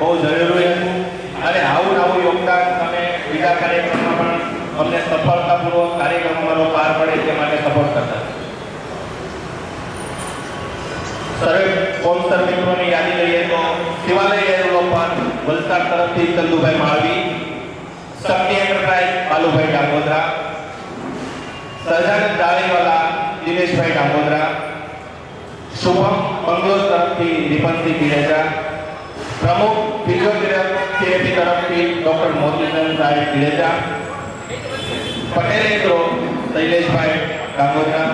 બહુ જરૂરી હતું અને આવું નવું યોગદાન તમે બીજા કાર્યક્રમમાં પણ અમને સફળતાપૂર્વક કાર્યક્રમ અમારો પાર પડે તે માટે સપોર્ટ કરતા. સર્વે સ્પોન્સર મિત્રોની યાદી લઈએ તો શિવાલય એરોલોપાન વલસાડ તરફથી ચંદુભાઈ માળવી, શક્તિ એન્ટરપ્રાઇઝ બાલુભાઈ ડાંગોદરા, સહજાનંદ જાળીવાલા દિનેશભાઈ ડાંગોદરા, શુભમ બંગલોર તરફથી રિપનસિંહ પીરેજા, પ્રમુખ ફિઝિયોથેરાપી તરફથી ડોક્ટર મોતીચંદ સાહેબ પીરેજા, પટેલ એગ્રો શૈલેષભાઈ ડાંગોદરા,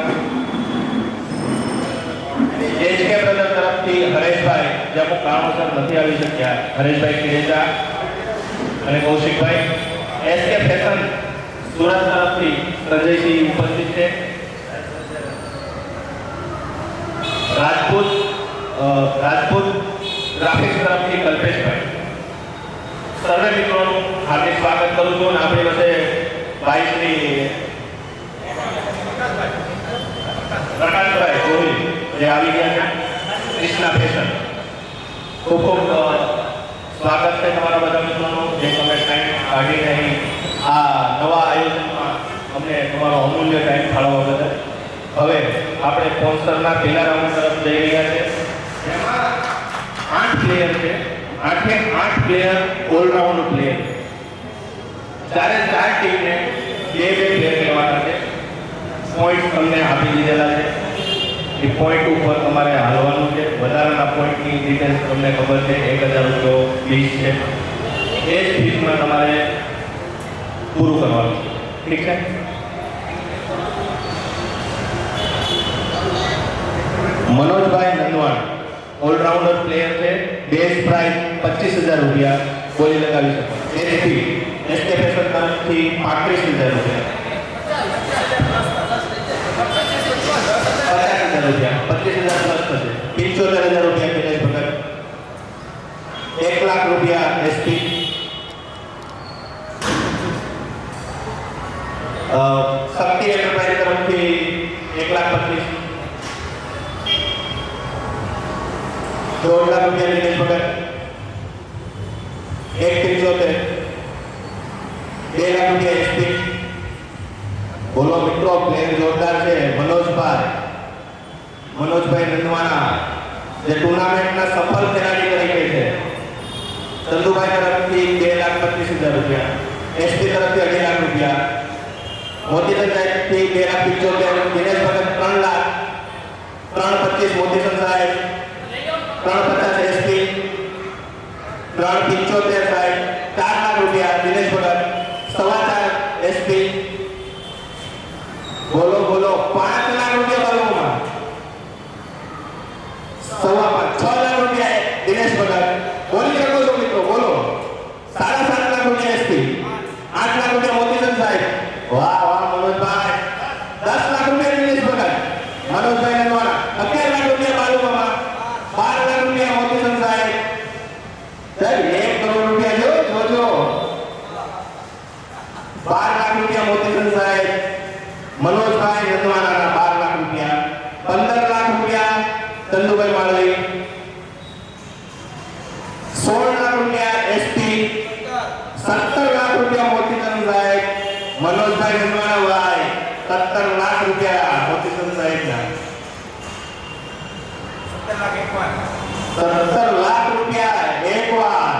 એચકે બ્રધર તરફથી હરેશભાઈ જે અમુક કારણોસર નથી આવી શક્યા, હરેશભાઈ પીરેજા અને કૌશિકભાઈ, એસકે ફેશન સુરત તરફથી સંજયસિંહ ઉપસ્થિત છે, રાજપૂત ગ્રાફિક્સ તરફથી કલ્પેશભાઈ. સર્વે મિત્રોનું હાર્દિક સ્વાગત કરું છું અને આપણી વચ્ચે ભાઈ શ્રી પ્રકાશભાઈ ગોહિલ જે આવી ગયા છે, કૃષ્ણા ફેશન. ખૂબ ખૂબ સ્વાગત છે તમારા બધા મિત્રોનું જે તમે ટાઈમ કાઢીને અહીં આ નવા આયોજનમાં અમને તમારો અમૂલ્ય ટાઈમ ફાળવવા બદલ. હવે આપણે સ્પોન્સરના પહેલા રાઉન્ડ તરફ જઈ રહ્યા છે, જેમાં 8 પ્લેયર છે. 8 પ્લેયર ઓલરાઉન્ડ પ્લેયર. ચારે ચાર ટીમને બે પ્લેયર લેવાના છે. પોઈન્ટ તમને આપી દીધેલા છે. એ પોઈન્ટ ઉપર તમારે હાલવાનું છે. વધારાના પોઈન્ટની ડિટેલ્સ તમને ખબર છે, 1000 રૂપિયા ફીસ છે. એ જ ફીસમાં તમારે પૂરું કરવાનું છે. ઠીક છે? મનોજભાઈ નંદવાણ ઓલરાઉન્ડર પ્લેયર છે. બેઝ પ્રાઇઝ 25000 રૂપિયા બોલી લગાવી શકો. એસપી એસકે ફેશન તરફથી 35000 રૂપિયા, 50000 રૂપિયા, 25000 પ્લસ થશે. 75000 રૂપિયા પેલેજ ભગત, 1 લાખ રૂપિયા એસપી, શક્તિ એન્ટરપ્રાઇઝ તરફથી 1,25,000, 2 લાખ રૂપિયા પેલેજ ભગત, 1,75,000, 2 લાખ રૂપિયા એસપી. બોલો મિત્રો, પ્લેયર જોરદાર છે. મનોજભાઈ નંદવાણા જે ટુર્નામેન્ટના સફળ ખેલાડી તરીકે છે. ચંદુભાઈ તરફથી 2,25,000 રૂપિયા, એસપી તરફથી 2.5 લાખ રૂપિયા, મોતીચંદ સાહેબથી 2,75,000, દિનેશ ભગત 3 લાખ, 3,25,000 મોતીચંદ સાહેબ, 3,50,000 એસપી, 3,75,000 સાહેબ, 4 લાખ રૂપિયા દિનેશ ભગત, 4.25 એસપી. બોલો 5 લાખ રૂપિયા બાલુમાં, 6 લાખ રૂપિયા દિનેશ ભગત. બોલી શકો છો મિત્રો? બોલો 7.5 લાખ રૂપિયા એસપી, 8 લાખ રૂપિયા મોતીચંદ સાહેબ. વાહ મનોજભાઈ. 10 લાખ રૂપિયા દિનેશ ભગત, મનોજભાઈ નંદવાણા. 11 લાખ રૂપિયા બાલુમાં, 12 લાખ રૂપિયા મોતીચંદ સાહેબ. 1 કરોડ રૂપિયા જોજો. 12 લાખ રૂપિયા મોતીચંદ સાહેબ, મનોજભાઈ નંદવાણાના 12 લાખ રૂપિયા, 15 લાખ રૂપિયા ચંદુભાઈ માળવી, 16 લાખ રૂપિયા એસપી, 17 લાખ રૂપિયા મોતીચંદ સાહેબ, મનોજભાઈ નંદવાણા ભાઈ 17 લાખ રૂપિયા મોતીચંદ સાહેબના, 17 લાખ રૂપિયા એકવાર,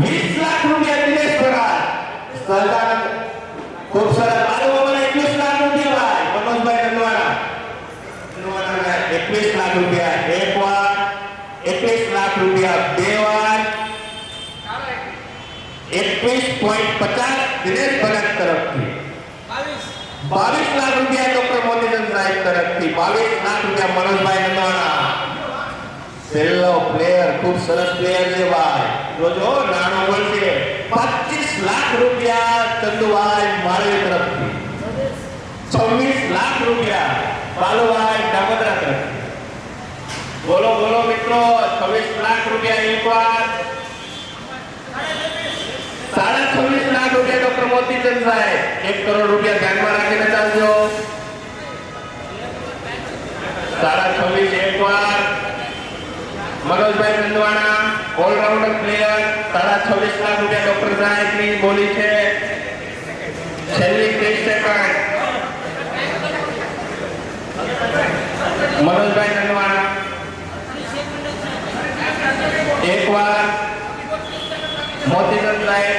20 લાખ રૂપિયા દિનેશ ભગત. સરદાર ખૂબ સરસ. 21 લાખ રૂપિયા ભાઈ મનોજભાઈ નંદવાણા. 21 લાખ રૂપિયા એકવાર, 21 લાખ રૂપિયા બે વાર, 21.50 દિનેશ ભગત તરફથી, 22 લાખ રૂપિયા ડોક્ટર મોતીચંદ સાહેબ તરફથી, 22 લાખ રૂપિયા મનોજભાઈ નંદવાણા. પહેલો પ્લેયર ખૂબ સરસ પ્લેયર છે ભાઈ. જોજો નાનો બોલશે. 25 લાખ રૂપિયા ચંદુભાઈ માળવી તરફથી, 26 લાખ રૂપિયા બાલુભાઈ ડાંગોદરા તરફથી. બોલો મિત્રો, 26 લાખ રૂપિયા એકવાર, 26.5 લાખ રૂપિયા ડોક્ટર મોતીચંદ સાહેબ. 1 કરોડ રૂપિયા ધ્યાનમાં રાખીને ચાલજો. 26.5 એકવાર મનોજભાઈ નંદવાણા. ઓલરાઉન્ડર પ્લેયર 26.5 લાખ રૂપિયા ડોક્ટર સાહેબની બોલી છે છેલ્લી 30 સેકન્ડ મનોજભાઈ નનવાણા એકવાર મોતીચંદ સાહેબ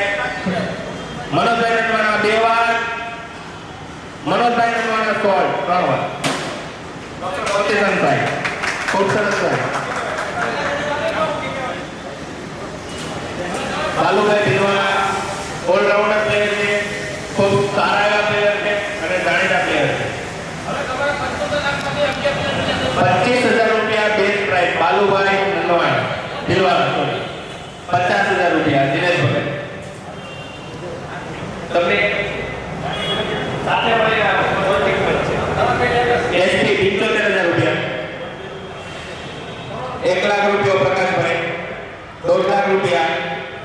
મનોજભાઈ નનવાણા બે વાર મનોજભાઈ નનવાણા 16 ત્રણ વાર ડોક્ટર મોતીચંદ સાહેબ ખૂબ સરસ સાહેબ બાલુભાઈ ભીલવાણા ઓલરાઉન્ડર પ્લેયર છે ખૂબ સારા એવા પ્લેયર છે અને જાણીતા પ્લેયર છે 25,000 રૂપિયા બેઝ પ્રાઇઝ બાલુભાઈ નનવાણા ભીલવાણા સોરી 50,000 રૂપિયા દિનેશ ભગત તમને સાથે મળીને એસપી 75,000 રૂપિયા 1 લાખ રૂપિયા પ્રકાશભાઈ 2 લાખ રૂપિયા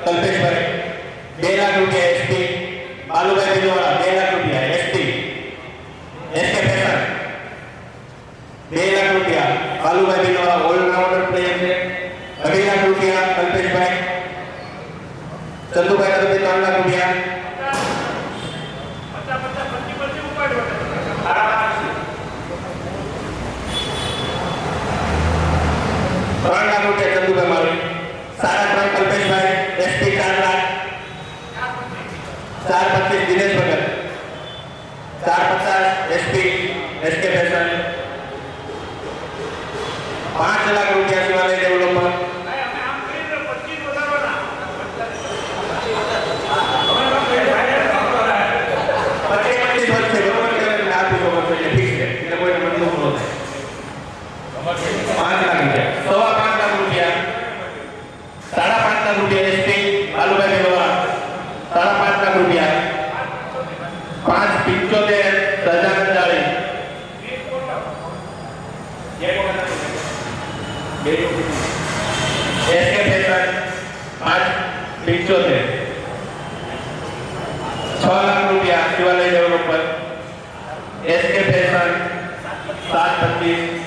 કલ્પેશભાઈ 2 લાખ રૂપિયા એસપી બાલુભાઈ ભીલવાણા 2 લાખ રૂપિયા એસપી એસકે ફેશન 2 લાખ રૂપિયા બાલુભાઈ ભીલવાણા ઓલરાઉન્ડર પ્લેયર છે 2.5 લાખ રૂપિયા કલ્પેશભાઈ ચંદુભાઈ તરફથી 3 લાખ રૂપિયા 3 લાખ રૂપિયા ચંદુભાઈ મારું 3.5 કલ્પેશભાઈ એસપી 4 લાખ 4.25 દિનેશ ભગત 4.50 એસપી એસકે ફેશન 5 લાખ રૂપિયા શિવાલય ડેવલપર 6 લાખ રૂપિયા Shivalay developer SK fashion 7.25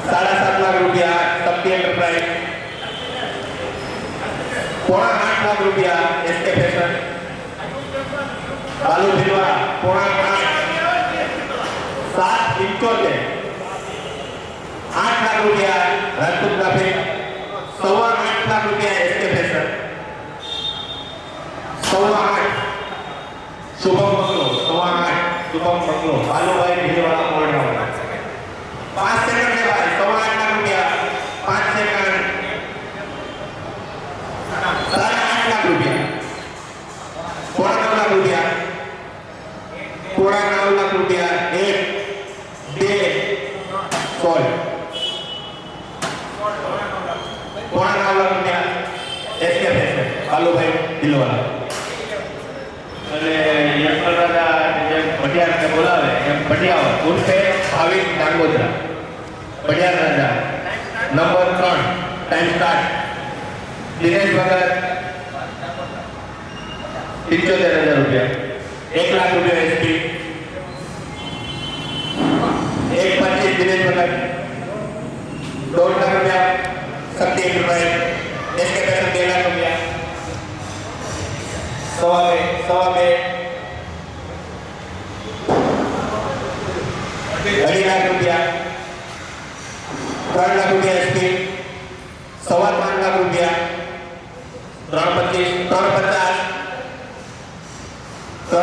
7.5 lakh રૂપિયા શક્તિ એન્ટરપ્રાઇઝ 8 લાખ રૂપિયા એસકે ફેશન બાલુ ભીલવાડા 7.75 8 લાખ રૂપિયા રાજપૂત ગ્રાફિક 8.25 લાખ રૂપિયા એસકે ફેશન 8.25 શુભમ બંગલો 8.25 શુભમ બંગલો બાલુભાઈ ભીલવાડા ઓલરાઉન્ડર 5 સેકન્ડ છે ભાઈ 8.25 લાખ રૂપિયા 5 સેકન્ડ 8.5 લાખ રૂપિયા 9 લાખ રૂપિયા 9 લાખ રૂપિયા 1 2 સોલ 9 લાખ રૂપિયા એસકે ફેશન બાલુભાઈ ભીલવાડા અને યશવંત રાજા જે ભટિયારને બોલાવે એમ ભટિયાઓ ઉર્ફે ભાવિક ડાંગોદરા ભટિયાર રાજા નંબર 3 ટાઈમ સ્ટાર્ટ દિનેશ ભગત 75,000 રૂપિયા 1 લાખ રૂપિયા એસપી 1.25 દિનેશ ભગત 2 લાખ રૂપિયા Shakti enterprise SK fashion 2 lakh રૂપિયા 2.5 લાખ રૂપિયા 3 લાખ રૂપિયા એસપી 5.25 લાખ રૂપિયા 3.50 3.75 4.25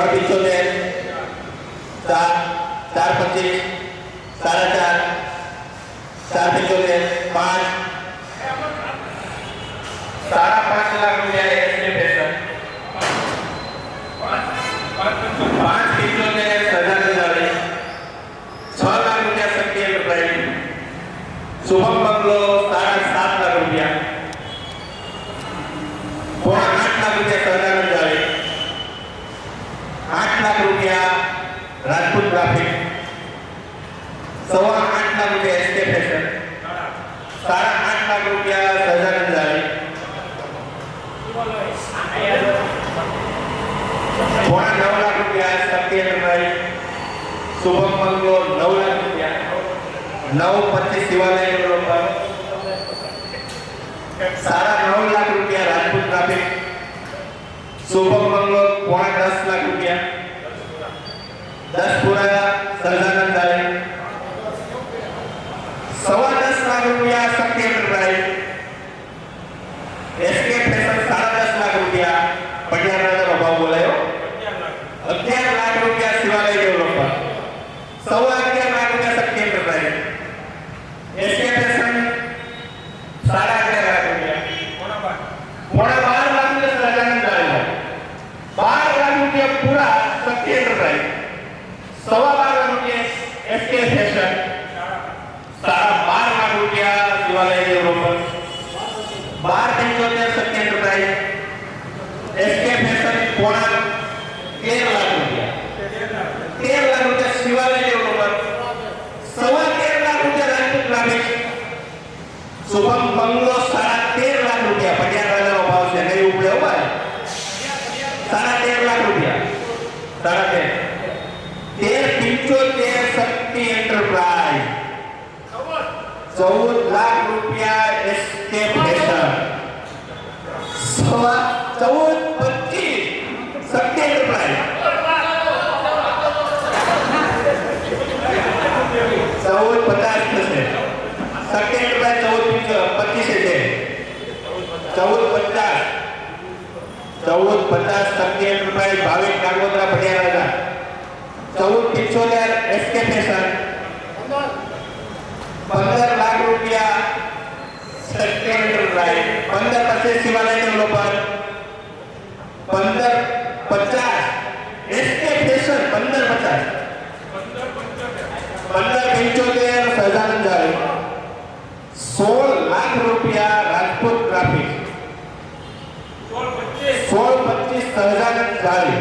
4.5 4.75 5 5.5 લાખ રૂપિયા એસકે ફેશન 5.75 સજાને 6 લાખ રૂપિયા શક્તિ એન્ટરપ્રાઇઝ શુભમ બંગલો 7.5 લાખ રૂપિયા 8 લાખ રૂપિયા સજાને 8 લાખ રૂપિયા રાજપૂત ગ્રાફિક 8.25 લાખ રૂપિયા એસકે ફેશન 8.5 લાખ રૂપિયા સજાને 9 લાખ રૂપિયા શક્તિ એન્ટરપ્રાઇઝ શુભમ બંગલો 9 લાખ રૂપિયા 9.25 શિવાલય ડેવલપર 9.5 લાખ રૂપિયા રાજપૂત ટ્રાફિક. શુભમ બંગલો 9.5 લાખ રૂપિયા. 10 પૂરા સહજાનંદ દાય. 10.25 લાખ રૂપિયા Shakti enterprise. SK fashion 10.5 lakh રૂપિયા પટિયાલાનો ભાવ બોલાયો. 11 લાખ રૂપિયા શિવાલય ડેવલપર. 11.25 લાખ રૂપિયા Shakti enterprise. SK fashion 11.5 lakh રૂપિયા. 12 લાખ રૂપિયા સહજાનંદ દાય. 12 લાખ રૂપિયા પૂરા શક્તિ એન્ટરપ્રાઇઝ. 12.5 લાખ રૂપિયા એસકે ફેશન. 12.5 લાખ રૂપિયા શિવાલય ડેવલપર. 12.75 શક્તિ એન્ટરપ્રાઇઝ. એસકે ફેશન 13 લાખ રૂપિયા. 13 લાખ રૂપિયા શિવાલય ડેવલપર. 13.25 લાખ રૂપિયા રાજપૂત ટ્રાફિક. શુભમ બંગલો 13.5 લાખ રૂપિયા પટિયાલાનો ભાવ છે નહીં ઉપડે હોય. 13.5 લાખ રૂપિયા. 13.75 શક્તિ એન્ટરપ્રાઇઝ. 14 લાખ રૂપિયા એસકે ફેશન. 14.25 શક્તિ એન્ટરપ્રાઇઝ. 14.50 થશે. શક્તિ એન્ટરપ્રાઇઝ 14.25 છે. 14.50 Shakti enterprise Bhavik Nagodara Patiala. 14.75 SK fashion. 15 lakh રૂપિયા Shakti enterprise. 15.25 Shivalay developer. 15.50 SK fashion. 15.50 15.75 Sahajanand દાય. 16 લાખ રૂપિયા રાજપૂત ટ્રાફિક. 16.25 સહજાનંદ દાય.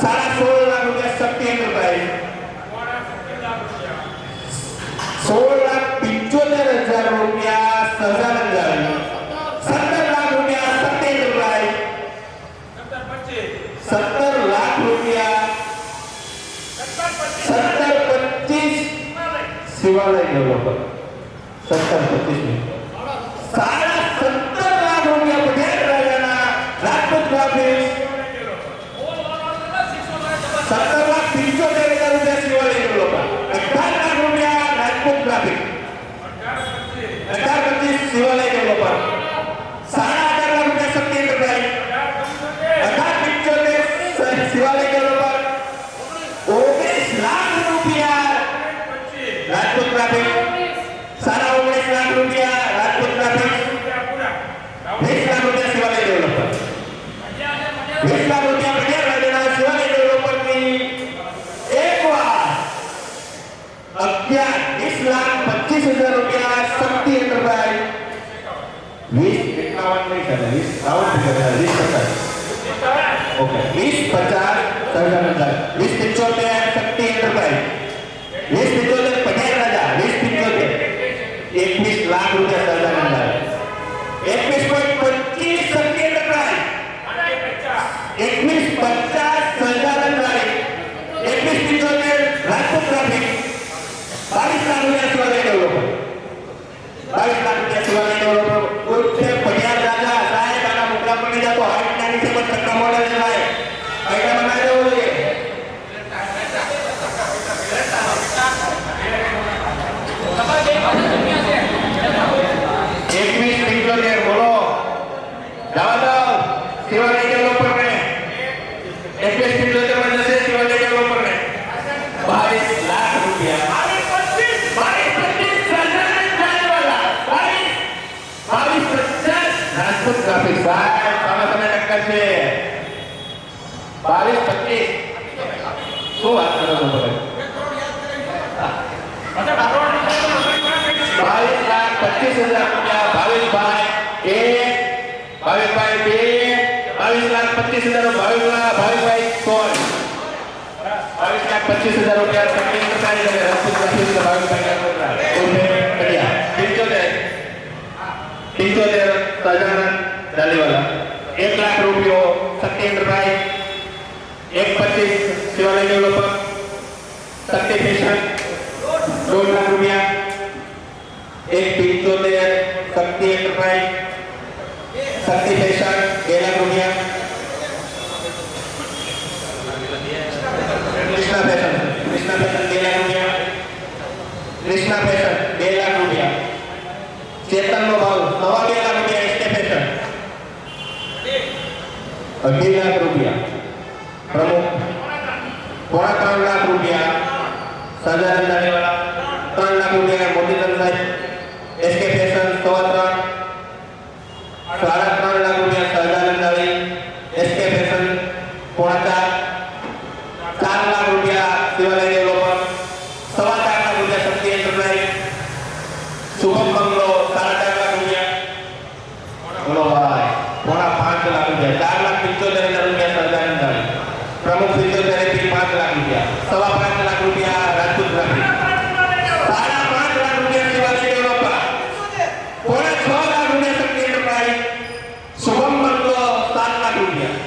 16.5 લાખ રૂપિયા શક્તિ એન્ટરપ્રાઇઝ. 16,75,000 રૂપિયા સહજાનંદ દાય. 17 લાખ રૂપિયા શક્તિ એન્ટરપ્રાઇઝ. 17 લાખ રૂપિયા 17.25 શિવાલય ડેવલપર. 17.25 17 લાખ રૂપિયા પટેલ રાજાના રાજપૂત ટ્રાફિક. 17,75,000 રૂપિયા શિવાલય ડેવલપર. 18 લાખ રૂપિયા રાજપૂત ટ્રાફિક. 18.25 શિવાલય ડેવલપર. 18.5 લાખ રૂપિયા શક્તિ એન્ટરપ્રાઇઝ. 18.75 શિવાલય ડેવલપર. 19 લાખ રૂપિયા રાજપૂત ટ્રાફિક. 19.5 લાખ રૂપિયા રાજપૂત ટ્રાફિક. 20 લાખ રૂપિયા શિવાલય ડેવલપર. 20 લાખ રૂપિયા પટેલ રાજાના શિવાલય ડેવલપરની એકવાર 20,25,000 રૂપિયા શક્તિ એન્ટરપ્રાઇઝ. 20,51 નહીં ચાલે. 20,50 ઓકે. 20,50 સહજાનંદ દાય. 20,75 શક્તિ એન્ટરપ્રાઇઝ. 20,75 પટેલ રાજા. 20,75 21 લાખ રૂપિયા સહજાનંદ દાય. 21.25 શક્તિ એન્ટરપ્રાઇઝ. 21.50 સહજાનંદ દાય. 21.75 રાજપૂત ટ્રાફિક. 22 લાખ રૂપિયા શિવાલય ડેવલપર. 22 લાખ રૂપિયા શિવાલય ડેવલપર. ઉર્ફે પટિયાલ રાજા. સાહેબ આના મુદ્દા પડી જતો હાઈટ નાની છે પણ ટક્કા મોડે લેવાય. પૈસા બનાવી દેવો જોઈએ. બોલો જવા દો શિવાલય ડેવલપર ને. 21.75 માં જશે શિવાલય ડેવલપર ને. 22 લાખ રૂપિયા. 22.50 રાજપૂત ટ્રાફિક. સાહેબ તમે ટક્કર છે. 22.25 શું વાત કરો છો તમે? 22,25,000 રૂપિયા ભાવિકભાઈ 1, ભાવિકભાઈ 2, 22,25,000 ભાવિકભાઈ 16. 22,25,000 રૂપિયા શક્તિ એન્ટરપ્રાઇઝ અને રાજપૂત ટ્રાફિક ભાવિકભાઈ કડિયા. 75 સહજાનંદ દાલીવાલા. 1 લાખ રૂપિયો શક્તિ એન્ટરપ્રાઇઝ. 1.25 શિવાલય ડેવલપર. શક્તિ ફેશન 2 લાખ રૂપિયા. 1.75 શક્તિ એન્ટરપ્રાઇઝ, શક્તિ ફેશન 2 લાખ રૂપિયા, કૃષ્ણા ફેશન 2 લાખ રૂપિયા, કૃષ્ણા ફેશન 2 લાખ રૂપિયા, ચેતનનો ભાવ 2.5 લાખ રૂપિયા, એસકે ફેશન 2.5 લાખ રૂપિયા, પ્રમુખ 3.5 લાખ રૂપિયા, સહજાનંદ દાણીવાલા 3 લાખ રૂપિયા, મોતીચંદ સાહેબ એસકે ફેશન 3.5 લાખ રૂપિયા, સહજાનંદ દાણી એસકે ફેશન 4.5 લાખ રૂપિયા, શિવાલય ડેવલપર 4.5 લાખ રૂપિયા, શક્તિ એન્ટરપ્રાઇઝ, શુભમ બંગલો 4.5 લાખ રૂપિયા, બોલો ભાઈ 5.5 લાખ રૂપિયા, 4,75,000 રૂપિયા, સહજાનંદ દાણી પ્રમુખ ફિઝિયોથેરાપી 5 લાખ રૂપિયા, 5.5 લાખ રૂપિયા, રાજપૂત ગ્રાફિક 5.5 લાખ રૂપિયા, શિવાલય ડેવલપર 6.5 લાખ રૂપિયા, શક્તિ એન્ટરપ્રાઇઝ, શુભમ બંગલો 7 લાખ રૂપિયા,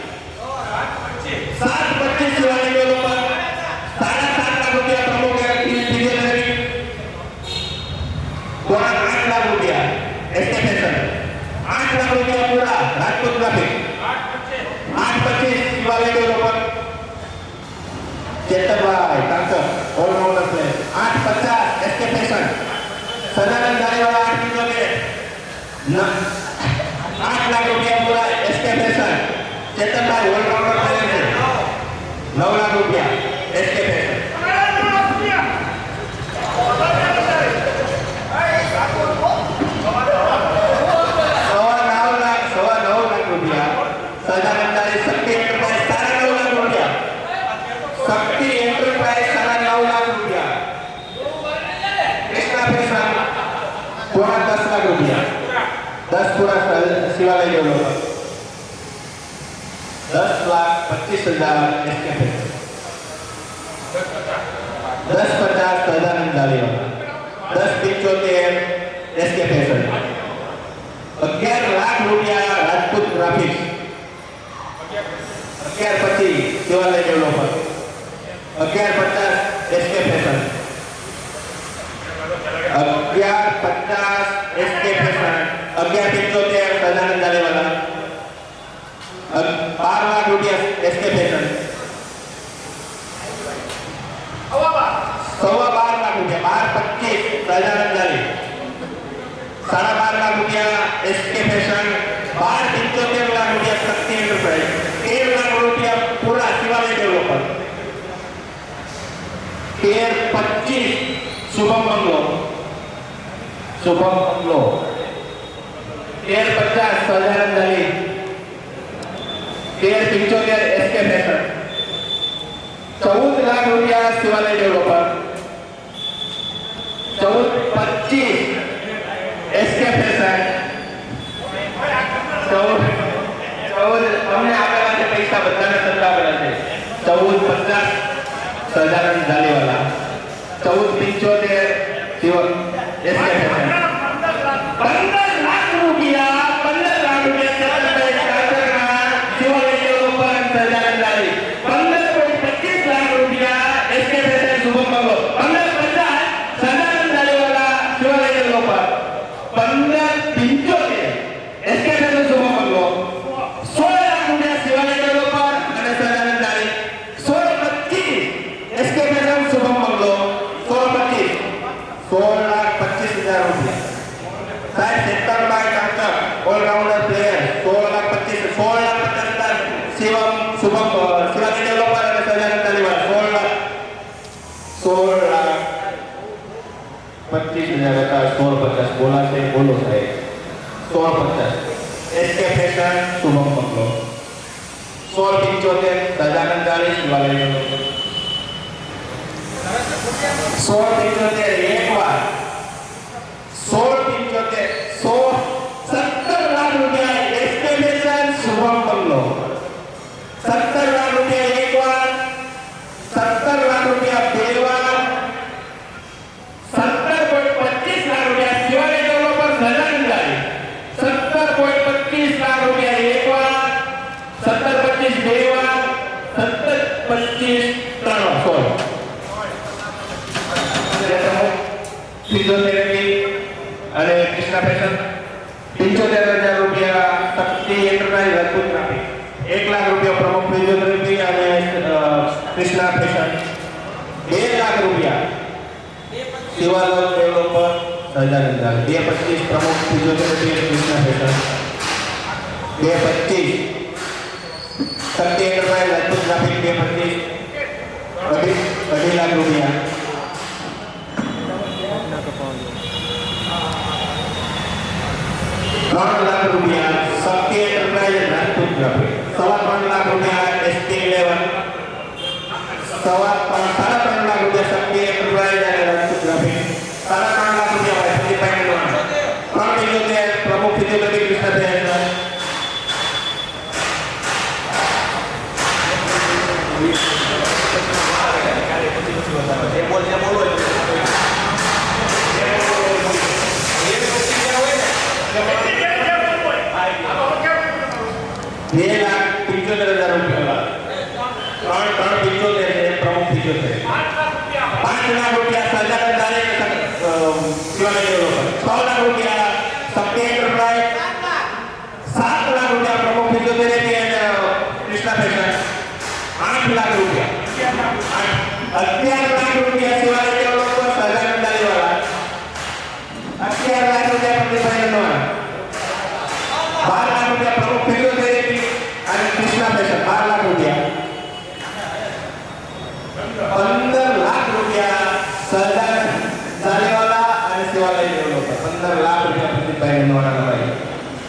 7.25 શિવાલય ડેવલપર 7.5 લાખ રૂપિયા, પ્રમુખ ફિઝિયોથેરાપી 8 લાખ રૂપિયા, એસકે ફેશન 8 લાખ રૂપિયા પૂરા, Rajput graphic 8.25 Shivalay developer, Chetanbhai Kankar allrounder player 8.50 SK fashion, Sadanand Daniwala 8 lakh રૂપિયા પૂરા, SK fashion, Chetanbhai allrounder player છે 9 લાખ રૂપિયા, એસકે ફેશન 9 લાખ રૂપિયા, સદાનંદ દાણી શક્તિ એન્ટરપ્રાઇઝ 9.5 લાખ રૂપિયા, શક્તિ એન્ટરપ્રાઇઝ 9.5 લાખ રૂપિયા, કૃષ્ણા ફેશન 10 લાખ રૂપિયા, 10 પૂરા, Shivalay developer 10,25,000, SK fashion 10.50 Sahajanand Daniwala, 10.75 SK fashion, 11 lakh રૂપિયા, Rajput graphics 11.25 Shivalay developer, 11.50 SK fashion, 11.50 SK fashion, 11.75 Sahajanand Daniwala, 12 lakh રૂપિયા, એસકે ફેશન 12.25 લાખ રૂપિયા, 12.25 સહજાનંદ દાણી 12.5 લાખ રૂપિયા, એસકે ફેશન 12.75 લાખ રૂપિયા, શક્તિ એન્ટરપ્રાઇઝ 13 લાખ રૂપિયા પૂરા, શિવાલય ડેવલપર 13.25 શુભમ બંગલો 13.50 સહજાનંદ દાણી, 13.75 એસકે ફેશન, 14 લાખ રૂપિયા, શિવાલય ડેવલપર 14.25 એસકે ફેશન, 14 અમને આપેલા છે પૈસા, બધાને સત્તા આપેલા છે, 14.50 સહજાનંદ દાણીવાલા, 14.75 એસકે ફેશન, 15 લાખ રૂપિયા, 15 લાખ રૂપિયા, શિવાલય ડેવલપર સહજાનંદ દાણી, 15.25 લાખ રૂપિયા, એસકે ફેશન, શુભમ બંગલો 15.50 Sahajanand Daniwala, Shivalay developer 15.75 SK fashion, Shubham બંગલો 16 લાખ રૂપિયા, શિવાલય ડેવલપર અને સહજાનંદ દાણી, 16.25 એસકે ફેશન, શુભમ બંગલો 16.25 રૂપિયા, સાહેબ Chetanbhai Kankar allrounder player 16.50 Shivam Shubham Shivalay developer અને સહજાનંદ દાણીવાલા 16.25,000 હતા, 16.50 બોલાશે, બોલો સાહેબ 16.50 એસકે ફેશન, શુભમ બંગલો 16.75 સહજાનંદ દાણી, શિવાલય ડેવલપર 16.75 એકવાર 16.75 17 લાખ રૂપિયા, એસકે ફેશન, શુભમ બંગલો 17 લાખ રૂપિયા એકવાર, 17 લાખ રૂપિયા બે વાર, 17.25 લાખ રૂપિયા, શિવાલય ડેવલપર સહજાનંદ દાણી 17.25 લાખ રૂપિયા એકવાર, 17.25 બે વાર, 17.25 ત્રણ વાર, ફિઝિયોથેરાપી અને કૃષ્ણા ફેશન 75 ₹75,000 શક્તિ એન્ટરપ્રાઇઝ રાજપૂત ટ્રાફિક, ₹1,00,000 પ્રમુખ ફિઝિયોથેરાપી અને કૃષ્ણા ફેશન, ₹2,00,000 શિવાલાલ ડેવલપર સહજાનંદ જાલ, 225 પ્રમુખ ફિઝિયોથેરાપી અને કૃષ્ણા ફેશન, 225 શક્તિ enterprise Rajput traffic, 225 ₹2,50,000 ₹3,00,000 Shakti enterprise Rajput traffic, ₹3,25,000 ST11, ₹3,50,000 શક્તિ એન્ટરપ્રાઇઝ અને રાજપૂત ટ્રાફિક, ₹3,50,000 પ્રદીપભાઈ નોંધ, 3,75,000 પ્રમુખ ફિઝિયોથેરાપી કૃષ્ણ ફેશન, ₹2,75,000 પ્રમુખ ફિઝિયોથેરાપી, ₹5,00,000 સહજાનંદ જાલ શિવાલય ડેવલપર, ₹6,00,000 શક્તિ એન્ટરપ્રાઇઝ, ₹7,00,000 પ્રમુખ ફિઝિયોથેરાપી અને કૃષ્ણા ફેશન, ₹8,00,000 ₹11,00,000 શિવાલય ડેવલપર સહજાનંદ જાલીવાલા, ₹11,00,000 પ્રદીપભાઈ નોંધ, ₹12,00,000 પ્રમુખ ફિઝિયોથેરાપી અને કૃષ્ણા ફેશન, ₹12,00,000 ₹15,00,000 સહજાનંદ જાલીવાલા અને શિવાલય ડેવલપર, ₹15,00,000 પ્રદીપભાઈ નોંધ,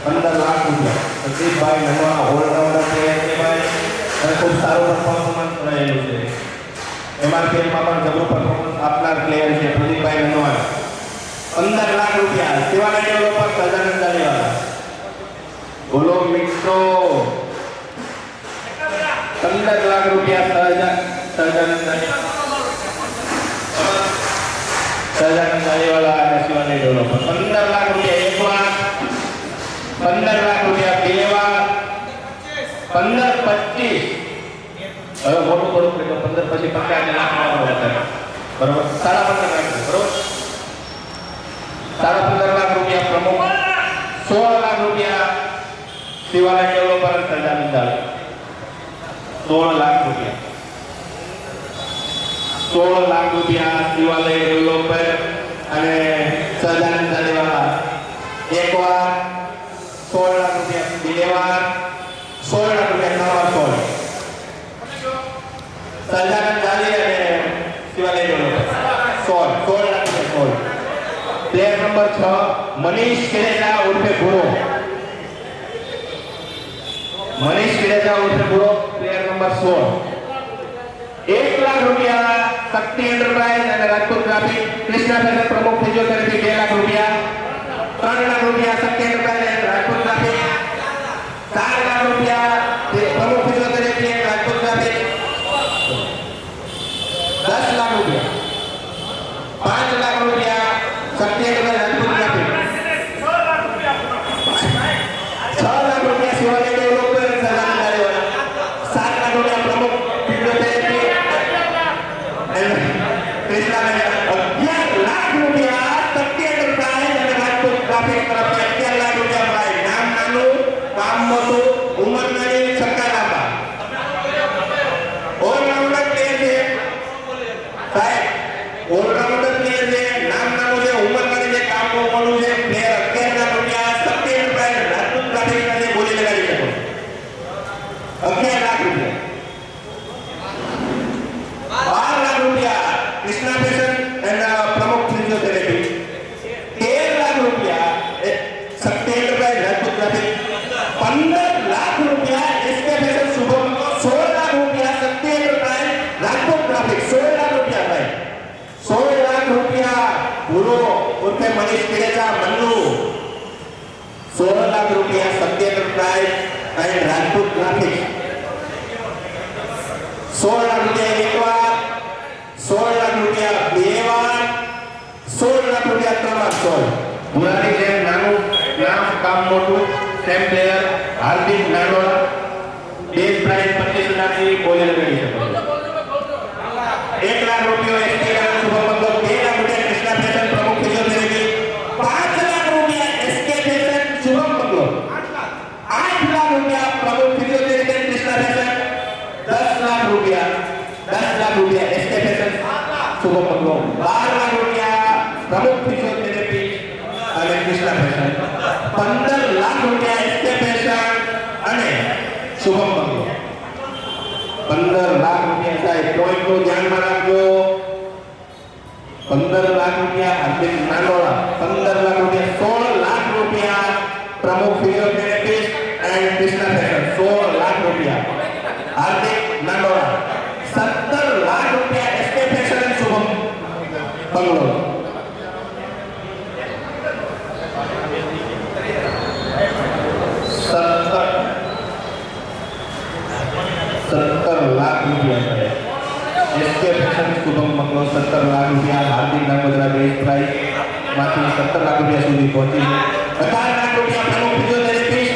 ₹15,00,000 પ્રદીપભાઈ નોંધ ઓલરાઉન્ડર પ્લેયર છે ભાઈ અને ખૂબ સારું પરફોર્મન્સ રહેલું છે. MRPLમાં પણ જબરું પરફોર્મન્સ આપનાર પ્લેયર છે પ્રદીપભાઈ નોંધ, ₹15,00,000 શિવાલય ડેવલપર સહજાનંદ જાલીવાલા. બોલો મિત્રો, ₹15,00,000 સહજાનંદ જાલીવાલા અને શિવાલય ડેવલપર, ₹15,00,000 એક વાર, ₹15,00,000 બે વાર, 15-25 હવે મોટું થોડુંક એટલે 15 પછી 50 લાખ વધારે બરોબર, ₹15,50,000 બરોબર, ₹15,50,000 પ્રમુખ, ₹16,00,000 શિવાલય ડેવલપર સહજાનંદ જાલ, ₹16,00,000 શિવાલય ડેવલપર અને સહજાનંદ જાલીવાલા એક વાર, ₹16,00,000 બે વાર, ₹16,00,000 નવા 16 સહજાનંદ જાલી અને શિવાલય ડેવલપર 16,00,000 પ્લેયર નંબર 6 મનીષ કેરેજા ઉર્ફે ગુરુ, મનીષ કેરેજા ઉર્ફે ગુરુ પ્લેયર નંબર 16, ₹1,00,000 શક્તિ એન્ટરપ્રાઇઝ અને Rajput traffic Krishna fashion Pramukh physiotherapy, ₹2,00,000 ₹3,00,000 Shakti enterprise અને રાજપૂત ટ્રાફિક, ₹4,00,000 પ્રમુખ ફિઝિયોથેરાપી અને Rajput traffic, ₹10,00,000 ₹5,00,000 Shakti enterprise Rajput traffic, ₹6,00,000 Shivalay developer Sahajanand Jaliwala, ₹7,00,000 Pramukh physiotherapy અને કૃષ્ણા ફેશન, ₹11,00,000 શક્તિ એન્ટરપ્રાઇઝ અને રાજપૂત ટ્રાફિક તરફથી ₹11,00,000 ભાઈ. નામ નાનું કામ મોટું, ઉંમર નાની, છક્કા લાંબા, ઓલરાઉન્ડર પ્લેયર છે સાહેબ, ઓલરાઉન્ડર પ્લેયર છે, નામ નાનું છે, ઉંમર નાની છે, કામ મોટું છે, પ્લેયર ₹11,00,000 શક્તિ એન્ટરપ્રાઇઝ રાજપૂત ટ્રાફિક સાથે બોલી લગાડી શકો, ₹11,00,000 ₹12,00,000 કૃષ્ણા ફેશન અને Pramukh physiotherapy, ₹13,00,000 Shakti enterprise Rajput traffic, ₹15,00,000 SK fashion Shubham, ₹16,00,000 Shakti enterprise Rajput traffic, ₹16,00,000 ભાઈ, ₹16,00,000 ગુરુ ઉર્ફે મનીષ કેરેજા મન્નુ, ₹16,00,000 શક્તિ એન્ટરપ્રાઇઝ અને રાજપૂત ટ્રાફિક, ₹16,00,000 એક વાર, ₹16,00,000 બે વાર, ₹16,00,000 ત્રણ વાર 16. મુરારી જૈન નાનું નામ કામ મોટું, સેમ પ્લેયર હાર્દિક નાનોલા, બેઝ પ્રાઇસ 25,000 થી બોલી લગાડી શકો છો, ₹1,00,000 SK શુભમ મતલબ, ₹2,00,000 Krishna fashion Pramukh physiotherapy, ₹5,00,000 SK fashion Shubham બંગલો 8 લાખ રૂપિયા પ્રમુખ ફિઝિયોથેરાપી કૃષ્ણા ફેશન 10 લાખ રૂપિયા એસકે ફેશન શુભમ બંગલો 12 લાખ રૂપિયા પ્રમુખ ફિઝિયોથેરાપી અને કૃષ્ણા ફેશન 15 લાખ રૂપિયા એસકે ફેશન અને શુભમ બંગલો 15 લાખ રૂપિયા સાહેબ પોઈન્ટ નું ધ્યાનમાં રાખજો 15 લાખ રૂપિયા હાર્દિક નાનોડા 15 લાખ રૂપિયા 16 લાખ રૂપિયા પ્રમુખ physiotherapist and Krishna fashion 16 lakh રૂપિયા હાર્દિક નાનોડા 17 લાખ રૂપિયા એસકે ફેશન એન્ડ શુભમ બંગલો 17 લાખ રૂપિયા એસકે ફેશન શુભમ બંગલો 17 લાખ રૂપિયા હાર્દિક નાનોડા બેસ્ટ પ્રાઇસ માંથી 17 લાખ રૂપિયા સુધી પહોંચી 18 લાખ રૂપિયા પ્રમુખ physiotherapist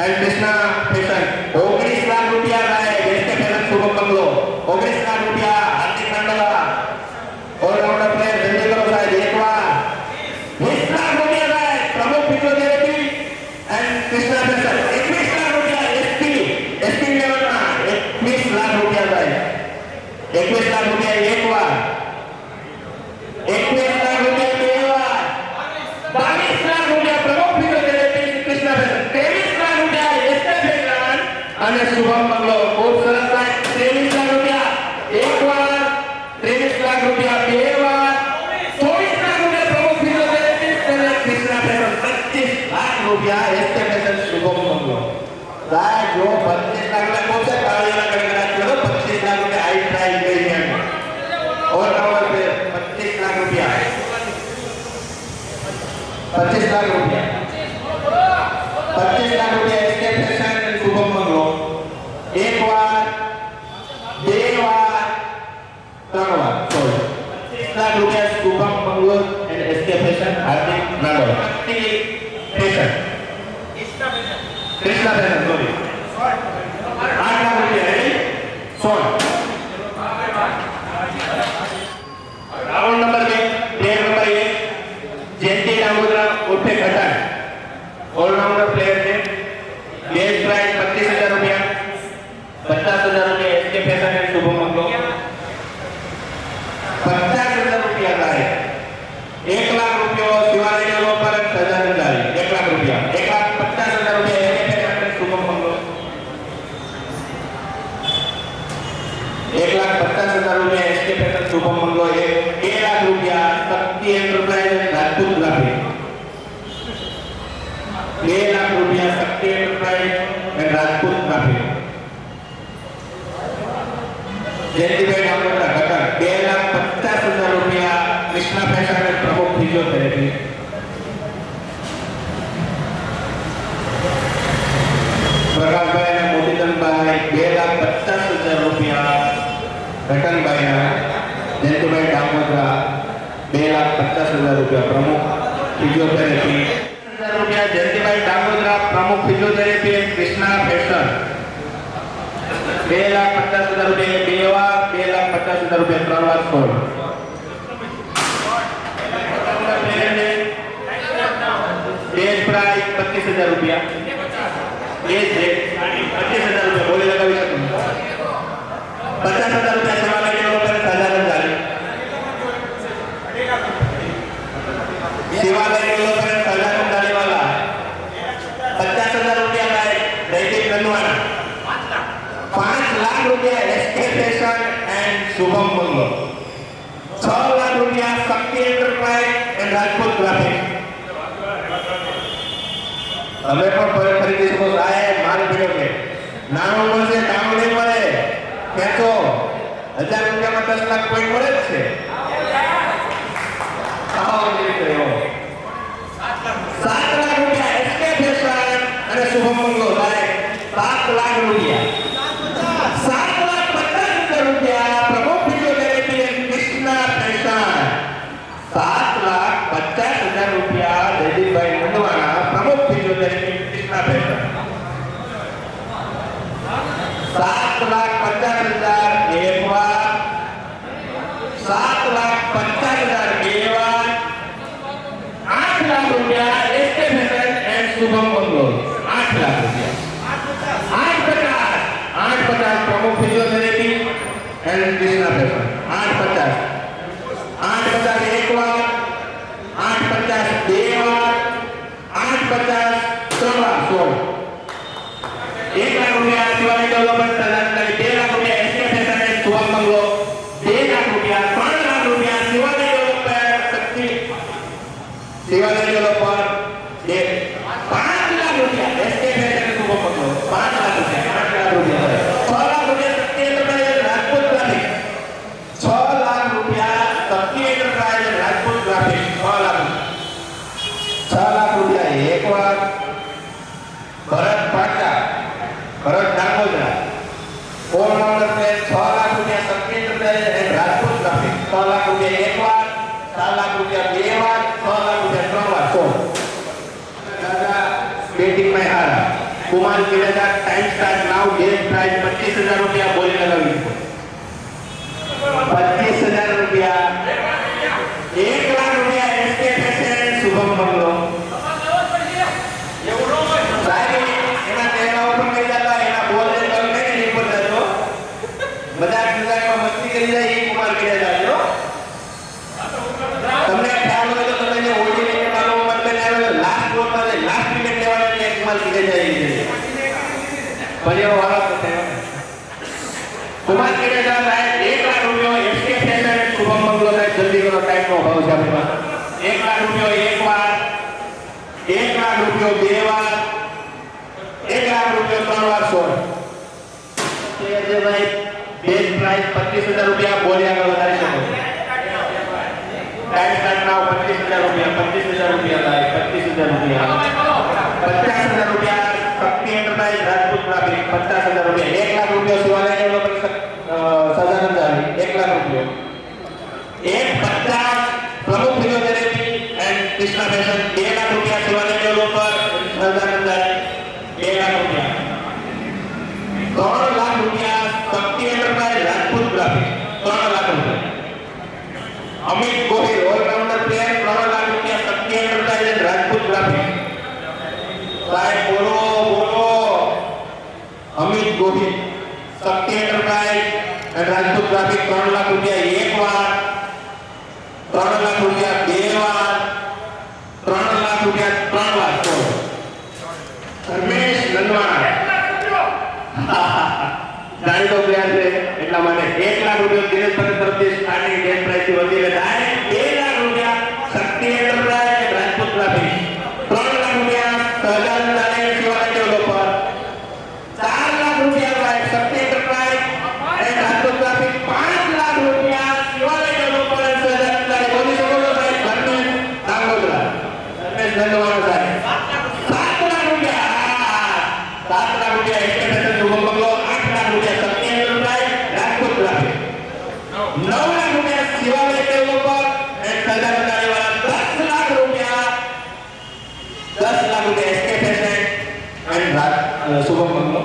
and Krishna fashion 19 lakh રૂપિયા થાય એસકે ફેશન શુભમ બંગલો 19 લાખ રૂપિયા હાર્દિક નાનોડા ઓલરાઉન્ડર પ્લેયર જલ્દી કરો સાહેબ એકવાર 20 લાખ રૂપિયા થાય પ્રમુખ physiotherapy and Krishna fashion 21 lakh રૂપિયા એસપી લેવલના 21 લાખ રૂપિયા થાય 21 લાખ રૂપિયા એકવાર 21 લાખ રૂપિયા બે વાર 22 લાખ રૂપિયા પ્રમુખ ફિઝિયોથેરાપી કૃષ્ણા ફેશન 23 લાખ રૂપિયા એસકે ફેશન અને શુભમ બંગલો ખૂબ સરસ થાય 23 લાખ રૂપિયા એકવાર 23 લાખ રૂપિયા બે વાર 24 લાખ રૂપિયા પ્રમુખ ફિઝિયોથેરાપી અને કૃષ્ણા ફેશન 25 લાખ રૂપિયા એસકે ફેશન શુભમ બંગલો સાહેબ જો 25 લાખ રૂપિયા પહોંચે તાળીઓના ગણગણાટ કરો 25 લાખ રૂપિયા હાઈ પ્રાઇસ ગઈ છે ઓલરાઉન્ડર पे 25 लाख रुपया 25 लाख रुपया 25 लाख रुपया एसके फैशन एंड शुभम બંગલો एक बार બે વાર ત્રણ વાર 25 લાખ રૂપિયા શુભમ બંગલો and SK fashion Hardik Nanoda fashion Krishna fashion sorry 8 lakh રૂપિયા ready 16 round number 2 player number 1 Jayanti Dangodara उर्फे खटान ऑलराउंडर प्लेयर है बेस्ट प्राइस 25,000 रुपया 50,000 रुपया एसके फैशन एंड शुभम બંગલો 50,000 रुपया का है 1 लाख रुपया शिवालय लो पर सजादारी 1 लाख रुपया 1,50,000 रुपया एसके फैशन एंड शुभम બંગલો 1,50,000 रुपया एसके फैशन शुभम બંગલો 2 लाख रुपया शक्ति एंटरप्राइज राजपूत ग्राफिक 2 लाख रुपया Shakti enterprise and Rajput graphic जयंती भाई डांगोदरा घटक 2,50,000 रुपया कृष्णा फैशन एंड प्रमुख फिजियोथेरेपी प्रकाश भाई ने मोतीचंद भाई 2,50,000 रुपया घटन भाई ना जयंती भाई डांगोदरा 2,50,000 रुपया प्रमुख फिजियोथेरेपी 1,000 रुपया जयंती भाई डांगोदरा प्रमुख फिजियोथेरेपी एंड कृष्णा फैशन 2,50,000 रुपया બે વાર 2,50,000 रुपया ત્રણ વાર 16 बेस्ट प्राइस 25,000 रुपया एज 25,000 रुपया बोले लगावी शकूं 50,000 रुपया शिवालय लो पर साधारण झाले शिवालय लो पर साधारण झाले वाला 50,000 रुपया का दैनिक बनवाना 5 लाख रुपया एसके फैशन एंड शुभम બંગલો 6 लाख रुपया Shakti enterprise and Rajput graphic તમે પણ ખરીદી શકો સાહેબ માલ પીડો કે નાનો મળશે કામ નહીં મળે ખેંચો 1,000 રૂપિયામાં 10 લાખ પોઈન્ટ મળે જ છે આવો નહીં કર્યો 7 લાખ રૂપિયા એસકે ફેશન અને શુભમ બંગલો સાહેબ 7 લાખ રૂપિયા 7,50,000 રૂપિયા પ્રમુખ ફિઝિયોથેરેપી એન્ડ કૃષ્ણા ફેશન 7,50,000 રૂપિયા જયદીપભાઈ મંડવાના પ્રમુખ ફિઝિયોથેરેપી કૃષ્ણા ફેશન 7,50,000 એક વાર 7,50,000 બે વાર 8 લાખ રૂપિયા એસકે ફેશન એન્ડ શુભમ બંગલો 8 લાખ રૂપિયા 850 પ્રમુખ ફિઝિયોથેરાપી એન્ડ કૃષ્ણા ફેશન 850 એક વાર 850 બે વાર 850 ત્રણ વાર 16 1 લાખ રૂપિયા શિવાલય ડેવલપમેન્ટ પ્રધાનમંત્રી 2 લાખ રૂપિયા એસકે ફેશન એન્ડ સુવર્ણ બંગલો 2 લાખ રૂપિયા 3 લાખ રૂપિયા શિવાલય ડેવલપમેન્ટ શક્તિ શિવાલય ડેવલપર 5 લાખ રૂપિયા એસકે ફેશન એન્ડ સુવર્ણ બંગલો 5 લાખ રૂપિયા 8 લાખ રૂપિયા 6 લાખ રૂપિયા શક્તિ એન્ટરપ્રાઇઝ રાજપૂત ગ્રાફિક 6 લાખ રૂપિયા શક્તિ એન્ટરપ્રાઇઝ રાજપૂત ગ્રાફિક 6 લાખ રૂપિયા એક વાર ભરત પાટા ભરત ડાંગોદરા ઓલરાઉન્ડર ને 6 લાખ રૂપિયા Shakti enterprise and Rajput graphic 6 lakh રૂપિયા એક વાર 4 લાખ રૂપિયા બે વાર 6 લાખ રૂપિયા ત્રણ વાર 16 દાદા બેટિંગ માં હારા Kumar Kireja time start now game price 25,000 रुपया बोली लगावी 25,000 रुपया 1 लाख रुपया एसके फैशन शुभम बंगलो એના ચહેરા ઉપર કઈ જતા એના બોલ ને કલ નહીં ઉપર જતો મજાક મજાકમાં મસ્તી કરી જાય એ કુમાર કિરેજા જો તમને ખ્યાલ હોય તો તમે જે ઓડી લઈને માનો મતલબ આવે લાસ્ટ બોલ માં લાસ્ટ વિકેટ લેવાની એક કુમાર કિરેજા છે परिवार वाला तो है कुमार किरेजा साहब 1 लाख रुपया एसके फैशन शुभम बंगलो में जल्दी करो टाइम नो भाव છે આપણી પાસે 1 लाख रुपया एक बार 1 लाख रुपया બે વાર 1 लाख रुपया ત્રણ વાર 16 જે ભાઈ બેઝ પ્રાઇસ 25,000 रुपया બોલી આગળ વધારી શકો टाइम स्टार्ट नाउ 25,000 रुपया 25,000 रुपया लाए 25,000 रुपया 50,000 रुपया शक्ति एंटरप्राइज राजपूत ग्राफिक 50,000 रुपया 1 लाख रुपया शिवालय डेवलपमेंट सदानंद 1 लाख रुपया 150 प्रमुख physiotherapy and Krishna fashion 2 lakh रुपया शिवालय डेवलपर सदानंद 2 लाख रुपया 3 लाख रुपया शक्ति एंटरप्राइज राजपूत ग्राफिक 3 लाख रुपया अमित गोहिल ऑलराउंडर प्लेयर 3 लाख रुपया शक्ति एंटरप्राइज राजपूत ग्राफिक साहब बोलो बोलो अमित गोहिल शक्ति enterprise and Rajput graphic 3 lakh रुपया एक बार 3 लाख रुपया બે વાર 3 लाख रुपया ત્રણ વાર રમેશ નંદવાણા જાણીતો પ્લેયર છે એટલા માટે 1 લાખ રૂપિયા દિનેશ પટેલ તરફથી સ્ટાર્ટિંગ ગેમ પ્રાઇસ થી વધીને ડાયરેક્ટ 2 લાખ રૂપિયા શક્તિ એન્ટરપ્રાઇઝ રાજપૂત ગ્રાફિક 3 લાખ રૂપિયા સહજાનંદ શિવાલય ડેવલપર 4 लाख रुपया प्राइस शक्ति enterprise and Rajput graphic 5 lakh रुपया शिवालय डेवलपर एंड सहजानंद बोली सको तो भाई धर्मेश ડાંગોદરા ધર્મેશ નંદવાણા साहब 7 लाख रुपया 7 लाख रुपया SK fashion Shubham bungalow 8 lakh रुपया शक्ति एंटरप्राइज राजपूत ग्राफिक 9 लाख रुपया शिवालय डेवलपर एंड सहजानंद वाला 10 लाख रुपया SK fashion and Shubham bungalow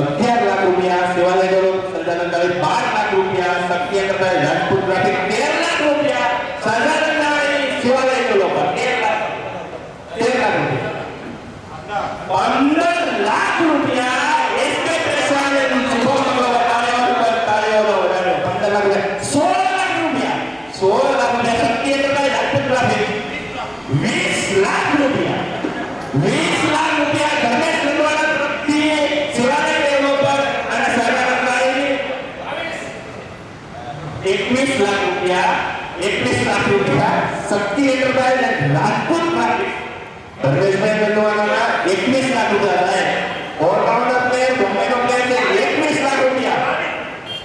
11 lakh रुपया शिवालय डेवलपर सहजानंद 12 लाख रुपया शक्ति एंटरप्राइज राजपूत ग्राफिक 13 लाख रुपया सहजानंद शिवालय डेवलपर 13 लाख रुपया 15 लाख रुपया SK fashion and Shubham bungalow 15 lakh रुपया 16 लाख रुपया 16 लाख रुपया शक्ति एंटरप्राइज राजपूत ग्राफिक 20 लाख रुपया 20 लाख रुपया धर्मेश नंदवाड़ा तरफથી शिवालय डेवलपर અને સહજાનંદ 21 लाख रुपया शक्ति एंटरप्राइज राजपूत ग्राफिक धर्मेश भाई नंदवाड़ा 21 लाख रुपया है ऑलराउंडर प्लेयर बॉम्बे प्लेयर से 21 लाख रुपया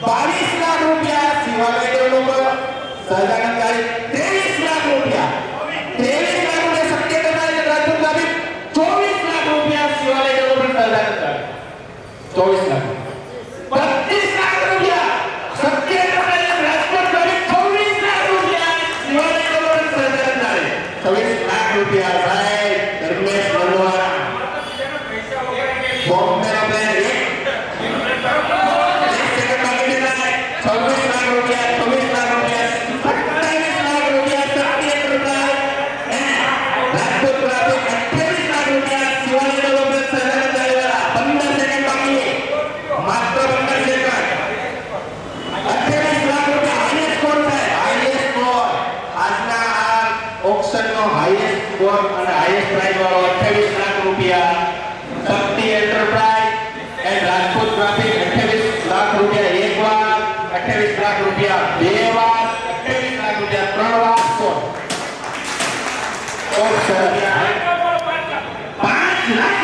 22 लाख रुपया शिवालय डेवलपर सहजानंद 23 लाख रुपया 23 लाख रुपया शक्ति एंटरप्राइज राजपूत ग्राफिक 24 लाख रुपया शिवालय डेवलपर सहजानंद 24 लाख 25 लाख रुपया शक्ति एंटरप्राइज राजपूत ग्राफिक 26 लाख रुपया शिवालय डेवलपर सहजानंद 26 लाख रुपया साहब धर्मेश नंदवाड़ा बॉम्बे में 26 लाख रुपया 27 लाख रुपया 28 लाख रुपया शक्ति एंटरप्राइज राजपूत ग्राफिक 28 लाख रुपया शिवालय डेवलपर રૂપિયા. Shakti enterprise and Rajput graphic 28 lakh રૂપિયા એક વાર, 28 લાખ રૂપિયા બે વાર, 28 લાખ રૂપિયા ત્રણ વાર. ₹5 લાખ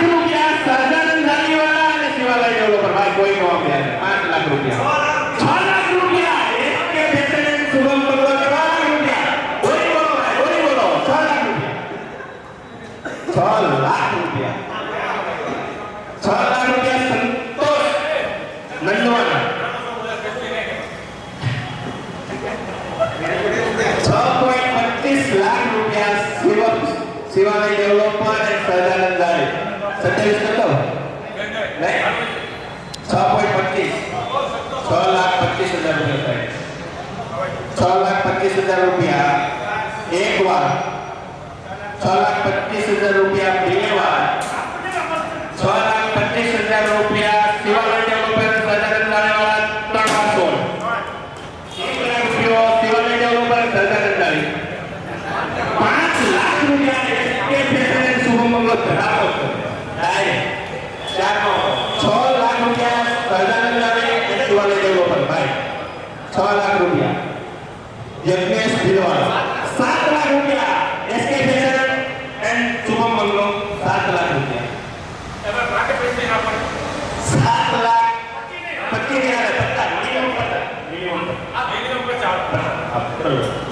સહજાનંદ જાનીવાલા અને શિવાલય ડેવલપર ભાઈ કોઈ નો આપે 5 લાખ રૂપિયા. 6 લાખ રૂપિયા એસકે ફેશન એન્ડ શુભમ મંગલ 6 લાખ રૂપિયા. બોલી બોલો ભાઈ, બોલી બોલો 6 લાખ રૂપિયા. 6 લાખ રૂપિયા. 6 લાખ રૂપિયા સંતોષ નંદવાના. 6.25 લાખ રૂપિયા શિવાલય ડેવલપર અને સહજાનંદ જાની. 27 કરતો નહીં 6.25 6,25,000 રૂપિયા થાય. 6,25,000 રૂપિયા એક વાર, 6,25,000 રૂપિયા બે વાર, 6,25,000 રૂપિયા શિવાલય ડેવલપર સહજાનંદ જાનીવાળા ત્રણ વાર સોળ. 1 લાખ રૂપિયા શિવાલય ડેવલપર સહજાનંદ જાની. 5 લાખ રૂપિયા એસકે ફેશન એન્ડ શુભમ મંગલ ધરાવો છે. ડાયરેક્ટ 6 લાખ રૂપિયા સહજાનંદ જાની અને શિવાલય ડેવલપર ભાઈ 6 લાખ રૂપિયા. યજ્ઞેશ ભીલવાળા 7 લાખ રૂપિયા એસકે ફેશન એન્ડ શુભમ મંગલ 7 લાખ રૂપિયા. 7 લાખ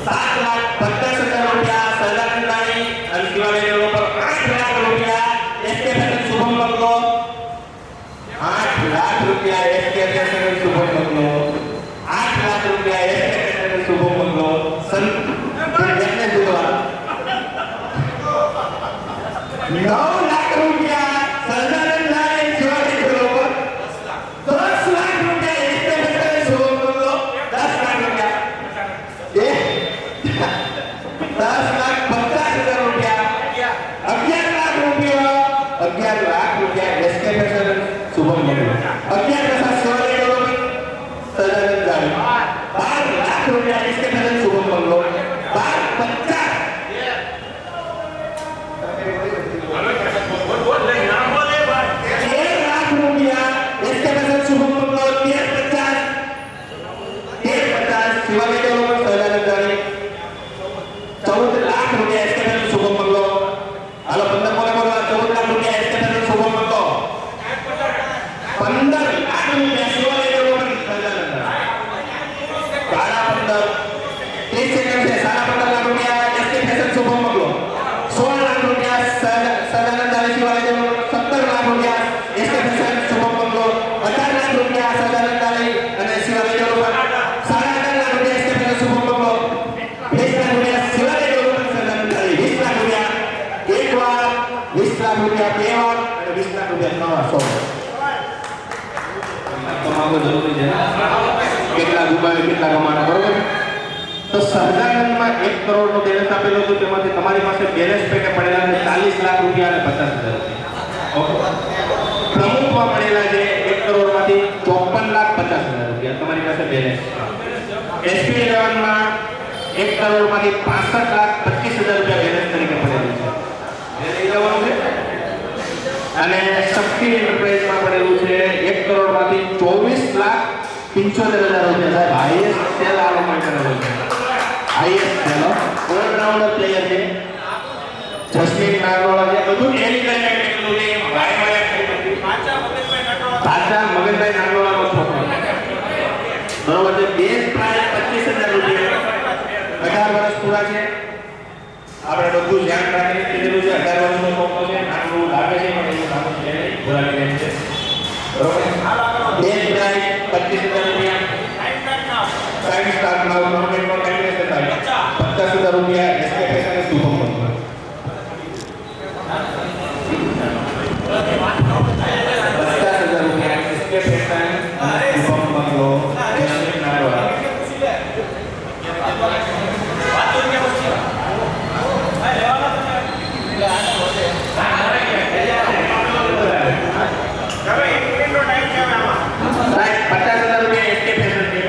7,50,000 રૂપિયા સહજાનંદ જાની અને શિવાલય ડેવલપર. 8 લાખ રૂપિયા એસકે ફેશન શુભમ મંગલ. 8 લાખ રૂપિયા SK fashion and Shubham Mangal. 8 lakh રૂપિયા SK fashion and Shubham Mangal. Yagnesh Bhilwala 9 lakh રૂપિયા સહજાનંદ જાની શિવાલય ડેવલપર. 10 લાખ રૂપિયા SK fashion and Shubham Mangal. 10 lakh રૂપિયા 10,50,000 રૂપિયા. 11 લાખ રૂપિયા 11 લાખ રૂપિયા SK fashion and Shubham Mangal. 11 Shivalay developer Sahajanand Jani. 12 lakh રૂપિયા એસકે ફેશન શુભમ મંગલ. 12,50,000 13 લાખ રૂપિયા એસકે ફેશન શુભમ મંગલ. 13,50,000 શિવાલય ડેવલપર સહજાનંદ જાની. 14 લાખ રૂપિયા એસકે ફેશન શુભમ મંગલ. હાલો 15 બોલે 14 લાખ રૂપિયા એસકે ફેશન શુભમ મંગલ. 15 લાખ રૂપિયા શિવાલય ડેવલપર સહજાનંદ જાની. 30 સેકન્ડ છે. 15 લાખ રૂપિયા એસકે ફેશન શુભમ મંગલ. 16 લાખ રૂપિયા સહજાનંદ જાની શિવાલય ડેવલપર. 17 લાખ રૂપિયા એસકે ફેશન શુભમ મંગલ. 18 લાખ રૂપિયા સહજાનંદ જાની અને શિવાલય ડેવલપર. 18.5 લાખ રૂપિયા એસકે ફેશન શુભમ મંગલ. 20 લાખ રૂપિયા શિવાલય ડેવલપર સહજાનંદ જાની. 20 લાખ રૂપિયા એક વાર, 20 લાખ રૂપિયા બે વાર અને 20 લાખ રૂપિયા ત્રણ વાર. 100 કમાવો જરૂરી છે. કેટલા ડૂબાવે કેટલા કમાણા, બરોબર? તો સહજાનંદમાં 1 કરોડનો બેલેન્સ આપેલું હતું, તેમાંથી તમારી પાસે બેલેન્સ પેકે પડેલા છે 40 લાખ રૂપિયા અને 50,000 રૂપિયા. ઓકે. પ્રમુખમાં મળેલા છે 1 કરોડમાંથી 54,50,000 રૂપિયા તમારી પાસે બેલેન્સ. એસપી 11 માં 1 કરોડમાંથી 65,25,000 રૂપિયા બેલેન્સ તરીકે પડેલું છે. એ લઈ જવાનું છે. અને શક્તિ એન્ટરપ્રાઇઝમાં પડેલું છે 1 કરોડમાંથી 24,75,000 રૂપિયા. સાહેબ હાઈએસ્ટ સેલ આ લોકો કરેલો છે. હાઈએસ્ટ સેલ ઓલરાઉન્ડર પ્લેયર છે. જસ્મીન નાગરોળા છે. બધું એની કરીને કેટલું છે પાછા મગનભાઈ નાગરોળાનો છોકરો. બરોબર છે. બેઝ પ્રાઇસ 25,000 રૂપિયા. 18 વર્ષ પૂરા છે. આપણે બધું ધ્યાન રાખીને કીધેલું છે. 18 વર્ષનો છોકરો છે. નાનું લાગે છે પણ એનું નામ છે નહીં. બોલાવી દે છે. બરોબર. બેઝ પ્રાઇસ 25,000 રૂપિયા. ટાઈમ સ્ટાર્ટ નાવ ટુર્નામેન્ટમાં ટાઈમ રહેશે થાય 50,000 રૂપિયા એસકે ફેશન અને શુભમ મંગલ. 50,000 રૂપિયા એસકે ફેશન અને શુભમ મંગલ. જસ્મીન નાગરોળા. ₹50,000 એસકે ફેશન છે.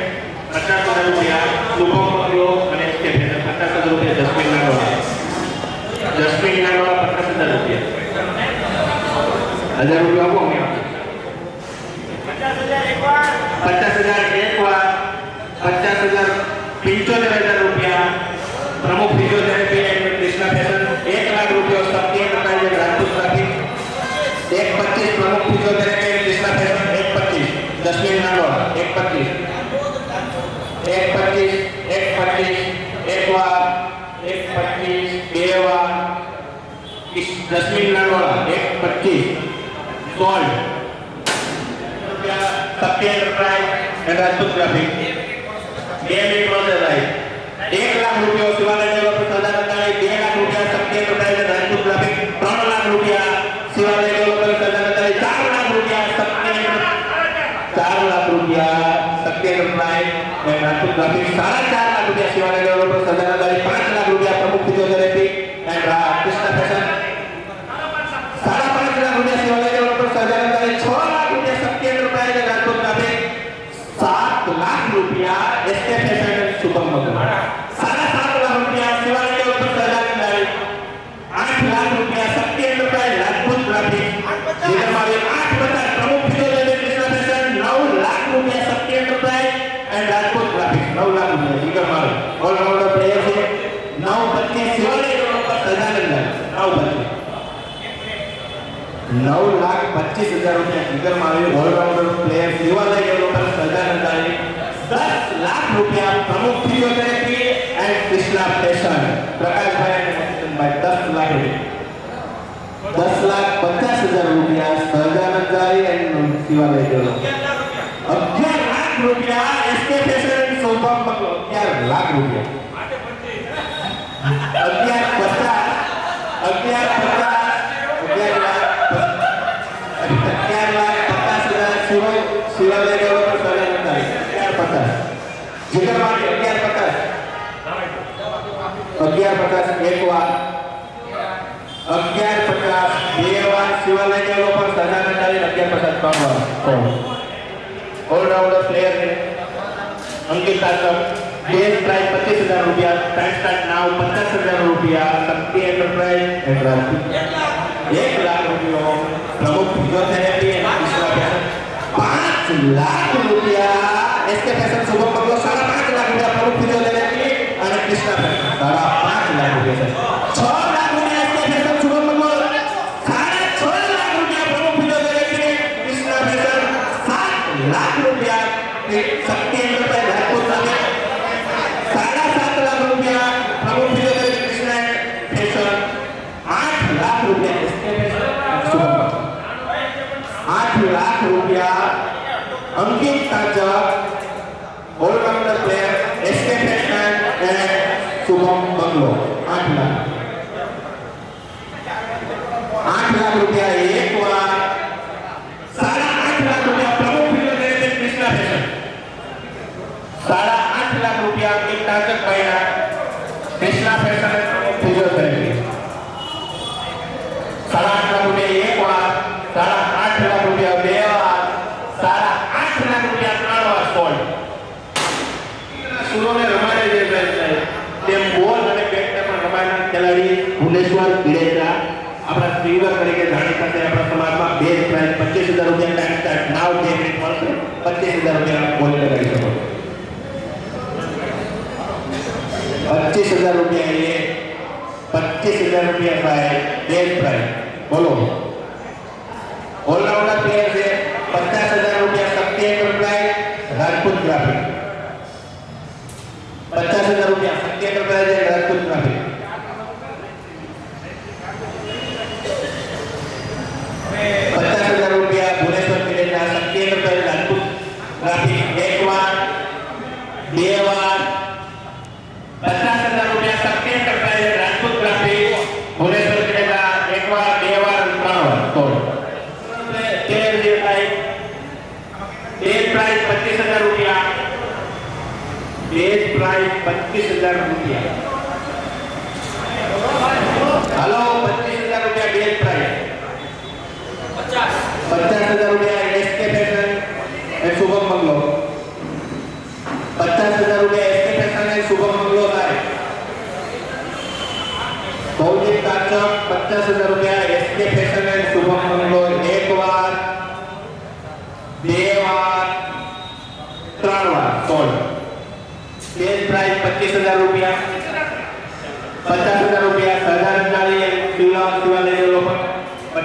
₹50,000 શુભમ મંગલ અને એસકે ફેશન. ₹50,000 1000 રૂપિયા આપો અમે 50,000 એક વાર 50,000 75,000 રૂપિયા Pramukh physiotherapy and Krishna fashion 1 lakh રૂપિયા Satya enterprise Rajput traffic 125 Pramukh physiotherapy and Krishna fashion 125 Jasmin Nanoda 125 એક વાર 125 બે વાર Jasmin Nanoda 125 sold Satya enterprise and Rajput traffic 2 minute process આવી 1 લાખ રૂપિયા શિવાલય ડેવલપર સરદાર નતાળી 2 લાખ રૂપિયા Satya enterprise and Rajput traffic 3 lakh રૂપિયા શિવાલય ડેવલપર સરદાર નતાળી 4 લાખ રૂપિયા સત્ય 4 લાખ રૂપિયા Satya enterprise and Rajput traffic 4.5 lakh રૂપિયા શિવાલય ડેવલપર સરદાર નતાળી 5 લાખ રૂપિયા Pramukh physiotherapy and Krishna fashion 5.5 lakh રૂપિયા શિવાલય ડેવલપર સરદાર નતાળી 6 લાખ રૂપિયા Satya enterprise and Rajput traffic 7 lakh રૂપિયા એસકે ફેશન એન્ડ શુભમ મગર 7.5 લાખ રૂપિયા શિવાલય ડેવલપર સરદાર નતાળી 8 લાખ રૂપિયા સત્ય એન્ટરપ્રાઇઝ રાજપૂત ટ્રાફિક જેમાં 8 પ્રમુખ ફિઝિયોથેરાપી કૃષ્ણા ફેશન 9 લાખ રૂપિયા Satya enterprise and Rajput traffic 9 lakh રૂપિયા જીગર મારો ઓલરાઉન્ડર પ્લેયર છે 925 શિવાલય ડેવલપર સરદાર નતાળી 9,25,000 રૂપિયા Jigar Maro allrounder player Shivalay developer Sardar Natali 10 lakh રૂપિયા Pramukh physiotherapy and Krishna fashion Prakashbhai અને મહેશભાઈ 10 લાખ રૂપિયા 10,50,000 રૂપિયા સરદાર નતાળી એન્ડ શિવાલય ડેવલપર 11 લાખ રૂપિયા એસકે ફેશન એન્ડ શુભમ મગર 11 લાખ રૂપિયા 11,50,000 શિવાલય ડેવલપર સરદાર નતાળી 11,50,000 જીગર મારી 11,50,000 એક વાર 11,50,000 બે વાર શિવાલય ડેવલપર સરદાર નતાળી 11,50,000 ત્રણ વાર ઓલરાઉન્ડર પ્લેયર છે અંકિત તાકર બેઝ પ્રાઇસ 25,000 રૂપિયા ટાઈમ સ્ટાર્ટ નાવ 50,000 રૂપિયા શક્તિ એન્ટરપ્રાઇઝ એન્ડ રાજપૂત 1 લાખ રૂપિયા Pramukh physiotherapy and Krishna fashion 5 lakh રૂપિયા એસકે ફેશન શુભમ મગર 5.5 લાખ રૂપિયા પ્રમુખ ફિઝિયોથેરાપી અને કૃષ્ણા ફેશન 5.5 લાખ રૂપિયા 6 લાખ રૂપિયા એસકે ફેશન શુભમ મગર 6.5 લાખ રૂપિયા પ્રમુખ ફિઝિયોથેરાપી કૃષ્ણા ફેશન 7 લાખ રૂપિયા શક્તિ એન્ટરપ્રાઇઝ રાજપૂત ટ્રાફિક 7.5 લાખ રૂપિયા પ્રમુખ ફિઝિયોથેરાપી કૃષ્ણા ફેશન 8 લાખ રૂપિયા એસકે ફેશન શુભમ મગર 8 લાખ રૂપિયા Ankit Tajak allrounder player SK fashion and Shubham બંગલો 8 લાખ 8 લાખ રૂપિયા એક વાર 8.5 લાખ રૂપિયા પ્રમુખ ફિઝિયોથેરાપી કૃષ્ણા ફેશન 8.5 લાખ રૂપિયા અંકિત તાજક ભાઈના કૃષ્ણા ફેશન એન્ડ પ્રમુખ ફિઝિયોથેરાપી 8.5 લાખ રૂપિયા એક વાર 8.5 લાખ રૂપિયા બે વાર 8.5 લાખ રૂપિયા ત્રણ વાર સોલ્ટ સુરોને રમાડે જે તેમ બોલ અને બેટને પણ રમાડનાર ખેલાડી ભુવનેશ્વર ગિરેજા આપણા સ્ત્રીવર તરીકે જાણીતા છે આપણા સમાજમાં બેઝ પ્રાઇસ 25,000 રૂપિયા ટાઈમ સ્ટાર્ટ નાવ 2 મિનિટ મળશે 25,000 રૂપિયા બોલ લગાડી શકો 25,000 રૂપિયા એ 25,000 રૂપિયા પ્રાઇસ બેઝ પ્રાઇસ બોલો ઓલરાઉન્ડર પ્લેયર છે 50,000 રૂપિયા શક્તિ એન્ટરપ્રાઇઝ રાજપૂત ટ્રાફિક 50,000 રૂપિયા Shakti enterprise and Rajput traffic 50,000 રૂપિયા ભુવનેશ્વર ગિરેજા શક્તિ એન્ટરપ્રાઇઝ રાજપૂત ટ્રાફિક એક વાર બે વાર 50,000 રૂપિયા શક્તિ એન્ટરપ્રાઇઝ રાજપૂત ટ્રાફિક ભુવનેશ્વર ગિરેજા એક વાર બે વાર ત્રણ વાર તોડ બેઝ પ્રાઇસ 25,000 રૂપિયા બેઝ પ્રાઇસ 25,000 રૂપિયા હાલો 25,000 રૂપિયા બેઝ પ્રાઇસ 50,000 રૂપિયા SK fashion and Shubham Manglo 50,000 રૂપિયા SK fashion and Shubham Manglo થાય ભૌતિક તાચક 50,000 રૂપિયા SK fashion and Shubham Manglo એક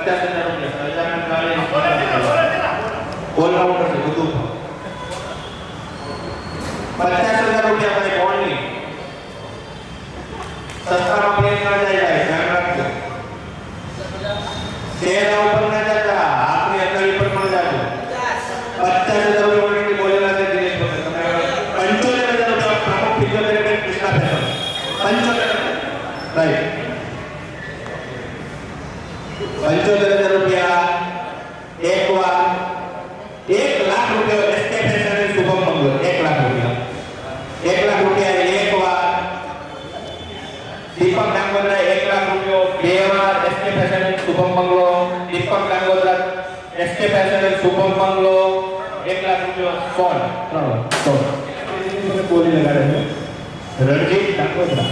50,000 રૂપિયા સહજાનંદ ઓલરાઉન્ડર છે બધું 50,000 રૂપિયા ભાઈ ઓનલી સસ્તામાં પ્લેન ના જાય ભાઈ ધ્યાન રાખજો શેર ઉપર ના જતા આપની અકડી પર પણ જાજો 50,000 રૂપિયા ઓલરેડી બોલેલા છે દિનેશ ભગત તમે 75,000 રૂપિયા Pramukh physiotherapy Krishna fashion 75 right 75,000 રૂપિયા એક વાર 1 લાખ રૂપિયા એસકે ફેશન શુભમ મંગળ 1 લાખ રૂપિયા 1 લાખ રૂપિયા એક વાર દીપક ડાંગોદરા 1 લાખ રૂપિયા બે વાર એસકે ફેશન શુભમ મંગળો દીપક ડાંગોદરા એસકે ફેશન શુભમ મંગળો 1 લાખ રૂપિયા સોન બોલી લગાડે છે રણજીત ડાંગોદરા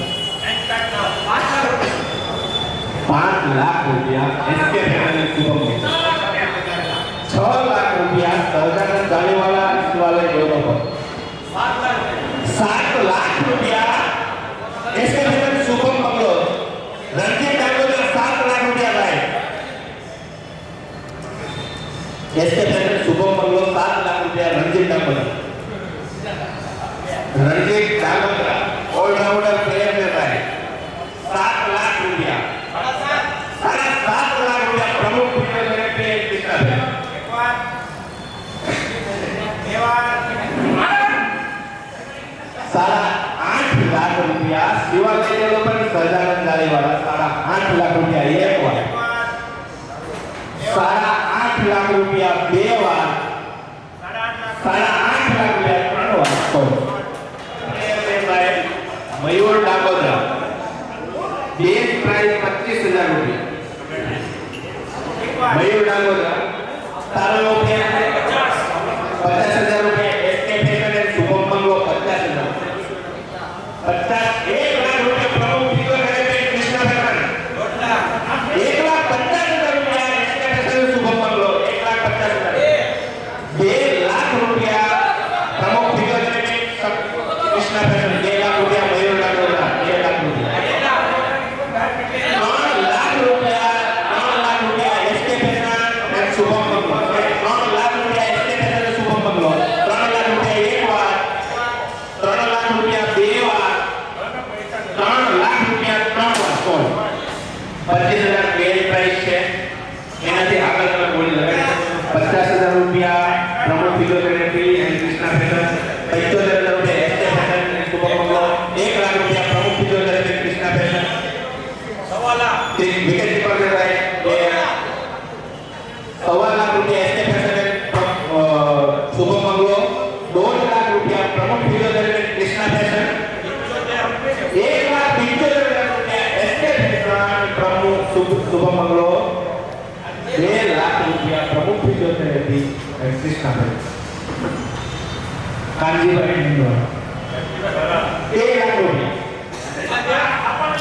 5 લાખ રૂપિયા એસકે ફેશન શુભમ મંગળ 6 લાખ રૂપિયા સહજાનંદ જાલીવાલા શિવાલય દેવભગત 7 લાખ રૂપિયા એસકે ફેશન શુભમ મંગળ રણજીત ડાંગોદરા 7 લાખ રૂપિયા ભાઈ એસકે ફેશન શુભમ મંગળ 7 લાખ રૂપિયા રણજીત ડાંગોદરા ઓલરાઉન્ડર પ્લેયર છે ભાઈ 7 લાખ રૂપિયા 7 લાખ રૂપિયા પ્રમુખ ફિઝિયોથેરાપી કૃષ્ણા સાડા 8 લાખ રૂપિયા શિવાલય ડેવલપર સહજાનંદ જાલીવાલા 8 લાખ રૂપિયા એક વાર 8 લાખ રૂપિયા બે વાર 8 લાખ રૂપિયા 3 વાર મયુર ડાંગોદરા બેઝ પ્રાઇસ 25,000 રૂપિયા મયુર ડાંગોદરા તારો રૂપિયા 50,000 રૂપિયા એસકે ફેશન શુભમ મંગળો 50,000 1 લાખ રૂપિયા પ્રમુખ ફિઝિયોથેરાપી કૃષ્ણા ફેશન 1,50,000 રૂપિયા એસકે ફેશન શુભમ મંગળો 1,50,000 2 લાખ રૂપિયા પ્રમુખ ફિઝિયોથેરાપી કૃષ્ણા ફેશન 2 લાખ રૂપિયા મયુર ડાંગોદરા 2 લાખ રૂપિયા 3 લાખ રૂપિયા એસકે ફેશન શુભમ મંગળો 3 લાખ રૂપિયા એસકે ફેશન શુભમ મંગળો 3 લાખ રૂપિયા એક વાર 3 લાખ રૂપિયા બે વાર 3 લાખ રૂપિયા 3 વાર સોલ 25,000 બેઝ પ્રાઇસ છે એનાથી આગળ તમે બોલી લગાડી 50,000 રૂપિયા પ્રમુખ ફિઝિયોથેરાપી અને કૃષ્ણા ફેશન 75,000 રૂપિયા એસકે ફેશન શુભમ મંગળો 1 લાખ રૂપિયા Pramukh physiotherapy Krishna fashion wicket keeper છે ભાઈ 1.25 લાખ રૂપિયા એસકે ફેશન શુભમ મંગળો 2 લાખ રૂપિયા પ્રમુખ ફિઝિયોથેરાપી કૃષ્ણા ફેશન 1,75,000 રૂપિયા એસકે ફેશન પ્રમુખ શુભમ મંગળો 2 લાખ રૂપિયા પ્રમુખ ફિઝિયોથેરાપી કૃષ્ણા ફેશન કાંજીભાઈ નિંદોરા 2 લાખ રૂપિયા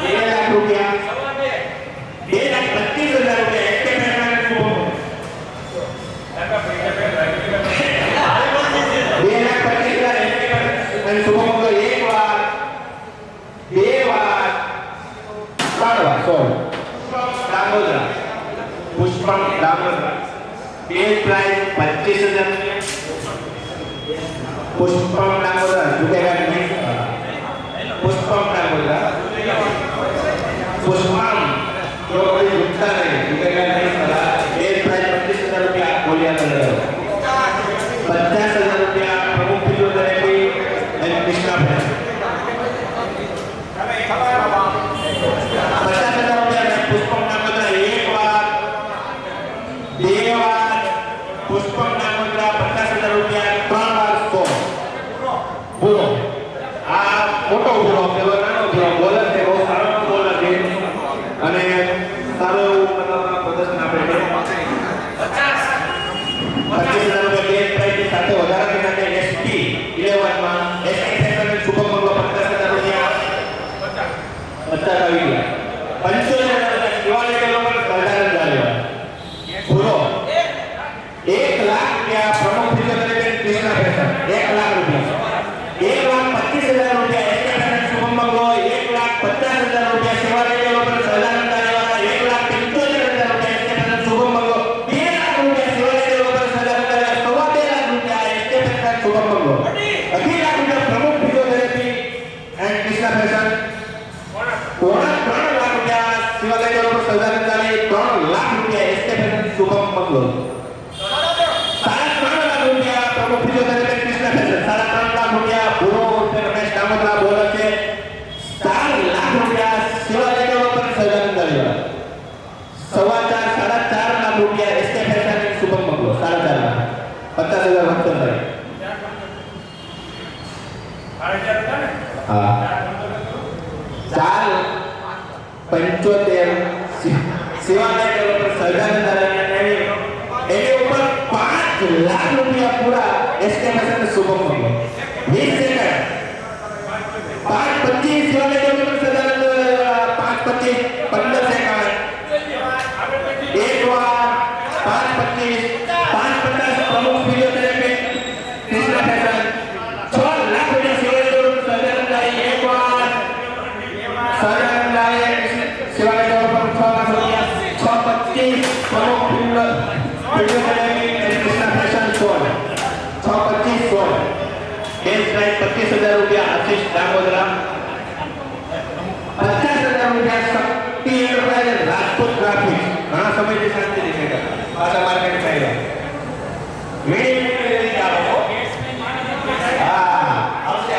2 લાખ રૂપિયા 2,25,000 રૂપિયા SK fashion Shubham 2,25,000 SK fashion Shubham Mangal એક વાર બે વાર 3 વાર sold Dangodara Pushpam Dangodara base price 25,000 Pushpam Dangodara झुकेगा नहीं पुष्पम ડાંગોદરા पुष्पम जो कोई झुकता नहीं झुकेगा नहीं सला बेस प्राइस 25,000 रुपया बोलिया कर 50,000 रुपया प्रमुख फिजियोथेरापी एंड कृष्णा फैशन 50,000 रुपया पुष्पम ડાંગોદરા एक बार બે વાર પુષ્પમ ડાંગોદરા 50,000 રૂપિયા 3 વાર 100 પૂરો આ મોટો પૂરો પેલો નાનો પૂરો બોલર છે બહુ સારો બોલર છે અને સારો એવું મતલબ પ્રદર્શન આપે છે 25,000 રૂપિયા બેઝ પ્રાઇસ સાથે વધારાની સાથે એસપી 11 માં એસપી ફેશન શુભમ મંગળો 50,000 રૂપિયા 50 આવી ગયા 75,000 શિવાલય ડેવલપર સહજાનંદ જાલીવાલા પૂરો 1 લાખ રૂપિયા પ્રમુખ ફિઝિયોથેરાપી કૃષ્ણા ફેશન 1 લાખ રૂપિયા 1,25,000 રૂપિયા એસકે ફેશન શુભમ મંગળો 1,50,000 રૂપિયા શિવાલય ડેવલપર સહજાનંદ જાલીવાલા 1,75,000 રૂપિયા SK fashion Shubham Shivalay developer Sahajanand દાદાની એની ઉપર 5 લાખ રૂપિયા પૂરા estimation Shubham Mangalo 20 second 5:25 Shivalay developer Sahajanand 5:25 15 second એક વાર 5:25 5:50 પ્રમુખ ફિઝિયોથેરાપી કૃષ્ણ ફેશન 6 લાખ રૂપિયા શિવાલય ડેવલપર સહજાનંદ દાઈ એક વાર સહજાનંદ દાઈ શિવાલય ડેવલપર 6 લાખ રૂપિયા 6:25 પ્રમુખ physiotherapy Krishna fashion 6:25 bench price 25,000 રૂપિયા આશીષ દામોદરા 50,000 રૂપિયા શક્તિ એન્ટરપ્રાઇઝ રાજપૂત ગ્રાફિક્સ ઘણા સમયથી શાંતિ દેખાય પાછા માર્કેટ ચાલ્યા વેડી આવો હા આવશે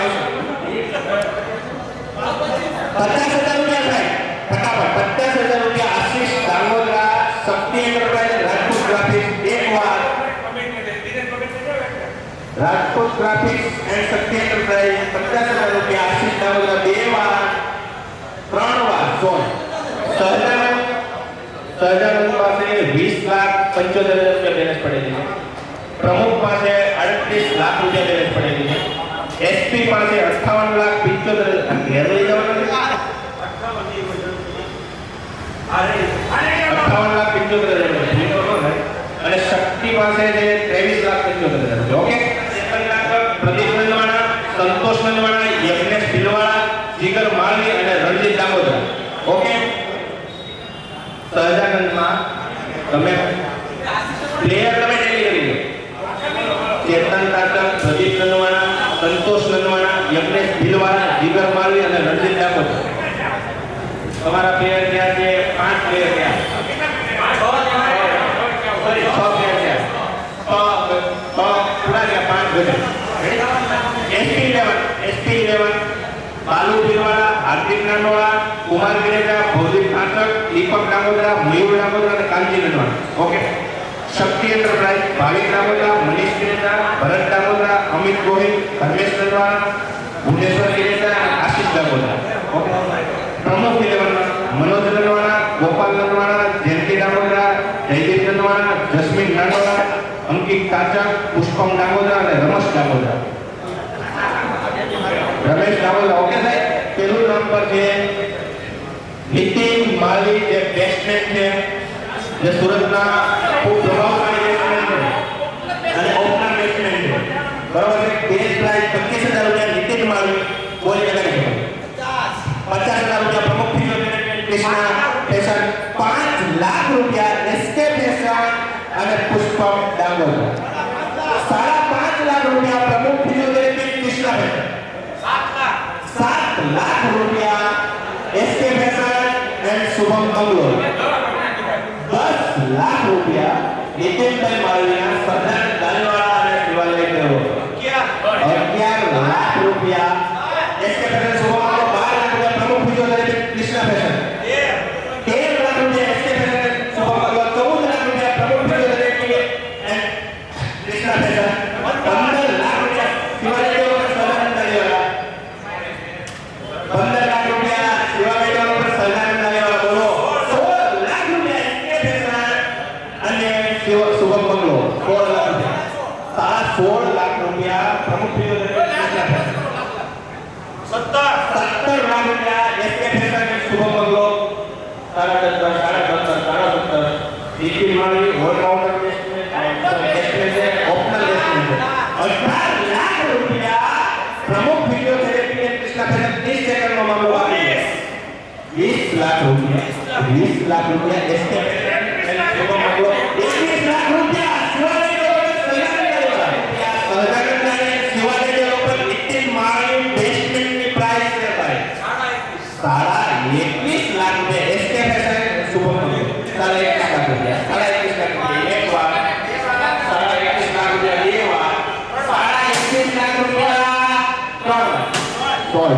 50,000 રૂપિયા થાય ફટાફટ 50,000 રૂપિયા આશીષ દામોદરા શક્તિ એન્ટરપ્રાઇઝ રાજપૂત ગ્રાફિક્સ એક વાર Rajkot graphics and Shakti enterprise 50,000 રૂપિયા આશીષ દામોદરા બે વાર ત્રણ વાર સહજાનંદ પાસે 20,75,000 રૂપિયા બેલેન્સ પડેલી છે પ્રમુખ પાસે 38 લાખ રૂપિયા બેલેન્સ પડેલી છે એસપી પાસે 58,75,000 ઘેર લઈ જવાના છે 58,75,000 અને શક્તિ પાસે છે 23,75,000 ઓકે પ્રદીપ નંદવાણા સંતોષ નંદવાણા યજ્ઞેશ ભીલવાડા જીગર માળવી અને રણજીત દામોદર ઓકે સહજાનંદમાં તમે પ્લેયર તમે ટેલી કરી લો ચેતન તાતક પ્રદીપ નંદવાણા સંતોષ નંદવાણા યજ્ઞેશ ભીલવાડા જીગર માળવી અને રણજીત દામોદર તમારા પ્લેયર ક્યાં છે 5 પ્લેયર ક્યાં SP11 બાલુ ભીલવાડા હાર્દિક નાનોડા કુમાર ગિરેજા ભૌતિક ઠાકર દીપક દામોદરા મયુર દામોદરા અને કાંજી નંદવાડા ઓકે શક્તિ એન્ટરપ્રાઇઝ ભાવિક દામોદરા મનીષ ગિરેજા ભરત દામોદરા અમિત ગોહિલ ધર્મેશ નંદવાડા ભુવનેશ્વર ગિરેજા અને આશીષ દામોદરા ઓકે પ્રમુખ 11 મનોજ નંદવાડા ગોપાલ નંદવાડા જયંતિ દામોદરા જયદીપ નંદવાડા જસ્મીન નાનોડા અંકિત કાચા પુષ્પમ દામોદરા અને રમેશ દામોદરા રમેશ દામોદરા ઓકે સાહેબ પેલું નંબર છે નીતિન માલી જે બેટ્સમેન છે જે સુરતના ખૂબ પ્રભાવશાળી બેટ્સમેન છે અને ઓપનર બેટ્સમેન છે બરાબર છે બેઝ પ્રાઇસ 25,000 રૂપિયા નીતિન માલી બોલ લગાવી શકો 50,000 રૂપિયા પ્રમુખ ફિઝિયોથેરાપી કૃષ્ણ ફેશન 5 લાખ રૂપિયા એસકે ફેશન અને પુષ્પમ દામોદર 5.5 લાખ રૂપિયા પ્રમુખ ફિઝિયોથેરાપી કૃષ્ણ ફેશન 7 લાખ રૂપિયા એસકે ફેશન એન્ડ શુભમ બંગલો 10 લાખ રૂપિયા નીતિનભાઈ માળવીના સહજાનંદ દાનવાડા અને શિવાલય ડેવલપર 11 લાખ રૂપિયા એસકે ફેશન શુભમ બંગલો 12 લાખ રૂપિયા પ્રમુખ ફિઝિયોથેરાપી કૃષ્ણ ફેશન 13 લાખ રૂપિયા એસકે ફેશન શુભમ બંગલો 14 લાખ રૂપિયા Pramukh physiotherapy and Krishna fashion 15 lakh રૂપિયા શિવાલય ડેવલપર સહજાનંદ દાનવાડા 15 લાખ રૂપિયા શિવાલય ડેવલપર સહજાનંદ દાનવાડા બોલો 16 લાખ રૂપિયા એસકે ફેશન અને શુભમ બંગલો 16 લાખ રૂપિયા 16 લાખ રૂપિયા પ્રમુખ ફિઝિયોથેરાપી કૃષ્ણ ફેશન 17 લાખ રૂપિયા એસકે ફેશન અને શુભમ બંગલો 17 Nitin Mali allrounder batsman opener batsman 18 lakh રૂપિયા પ્રમુખ ફિઝિયોથેરાપી અને કૃષ્ણ ફેશન 30 સેકન્ડનો મામલો આવી 20 લાખ રૂપિયા એસકે ફેશન અને શુભમ બંગલો 21 લાખ રૂપિયા શિવાલય ડેવલપર નીતિન માળી બેટ્સમેનની પ્રાઇસ છે ભાઈ 21 લાખ રૂપિયા એસકે ફેશન શુભમ બંગલો 21 લાખ રૂપિયા એક વાર 21 લાખ રૂપિયા બે વાર 21 લાખ રૂપિયા ત્રણ વાર 25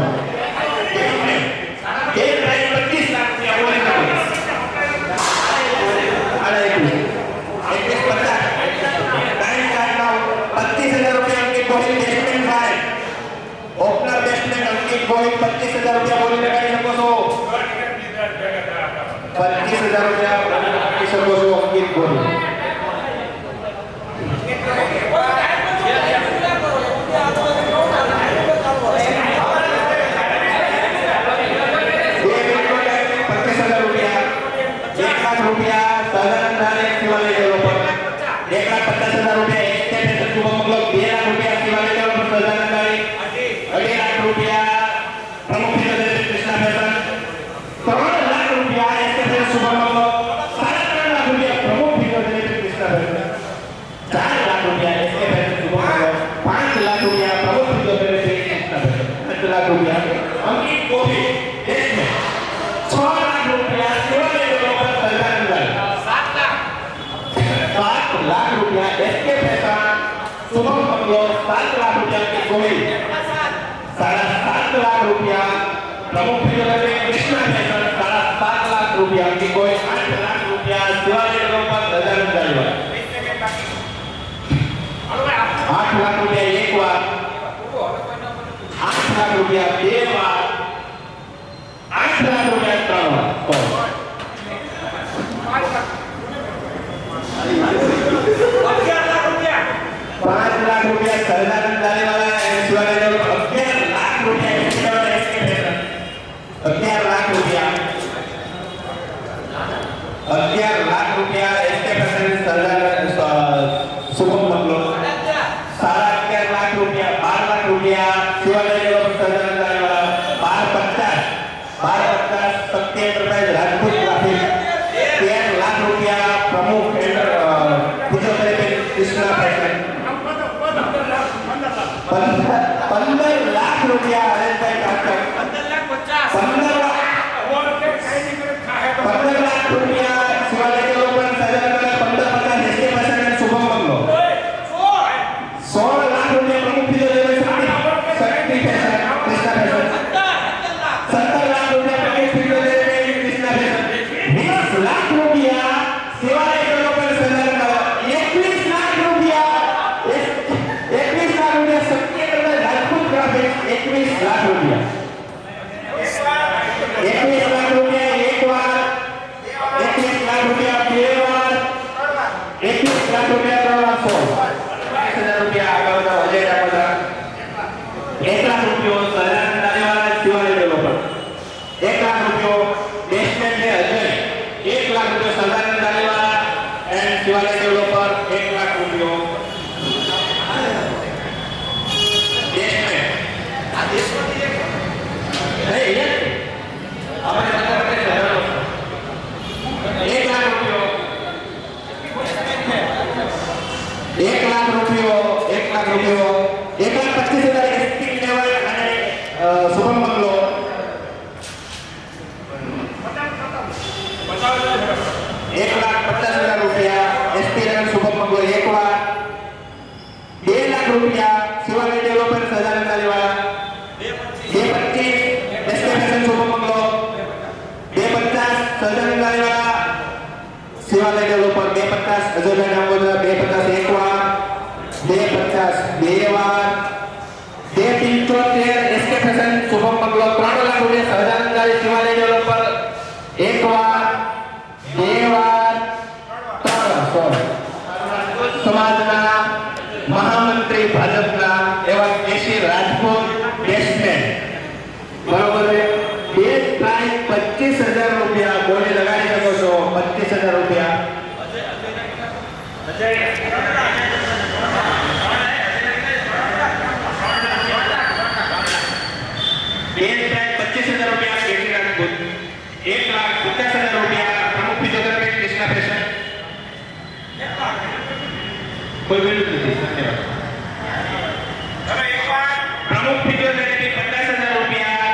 લાખ રૂપિયા બોલી શકો 25,000 રૂપિયા અંકિત ગોહિલ બેટ્સમેન થાય ઓપનર બેટ્સમેન અંકિત ગોહિલ 25,000 રૂપિયા બોલી લગાડી શકો છો 25,000 રૂપિયા પ્રવીણ આપી શકો છો અંકિત ગોહિલ. રૂપિયા સહજાનંદ દાને શિવાલય ડેવલપર 1,50,000 રૂપિયા એસકે ફેશન શુભમ મંગલ 2 લાખ રૂપિયા શિવાલય ડેવલપર સહજાનંદ દાને 2.5 લાખ રૂપિયા પ્રમુખ ફિલ્મ કૃષ્ણા ફેશન 3 લાખ રૂપિયા એસકે ફેશન શુભમ મંગલ 3.5 લાખ રૂપિયા પ્રમુખ ફિલ્મ કૃષ્ણા ફેશન 4 લાખ રૂપિયા એસકે ફેશન શુભમ મંગલ 5 લાખ રૂપિયા પ્રમુખ ફિલ્મ કૃષ્ણા ફેશન 5 લાખ રૂપિયા અંકિત ગોહિલ દેશમાં 6 લાખ રૂપિયા શિવાલય ડેવલપર સહજાનંદ દાને 7 લાખ રૂપિયા એસકે ફેશન શુભમ મંગલો 7 લાખ રૂપિયા કે ગોહિલ 7.5 લાખ રૂપિયા પ્રમુખ ફિલ્મ કૃષ્ણા ફેશન 7.5 લાખ રૂપિયા કે ગોહિલ 8 લાખ રૂપિયા શિવાલય ડેવલપર સહજાનંદ દાને 8 લાખ રૂપિયા એક વાર 8 લાખ રૂપિયા બે વાર 8 લાખ રૂપિયા ત્રણ વાર 5 લાખ રૂપિયા સહજાનંદ દાનેવાલા અને શિવાલય ડેવલપર 11 લાખ રૂપિયા એસકે ફેશન 11 લાખ રૂપિયા 11 લાખ રૂપિયા એસકે ફેશન સહજાનંદ શુભમ મંગલો 11.5 લાખ રૂપિયા 12 લાખ રૂપિયા શિવાલય ડેવલપર સહજાનંદ દાનેવાલા 12.50 શક્તિ એન્ટરપ્રાઇઝ રાજપૂત ગ્રાફિક 13 લાખ રૂપિયા પ્રમુખ ફિઝિયોથેરાપી કૃષ્ણા ફેશન 15 લાખ રૂપિયા હરેશભાઈ કાકર 15 લાખ રૂપિયા Shivalay developer Sahajanand 15.50 SK fashion અને શુભમ મંગલો 16 લાખ રૂપિયા પ્રમુખ ફિઝિયોથેરાપી શક્તિ ફેશન કૃષ્ણા ફેશન 17 લાખ રૂપિયા પ્રમુખ ફિઝિયોથેરાપી કૃષ્ણા ફેશન 20 લાખ રૂપિયા શિવાલય ડેવલપર સહજાનંદ 21 લાખ રૂપિયા શક્તિ એન્ટરપ્રાઇઝ રાજપૂત ગ્રાફિક્સ 21 લાખ રૂપિયા 21 લાખ રૂપિયા એક વાર 21 લાખ રૂપિયા બે વાર 21 લાખ રૂપિયા ત્રણ વાર 100,000 રૂપિયા આગળ બધા અજય ડાકોટા 1 લાખ રૂપિયો સહજાનંદ દાનેવાલા શિવાલય ડેવલપર 1 લાખ રૂપિયો બેસમેન્ટ ને અજય 1 લાખ રૂપિયો સહજાનંદ દાનેવાલા એન્ડ શિવાલય ડેવલપર 1 લાખ રૂપિયો બેસમેન્ટ આ દેશમાંથી એક નહીં આપણે 1 લાખ રૂપિયો 1 લાખ રૂપિયો 1 લાખ રૂપિયો 1,25,000 એસપી લેવલ અને શુભમ મંગલો 1,50,000 રૂપિયા એસપી લેવલ શુભમ મંગલો એક વાર 2 લાખ રૂપિયા Shivalay developer Sahajanand Danewala 2.25 SK fashion Shubham Mangalo 2.50 Sahajanand Danewala Shivalay developer 2.50 Ajaybhai Dangodara 2.50 એક વાર 2.50 બે વાર 2.75 એસકે ફેશન શુભમ મંગલો 3 લાખ રૂપિયા સહજાનંદ દાને શિવાલય ડેવલપર એક વાર બે વાર ત્રણ વાર સમાજના મહામંત્રી ભાજપના એવા કેસી રાજપૂત બેસમેન્ટ બરોબર છે બેઝ પ્રાઇસ 25,000 રૂપિયા બોલી લગાડી શકો છો 25,000 રૂપિયા બેઝ પ્રાઇસ 25,000 રૂપિયા કેસી રાજપૂત 1,50,000 રૂપિયા પ્રમુખ ફિઝિયોથેરાપી કૃષ્ણા ફેશન કોઈ વિરુદ્ધ નથી ધન્યવાદ પ્રમુખ ફિઝિયોથેરાપી 50,000 રૂપિયા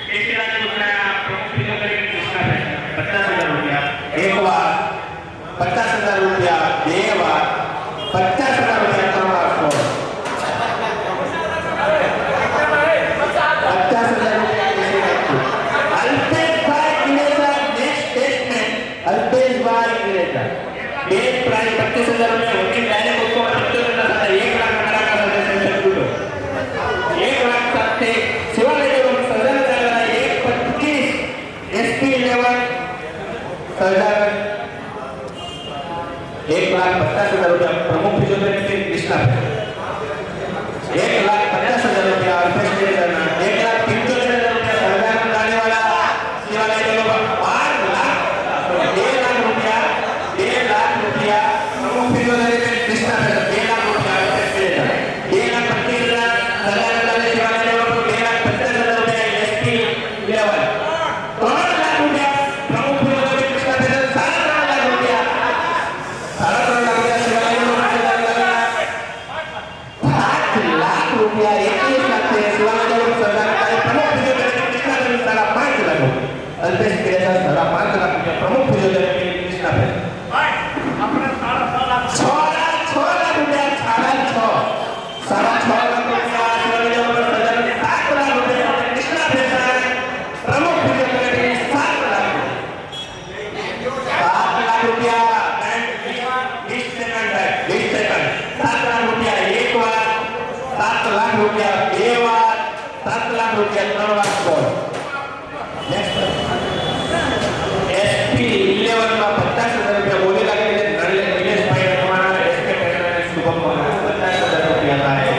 કેસી રાજપૂતના પ્રમુખ ફિઝિયોથેરાપી કૃષ્ણા ફેશન 50,000 રૂપિયા એક વાર 50,000 રૂપિયા બે વાર 50,000 રૂપિયા ત્રણ વાર 50,000 રૂપિયા કેસી રાજપૂત અલ્પેશભાઈ ઇનેજા નેક્સ્ટ સ્ટેટમેન્ટ અલ્પેશભાઈ ઇનેજા બેઝ પ્રાઇસ 25,000 રૂપિયા વકીલ ડાયરેક્ટ ઉત્કો 75 સાથે 1 લાખ કરાકા સાથે સેન્શન કુડો 1 લાખ સાથે શિવાલય ડેવલપર સહજાનંદ દાનેવાલા 1.25 એસપી લેવલ રૂપિયા પ્રમુખ ફિઝિયોથેરાપી કૃષ્ણા ભેસર. 1,50,000 રૂપિયા અલ્પેશ મેનેજરના. 1,75,000 રૂપિયા સરદાર દાણીવાલા શિવાલય ડેવલપર. 2 લાખ રૂપિયા પ્રમુખ ફિઝિયોથેરાપી કૃષ્ણા ભેસર. 2 લાખ રૂપિયા અલ્પેશ મેનેજર. 2,25,000 સરદાર દાણી શિવાલય ડેવલપર. 2,50,000 રૂપિયા એસપી 11. 3 લાખ રૂપિયા પ્રમુખ ફિઝિયોથેરાપી કૃષ્ણા ભેસર. 3.5 લાખ રૂપિયા 3.5 લાખ રૂપિયા શિવાલય રૂપિયા 21 લાખ છે શિવાલય સરદાર પ્રમુખ ફિઝિયોથેરાપી કૃષ્ણા ભેસર. 5.5 લાખ રૂપિયા અલ્પેશ મેનેજર. 5.5 લાખ રૂપિયા પ્રમુખ ફિઝિયોથેરાપી કૃષ્ણા ભેસર. 6 લાખ રૂપિયા 6.5 લાખ રૂપિયા શિવાલય સરદાર. 7 લાખ રૂપિયા કૃષ્ણા ભેસર પ્રમુખ ફિઝિયોથેરાપી. 7 લાખ રૂપિયા 20 સેકન્ડ 7 લાખ રૂપિયા એક વાર. 7 લાખ રૂપિયા બે વાર. 7 લાખ રૂપિયા 3 વાર સ્કોર. નેક્સ્ટ એસપી 11 માં 50,000 રૂપિયા બોલી લાગે છે નિલેશભાઈ રખવાના એસકે પેટર્ન શુભમ 50,000 રૂપિયા થાય.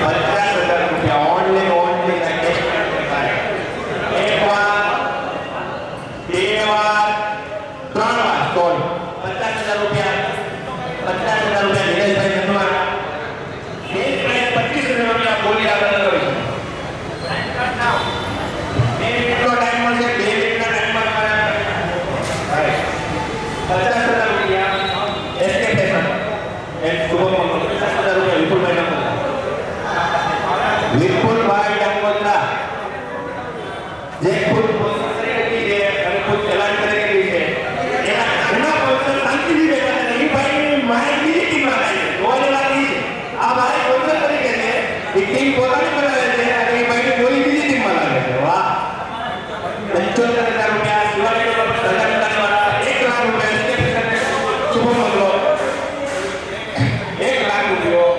50,000 રૂપિયા ઓનલી થાય. એક વાર બે વાર 3 વાર સ્કોર. 50,000 રૂપિયા 50,000 રૂપિયા નિલેશભાઈ રખવાના. 25,000 રૂપિયા બોલી આગળ હોય છે. 2 મિનિટનો ટાઈમ મળશે. 2 મિનિટના ટાઈમમાં તમારે 50,000 રૂપિયા એસકે પેટર્ન એન્ડ શુભમ 50,000 રૂપિયા વિપુલભાઈ ડાંગોત્રા. વિપુલભાઈ ડાંગોત્રા જે ખુદ પોસ્ટ કરી હતી છે અને ખુદ એલાન કરી છે એના પોસ્ટ શાંતિથી બેઠા છે. એ ભાઈ માહિતી ટીમમાં થાય છે. જોવાની વાત એ છે આ ભાઈ પોસ્ટ તરીકે છે એ ટીમ પોતાની બનાવે છે અને એ ભાઈની બોલી બીજી ટીમમાં લાગે છે. વાહ. 75,000 રૂપિયા શિવાલય ડેવલપર સરદાર દાણીવાલા. 1 લાખ રૂપિયા એસકે પેટર્ન શુભમ મંગલો. 1 લાખ રૂપિયો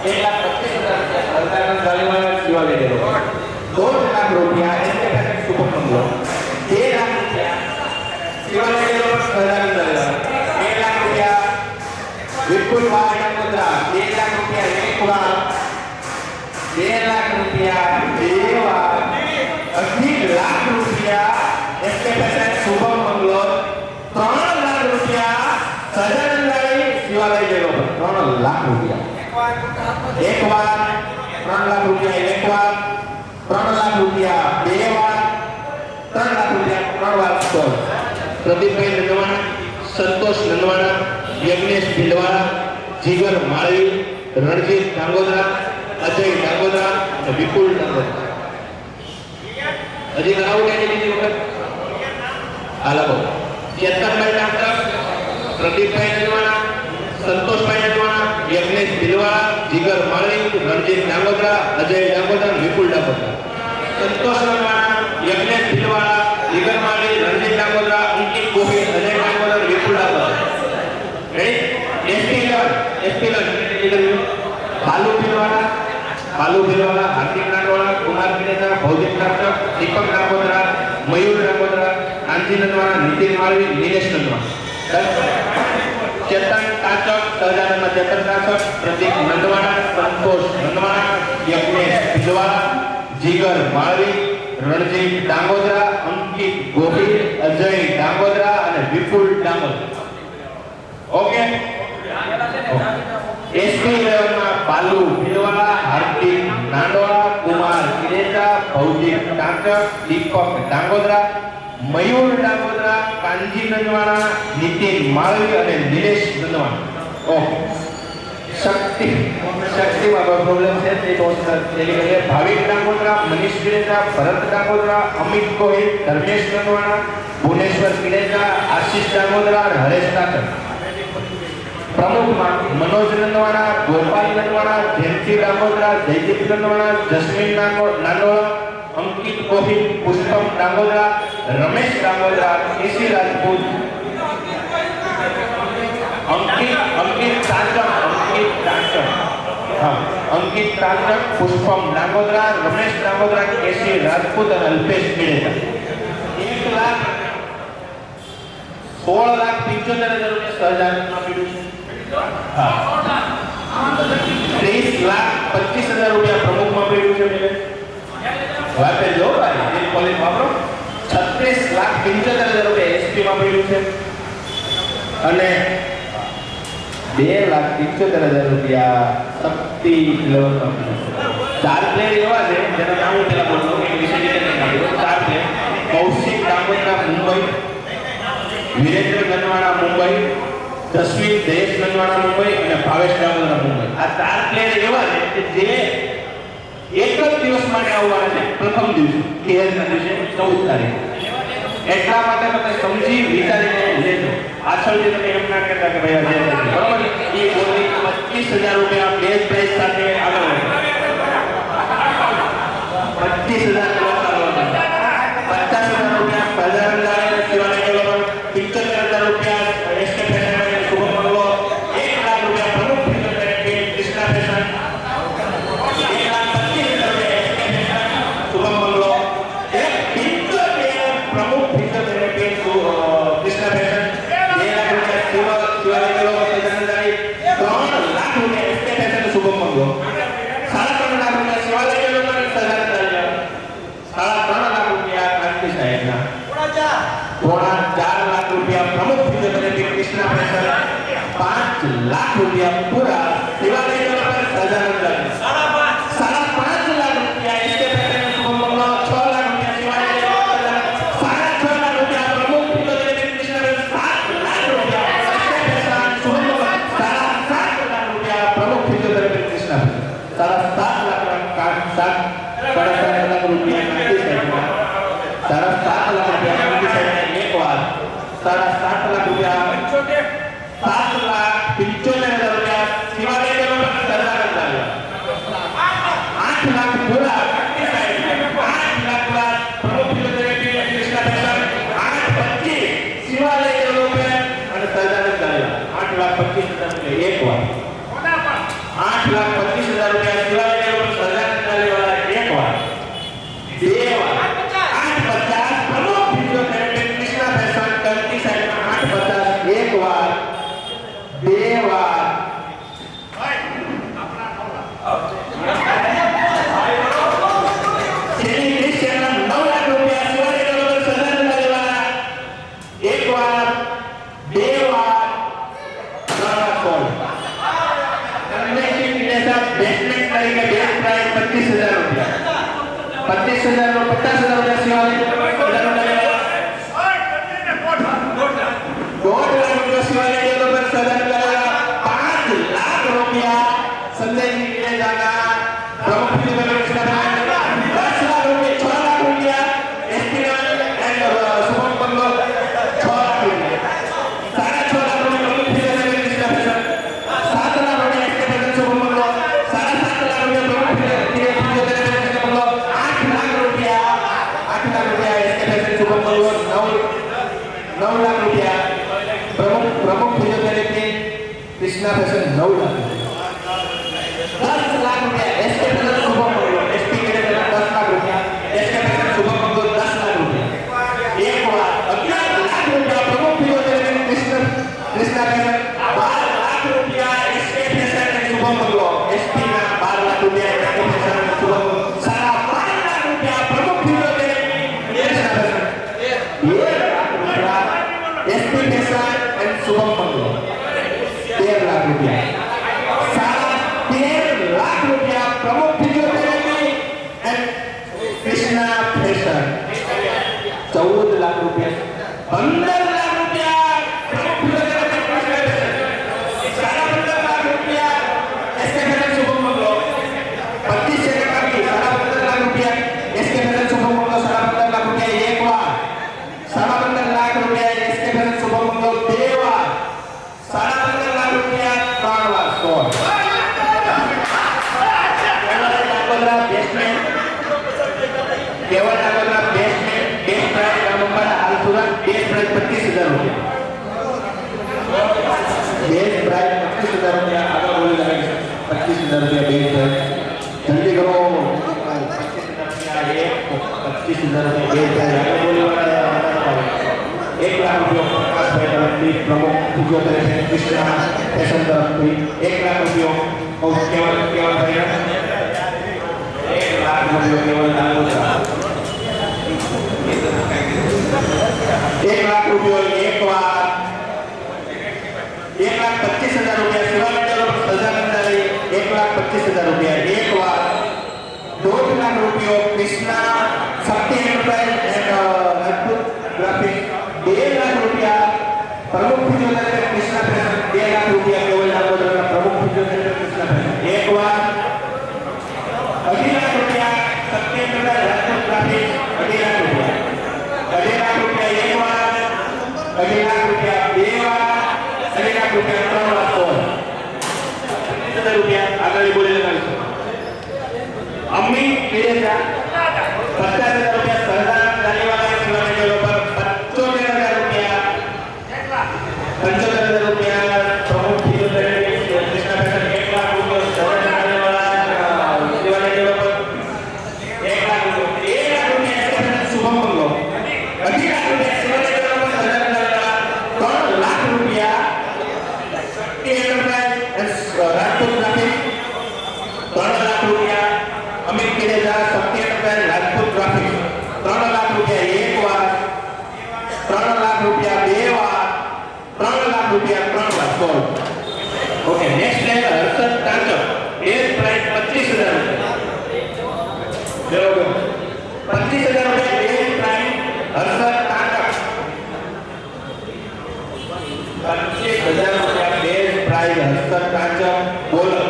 1,25,000 રૂપિયા સરદાર દાણીવાલા શિવાલય ડેવલપર. 2 લાખ રૂપિયા એસકે પેટર્ન શુભમ મંગલો. 2 લાખ રૂપિયા શિવાલય ડેવલપર સરદાર દાણીવાલા. 2 લાખ રૂપિયા વિપુલભાઈ ડાંગોત્રા. 2 લાખ રૂપિયા એક વાર. 2 લાખ રૂપિયા બે વાર. 18 લાખ રૂપિયા એસકે પેટર્ન શુભમ મંગલો. 3 લાખ રૂપિયા સદાનંદાઈ શિવાલય ડેવલપર. 3 લાખ રૂપિયા એક વાર. 3 લાખ રૂપિયા એક વાર. 3 લાખ રૂપિયા બે વાર. 3 લાખ રૂપિયા 3 વાર સ્કોર. પ્રદીપભાઈ નંદવાણા, સંતોષ નંદવાણા, યજ્ઞેશ ભીલવાડા, જીગર માળવી, રણજીત ડાંગોત્રા, અજય ડાંગોત્રા અને વિપુલ ડાંગોત્રા. હજી કરાવું કે બીજી વખત આ લખો. ચેતનભાઈ ડાંગોત્રા, પ્રદીપભાઈ નંદવાણા, સંતોષભાઈ નંદવાણા, યજ્ઞેશ ભીલવાડા, જીગર માળવી, રણજીત ડાંગોત્રા, અજય ડાંગોત્રા, વિપુલ ડાંગોત્રા. સંતોષ નંદવાણા, યજ્ઞેશ ભીલવાડા, જીગર માળવી, રણજીત ડાંગોત્રા, અંકિત ગોહિલ, અજય ડાંગોત્રા, વિપુલ ડાંગોત્રા. એસપી 11 બાલુ ભીલવાડા, હાર્દિક નાનવાડા, કુમાર કિરેજા, ભૌતિક ડાક્ટર, દીપક ડાંગોત્રા, મયુર ડાંગોત્રા, કાંતિ નંદવાડા, નીતિન માળવી, નિલેશ નંદવાડા. ચેતન કાચક, સહજાનંદ ચેતન કાચક, પ્રતીક નંદવાડા, સંતોષ નંદવાડા, યજ્ઞેશ ભીલવાડા, જીગર માળવી, રણજીત ડાંગોત્રા, અંકિત ગોહિલ, અજય ડાંગોત્રા અને વિપુલ ડાંગોત્રા. ઓકે. એસપી 11 માં બાલુ ભીલવાડા, હાર્દિક નાનવાડા, કુમાર કિરેજા, ભૌતિક ડાક્ટર, દીપક ડાંગોત્રા, મયુર ડાંગોત્રા, કાંજી નંદવાડા, નીતિન માળવી અને નિલેશ નંદવાડા. ઓકે. શક્તિમાં પ્રોબ્લેમ છે તે તેની ભાવિક ડાંગોત્રા, મનીષ કિરેજા, ભરત ડાંગોત્રા, અમિત ગોહિલ, ધર્મેશ નંદવાડા, ભુવનેશ્વર કિરેજા, આશીષ ડાંગોત્રા અને હરેશ ડાકર. પ્રમુખમાં મનોજ નંદવાડા, ગોપાલ નંદવાડા, જયંતિ ડાંગોત્રા, જયદીપ નંદવાડા, જસ્મીન નાનોડા, અંકિત ગોહિલ, પુષ્પમ ડાંગોત્રા, રમેશ ડાંગોત્રા, કેસી રાજપૂત, અંકિત તાંચક, પુષ્પમ ડાંગોત્રા, રમેશ ડાંગોત્રા, કેસી રાજપૂત અને અલ્પેશ મેડેતા. 1,16,000 16,75,000 રૂપિયા સહજાનંદમાં પડ્યું છે. હા 30,25,000 રૂપિયા પ્રમુખમાં પડ્યું છે. મેં વાપે જો ભાઈ એ કોલેજ વાપરો 36,75,000 રૂપિયા એસપી માં પડ્યું છે અને 2,75,000 રૂપિયા શક્તિ 11 માં પડ્યું છે. 4 પ્લેયર એવા છે જેના નામ હું પેલા બોલતો કે વિશેષ રીતે 4 પ્લેયર કૌશિક દામોદરા મુંબઈ, વિરેન્દ્ર ગનવાડા મુંબઈ, જસવીર દેશ ગનવાડા મુંબઈ અને ભાવેશ દામોદરા મુંબઈ. આ 4 પ્લેયર એવા છે કે જે એક જ દિવસ માટે આવવાના છે. પ્રથમ દિવસ કેએલના દિવસે 14 તારીખ. એટલા માટે તમે સમજી વિચારીને લેજો. પાછળથી તમે એમ ના કહેતા કે ભાઈ આ જે બરોબર એ બોલી 25,000 રૂપિયા બેઝ પ્રાઇસ સાથે આગળ વધે. 25,000 50,000 રૂપિયા સહજાનંદ શિવાલય કેળવર, 75,000 રૂપિયા એસકે ફેશન શુભમ મંગલો, 1,00,000 રૂપિયા પ્રમુખ ફિઝિયોથેરાપી કૃષ્ણા ફેશન, 1,25,000 રૂપિયા એસકે ફેશન શુભમ મંગલો, 75,000 પ્રમુખ ફિઝિયોથેરાપી કૃષ્ણા ફેશન, 2,00,000 રૂપિયા શિવાલય કેળવર સહજાનંદ, 3,00,000 રૂપિયા એસકે ફેશન શુભમ મંગલો, 3.5 લાખ રૂપિયા શિવાલય કેળવર સહજાનંદ, 3.5 લાખ રૂપિયા ક્રાંતિ સાહેબના, 4.5 લાખ રૂપિયા પ્રમુખ ફિઝિયોથેરાપી કૃષ્ણા ફેશન, 5 લાખ રૂપિયા પૂરા શિવાલય કેળવર સહજાનંદ, 5.5 લાખ રૂપિયા એસકે ફેશન શુભમ મંગલો, 6 લાખ રૂપિયા શિવાલય કેળવર સહજાનંદ, 6.5 લાખ રૂપિયા પ્રમુખ ફિઝિયોથેરાપી કૃષ્ણા ફેશન, 7 લાખ રૂપિયા એસકે ફેશન શુભમ મંગલો, 7.5 લાખ રૂપિયા પ્રમુખ ફિઝિયોથેરાપી કૃષ્ણા ફેશન, 7.5 લાખ રૂપિયા ક્રાંતિ સાહેબના, 7.5 લાખ રૂપિયા ક્રાંતિ સાહેબના એક વાર, 7.5 લાખ રૂપિયા 7,75,000 રૂપિયા શિવાલય કેળવર સહજાનંદ, 8 લાખ પૂરા ક્રાંતિ સાહેબ, 8 લાખ પ્રમુખ ફિઝિયોથેરાપી કૃષ્ણા ફેશન, 8.25 શિવાલય કેળવર અને સહજાનંદ, 8,25,000 એક વાર, 8,25,000 રૂપિયા શિવાલય કેળવર સહજાનંદ એક વાર, 2 વાર, 8.50 પ્રમુખ ફિઝિયોથેરાપી કૃષ્ણા ફેશન ક્રાંતિ સાહેબના, 8.50 એક વાર, 2 વાર, શ્રી ક્રિશ્ચિયન 9 લાખ રૂપિયા શિવાલય કેળવર સહજાનંદ એક વાર, 2 વાર, 3.16 બેસમેન્ટ તરીકે બેઝ પ્રાઇસ 25,000 રૂપિયા, 25,000 નો 50,000 રૂપિયા શિવાલય શિવાલય કેળવર સહજાનંદ, 5 લાખ રૂપિયા સંજયજી વિરેજાના પ્રમુખ ફિઝિયોથેરાપી કૃષ્ણા ફેશન, 10 લાખ રૂપિયા 6 લાખ રૂપિયા એસપીના એન્ડ શુભમ મંગલો, 6 લાખ રૂપિયા, 6.5 લાખ રૂપિયા પ્રમુખ ફિઝિયોથેરાપી કૃષ્ણા ફેશન, 7 લાખ રૂપિયા એસકે ફેશન શુભમ મંગલો, 7.5 લાખ રૂપિયા પ્રમુખ ફિઝિયોથેરાપી કૃષ્ણા મંગલો, 8 લાખ રૂપિયા એસકે ફેશન શુભમ મંગલો, 9 લાખ રૂપિયા પ્રમુખ ફિઝિયોથેરાપી કૃષ્ણા ફેશન, 9 લાખ રૂપિયા, 10 લાખ રૂપિયા SK fashion Shubham Mangalo, SP cadet 10 lakh રૂપિયા એસકે ફેશન શુભમ મંગલો, 10 લાખ રૂપિયા એક વાર, 11 લાખ રૂપિયા પ્રમુખ ફિઝિયોથેરાપી કૃષ્ણા ફેશન, 12 લાખ રૂપિયા SK fashion Shubham Mangalo, SP ના 12 લાખ રૂપિયા એસકે ફેશન શુભમ મંગલો, 5.5 લાખ રૂપિયા પ્રમુખ ફિઝિયોથેરાપી કૃષ્ણા ફેશન, 2 લાખ રૂપિયા SP fashion and Shubham Mangalo, 13 lakh રૂપિયા, 13 લાખ રૂપિયા Pramukh physiotherapy and Krishna fashion, 14 lakh રૂપિયા, 15 લાખ રૂપિયા પ્રમુખ ફિઝિયોથેરાપી કૃષ્ણા ફેશન, 15 લાખ રૂપિયા એસકે ફેશન શુભમ મંગલો, 25 લાખ રૂપિયા એસકે ફેશન શુભમ મંગલો, 15 લાખ રૂપિયા એક વાર, 15 લાખ રૂપિયા એસકે ફેશન શુભમ મંગલો, 2 વાર, 15 લાખ રૂપિયા 3 વાર, 16 કેવળ ડાકોરના બેસમેન્ટ બેઝ પ્રાઇસ ગામંબાડા હાલ સુરત બેઝ પ્રાઇસ 25,000 રૂપિયા, બેઝ પ્રાઇસ 25,000 રૂપિયા, આગળ બોલી લાગે 25,000 રૂપિયા બેઝ પ્રાઇસ, જલ્દી કરો 25,000 રૂપિયા બેઝ પ્રાઇસ, આગળ બોલી વાળા 1 લાખ રૂપિયા પ્રકાશભાઈ प्रमुख फिजियोथेरेपिस्ट कृष्णा फैशन तरफથી 1 લાખ રૂપિયા કેવલ ભાઈ 1 લાખ રૂપિયા કેવલ દાનપુરા 1 લાખ રૂપિયા એક વાર 1,25,000 રૂપિયા સેવા મેડલ સજાનંદારી 1,25,000 રૂપિયા એક વાર 2 લાખ રૂપિયા Krishna Shakti enterprise and Rajput graphics 2 lakh રૂપિયા प्रमुख फिजियोथेरेपिस्ट कृष्णा फैशन 2 लाख रुपया केवल दामोदर प्रमुख फिजियोथेरेपिस्ट कृष्णा फैशन एक बार 2.5 लाख रुपया सत्येंद्र राजपूत ग्राफिक्स 2.5 लाख रुपया 2.5 लाख रुपया एक बार 2.5 लाख रुपया બે વાર 2.5 लाख रुपया 3 लाख 17 रुपया આગળ બોલે લગાવીશું અમ્મી કેરેજા 50,000 रुपया સરદાર દાનીવાલા સેવા મેડલ પર 75,000 रुपया 75,000 रुपया प्रमुख फिजियोथेरेपिस्ट कृष्णा फैशन 1 लाख रुपया सरदार दानीवाला सेवा मेडल पर 1 लाख रुपया शुभम मंगलो 2.5 लाख रुपया सेवा मेडल पर सरदार दानीवाला 3 लाख रुपया एंटरप्राइज રાજપૂત ગ્રાફિક્સ 3 लाख रुपया अमित केरेजा शक्ति एंटरप्राइज રાજપૂત ग्राफिक्स 3 लाख रुपया एक बार 3 लाख रुपया બે વાર 3 लाख रुपया 3 लाख सोल ओके नेक्स्ट है हर्षद कांचक बेस प्राइस 25,000 रुपया देखो 25,000 रुपया बेस प्राइस हर्षद कांचक 25,000 रुपया बेस प्राइस हर्षद कांचक बोलर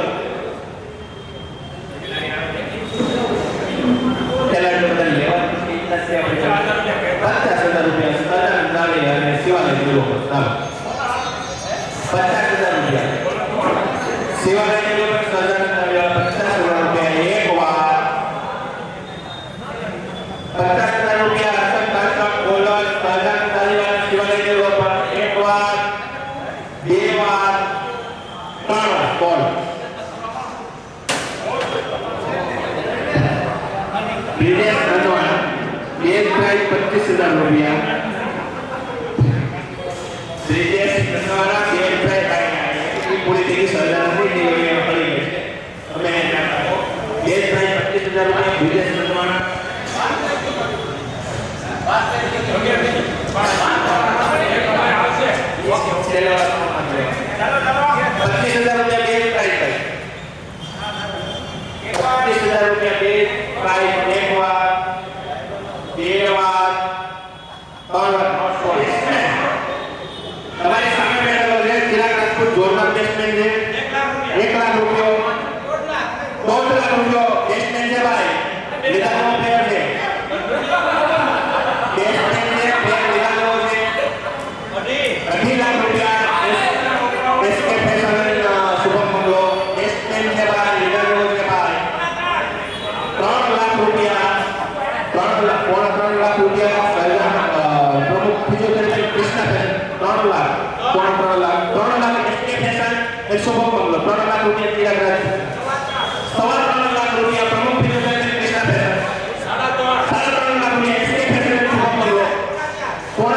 चला टोटल लेवल कितना से 50,000 रुपया सदन डाले અને શિવાલય જીરો પર 50,000 रुपया શિવાલય જીરો પર સદન डाले 50,000 रुपया एक बार 50,000 रुपया हर्षद कांचक बोलर सदन डाले શિવાલય જીરો પર एक बार બે વાર 3 વાર બોલ विदेश बनवाना बेस प्राइस 25,000 रुपया विदेश बनवाना बेस प्राइस आया पूरी देखी सरदार नहीं ये पड़ी है हमें बेस प्राइस 25,000 रुपया विदेश बनवाना 25,000 रुपया बेस प्राइस है 25,000 रुपया बेस प्राइस एक बार બે વાર 3 વાર તમારી સામે બેઠેલો છે ચિરાગ રાજપૂત જોરદાર બેટ્સમેન છે 1 લાખ રૂપિયો 1.5 લાખ રૂપિયો બેટ્સમેન છે ભાઈ લીધાનો પ્લેયર છે બેટ્સમેન છે પ્લેયર લીધાનો છે 2.5 લાખ રૂપિયા SK fashion Shubham Manglo batsman છે ભાઈ લીધાનો છે ભાઈ 3 लाख रुपया 3 लाख 3 रुपया Pramukh physiotherapist Krishna fashion 3 lakh 3 lakh SK fashion Shubham Mangalo 3 lakh रुपया चिराग राज 3.5 लाख रुपया प्रमुख फिजियोथेरेपिस्ट कृष्णा फैशन 3.5 लाख रुपया एसके फैशन शुभम मंगलो 4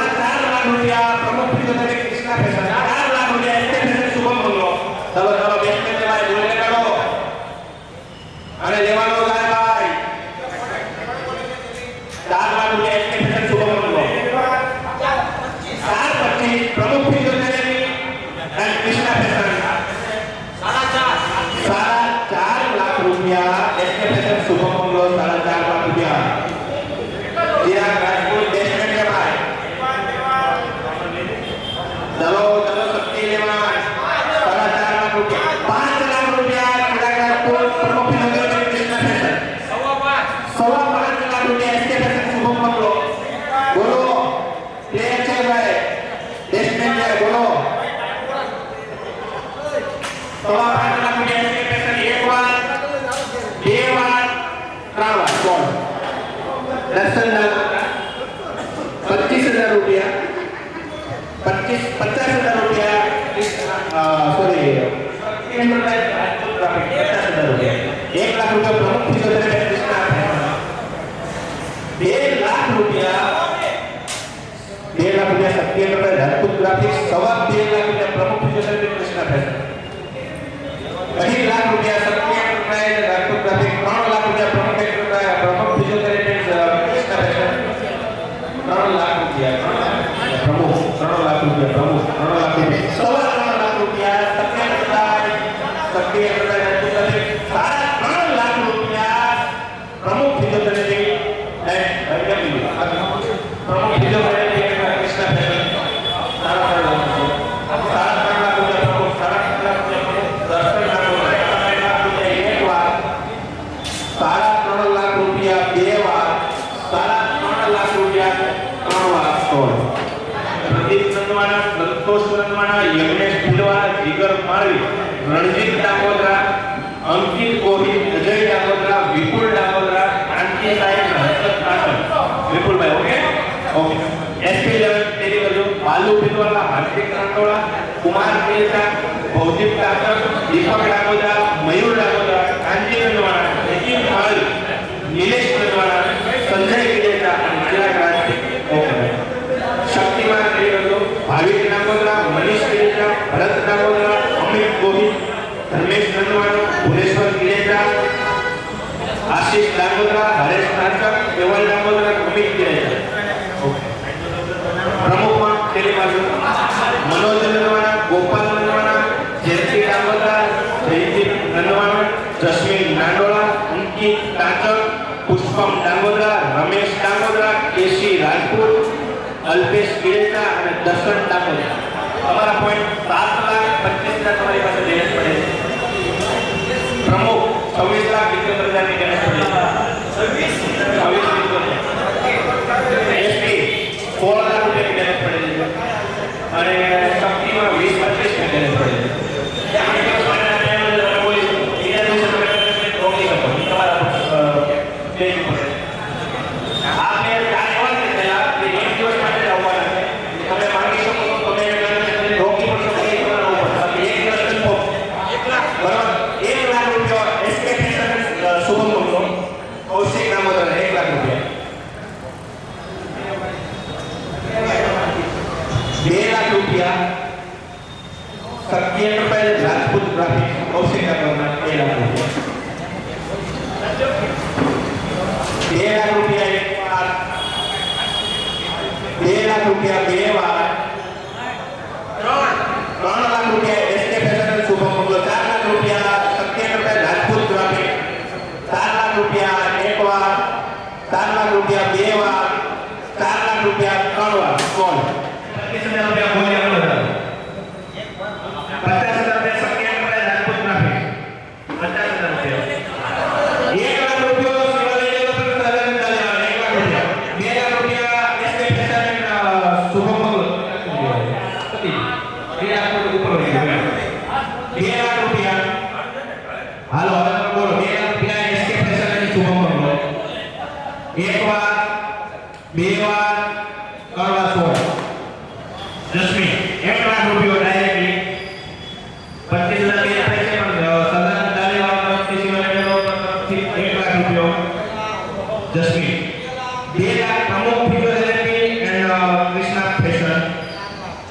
लाख रुपया प्रमुख फिजियोथेरेपिस्ट कृष्णा फैशन 4 लाख रुपया एसके फैशन शुभम मंगलो चलो चलो बेसमेंट के भाई बोले काढो અને લેવાનો થાય ભાઈ 4 लाख रुपया एसके फैशन शुभम मंगलो 4.25 प्रमुख physiotherapist and Krishna fashion 4.5 lakh रुपया एसके फैशन शुभम मंगलो 4.5 लाख रुपया चिराग राजपूत बेसमेंट के भाई चलो चलो शक्ति लेवा 4.5 लाख रुपया 5 लाख रुपया चिराग राजपूत प्रमुख फिजियोथेरेपिस्ट कृष्णा फैशन 5.5 लाख रुपया एसके फैशन शुभम मंगलो बोलो प्लेयर चल रहा है बेसमेंट है बोलो 5.5 लाख रुपया एसके फैशन एक बार બે વાર 3 વાર બોલ दर्शन 25,000 रुपया 50,000 रुपया सॉरी एंटरप्राइज राजपूत ग्राफिक्स 50,000 रुपया 1 लाख रुपया प्रमुख फिजियोथेरेपिस्ट कृष्णा फैशन 2 लाख रुपया शक्ति एंटरप्राइज રાજપૂત ગ્રાફિક્સ 2.5 લાખ રૂપિયા પ્રમુખ ફિઝિયોથેરાપી કૃષ્ણા ફેશન, 2.5 લાખ રૂપિયા સત્ય એન્ટરપ્રાઇઝ રાજકોટ ગ્રાફિક્સ, 3 લાખ રૂપિયા પ્રમુખ ફિઝિયોથેરાપી કૃષ્ણા ફેશન, 3 લાખ રૂપિયા પ્રમુખ, 3 લાખ રૂપિયા પ્રમુખ, 3 લાખ રૂપિયા 3 લાખ રૂપિયા સત્ય એન્ટરપ્રાઇઝ સાડા 3 લાખ રૂપિયા પ્રમુખ ફિઝિયોથેરાપી પ્રમુખ ફિઝિયોથેરાપી કૃષ્ણા ફેશન, 3 લાખ રૂપિયા પ્રમુખ, 3 લાખ રૂપિયા પ્રમુખ, 10 લાખ રૂપિયા પ્રમુખ, 3 લાખ રૂપિયા એક વાર, 3 લાખ રૂપિયા 3 વાર 16. પ્રદીપ નંદવાણા, સંતોષ નંદવાણા, યજ્ઞેશ ભીલવા, જીગર માળવી, રણજીત ડામોદરા, અંકિત કોહલી, અજય ડામોદરા, વિપુલ ડામોદરા, કાંતિ સાહેબ, હર્ષદ પાટણ, વિપુલભાઈ ઓકે ઓકે. એસપી 11 તેરી બાજુ બાલુ ભીલવાલા, હાર્દિક રાઠોડા, કુમાર કેસા, ભૌતિક કાકર, દીપક ડામોદરા, મયુર ડામોદરા, કાંતિ નંદવાણા, નીતિન માળી, નિલેશ નંદવાણા, સંજય ગિરેજા અને ચિરાગ રાજપૂત ઓકે. શક્તિમાન તેરી બાજુ ભાવિક ડામોદરા, મનીષ ગિરેજા, ભરત ડામોદરા, અમિત ગોહિલ, ધર્મેશ નંદવાણા, ભુવનેશ્વર ગિરેજા, આશીષ ડામોદરા, હરેશ નાચક, કેવલ ડામોદરા, અમિત ગિરેજા ઓકે. પ્રમુખમાં તેરી બાજુ મનોજ નંદવાણા, ગોપાલ નંદવાણા, જયંતિ ડામોદરા, જયદીપ નંદવાણા, જસ્મીન નાંડોળા, અંકિત કાચક, પુષ્પમ ડામોદરા, રમેશ ડામોદરા, કેસી રાજપૂત, અલ્પેશ ગિરેજા અને દર્શન ડામોદરા. તમારા પોઈન્ટ 7,25,000 તમારી પાસે બેલેન્સ પડે છે. પ્રમુખ 26,71,000 ની બેલેન્સ પડે છે. 26,71,000 એસપી 16 લાખ રૂપિયા બેલેન્સ પડે છે અને શક્તિમાં 20-25 ની બેલેન્સ પડે છે. સત્ય એન્ટરપ્રાઇઝ રાજપૂત ગ્રાફિક્સ કૌશિક નગરના 2 લાખ રૂપિયા, 2 લાખ રૂપિયા એક વાર, 2 લાખ રૂપિયા બે વાર, 3 લાખ રૂપિયા એસકે ફેશન શુભમ મંગલ, 4 લાખ રૂપિયા સત્ય એન્ટરપ્રાઇઝ રાજપૂત ગ્રાફિક્સ, 4 લાખ રૂપિયા એક વાર, 4 લાખ રૂપિયા બે વાર, 4 લાખ રૂપિયા 3 વાર કોલ 25,000 રૂપિયા બોલ્યા બધા 50,000 રૂપિયા સત્ય એન્ટરપ્રાઇઝ રાજપૂત ગ્રાફિક્સ, 50,000 રૂપિયા 1 લાખ રૂપિયા શિવાલય પર સહલન ચાલ્યા, 1 લાખ રૂપિયા 2 લાખ રૂપિયા એસકે ફેશન શુભમ મંગલ 2 લાખ ઉપર 2 લાખ રૂપિયા હાલો હવે બોલો 2 લાખ રૂપિયા એસકે ફેશન શુભમ મંગલ એક વાર બે વાર કરવા 16 જસ્મીન 1 લાખ રૂપિયા ડાયરેક્ટલી 25,000 બે થાય છે પણ સદાનંદ દાલેવાળા તરફથી શિવાલયનો તરફથી 1 લાખ રૂપિયા જસ્મીન 2 લાખ પ્રમુખ physiotherapy and Krishna fashion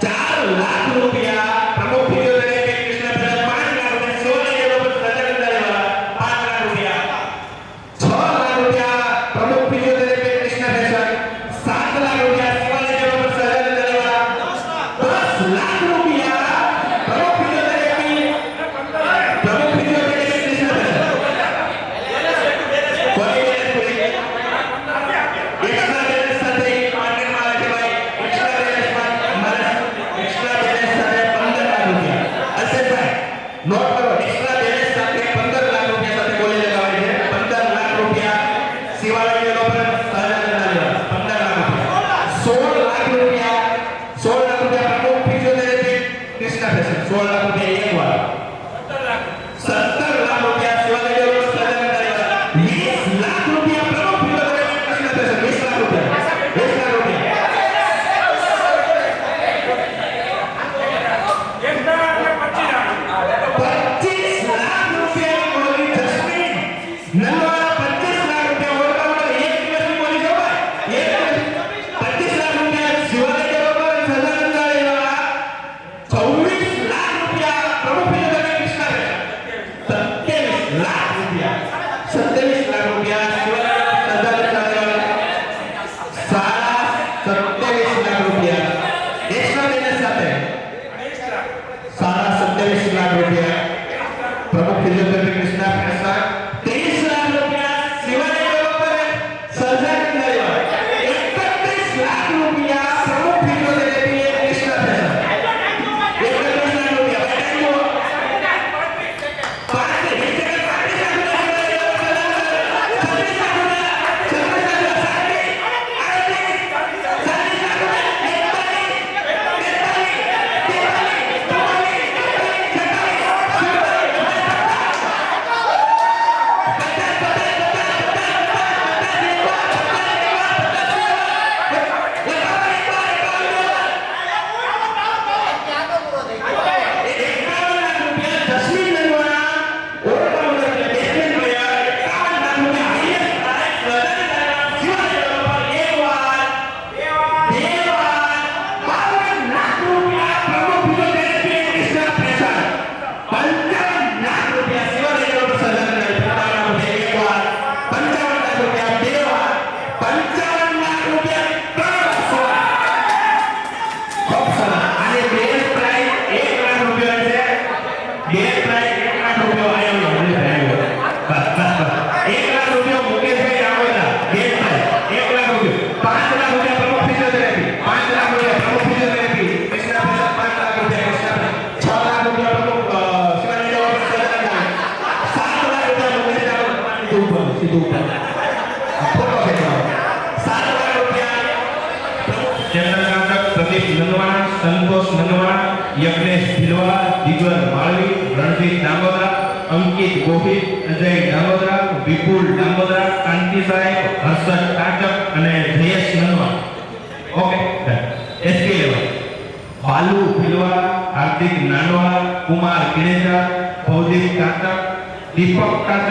4 lakh રૂપિયા પ્રમુખ ફિઝિયોથેરાપી કૃષ્ણા ફેશન 5 લાખ રૂપિયા શિવાલયનો સદાનંદ દાલેવાળા 5 લાખ રૂપિયા 6 લાખ રૂપિયા પ્રમુખ ફિઝિયોથેરાપી કૃષ્ણા ફેશન 7 લાખ રૂપિયા શિવાલયનો સદાનંદ દાલેવાળા 10 લાખ રૂપિયા પ્રમુખ ફિઝિયોથેરાપી કૃષ્ણા ફેશન કોઈ એક્સ્ટ્રા બેલેન્સ સાથે માર્કેટમાં આવે છે ભાઈ એક્સ્ટ્રા બેલેન્સમાં મારે એક્સ્ટ્રા બેલેન્સ સાથે 15 લાખ રૂપિયા અલ્પેશભાઈ નોટ કરો એક્સ્ટ્રા બેલેન્સ સાથે 15 લાખ રૂપિયા સાથે બોલી લગાવે છે 15 લાખ રૂપિયા શિવાલયનો પર સહજાનંદ દાલેવાળા 15 લાખ રૂપિયા 16 લાખ રૂપિયા પ્રમુખ ફિઝિયોથેરાપી કૃષ્ણા ફેશન 16 લાખ રૂપિયા એક વાર 17 લાખ રૂપિયા શિવાલયનો સહજાનંદ દાલેવાળા 20 લાખ રૂપિયા પ્રમુખ ફિઝિયોથેરાપી કૃષ્ણા ફેશન 20 લાખ રૂપિયા 20 લાખ રૂપિયા 25 પ્રમુખ ફિઝિયોથેરાપી કૃષ્ણા પ્રસાદ 30 લાખ રૂપિયા શિવાનંદ ઉપર સર્જન કર્યો 31 લાખ રૂપિયા પ્રમુખ ફિઝિયોથેરાપી કૃષ્ણા પ્રસાદ 31 લાખ રૂપિયા બેઠો 7 લાખ રૂપિયા ચેતન કાંતક પ્રદીપ નંદવાણા સંતોષ નંદવાણા યજ્ઞેશ ભિલવા દિગ્વર માળવી રણજીત ડાંગોદરા અંકિત ગોહિલ અજય ડાંગોદરા વિપુલ ડાંગોદરા કાંતિ સાહેબ હર્ષદ કાંચક અને જયેશ નંદવાણા ઓકે એસપી લેવલ બાલુ ભિલવા હાર્દિક નાનવા કુમાર કિરેજા ભૌદિક કાંચક દીપક કાંચક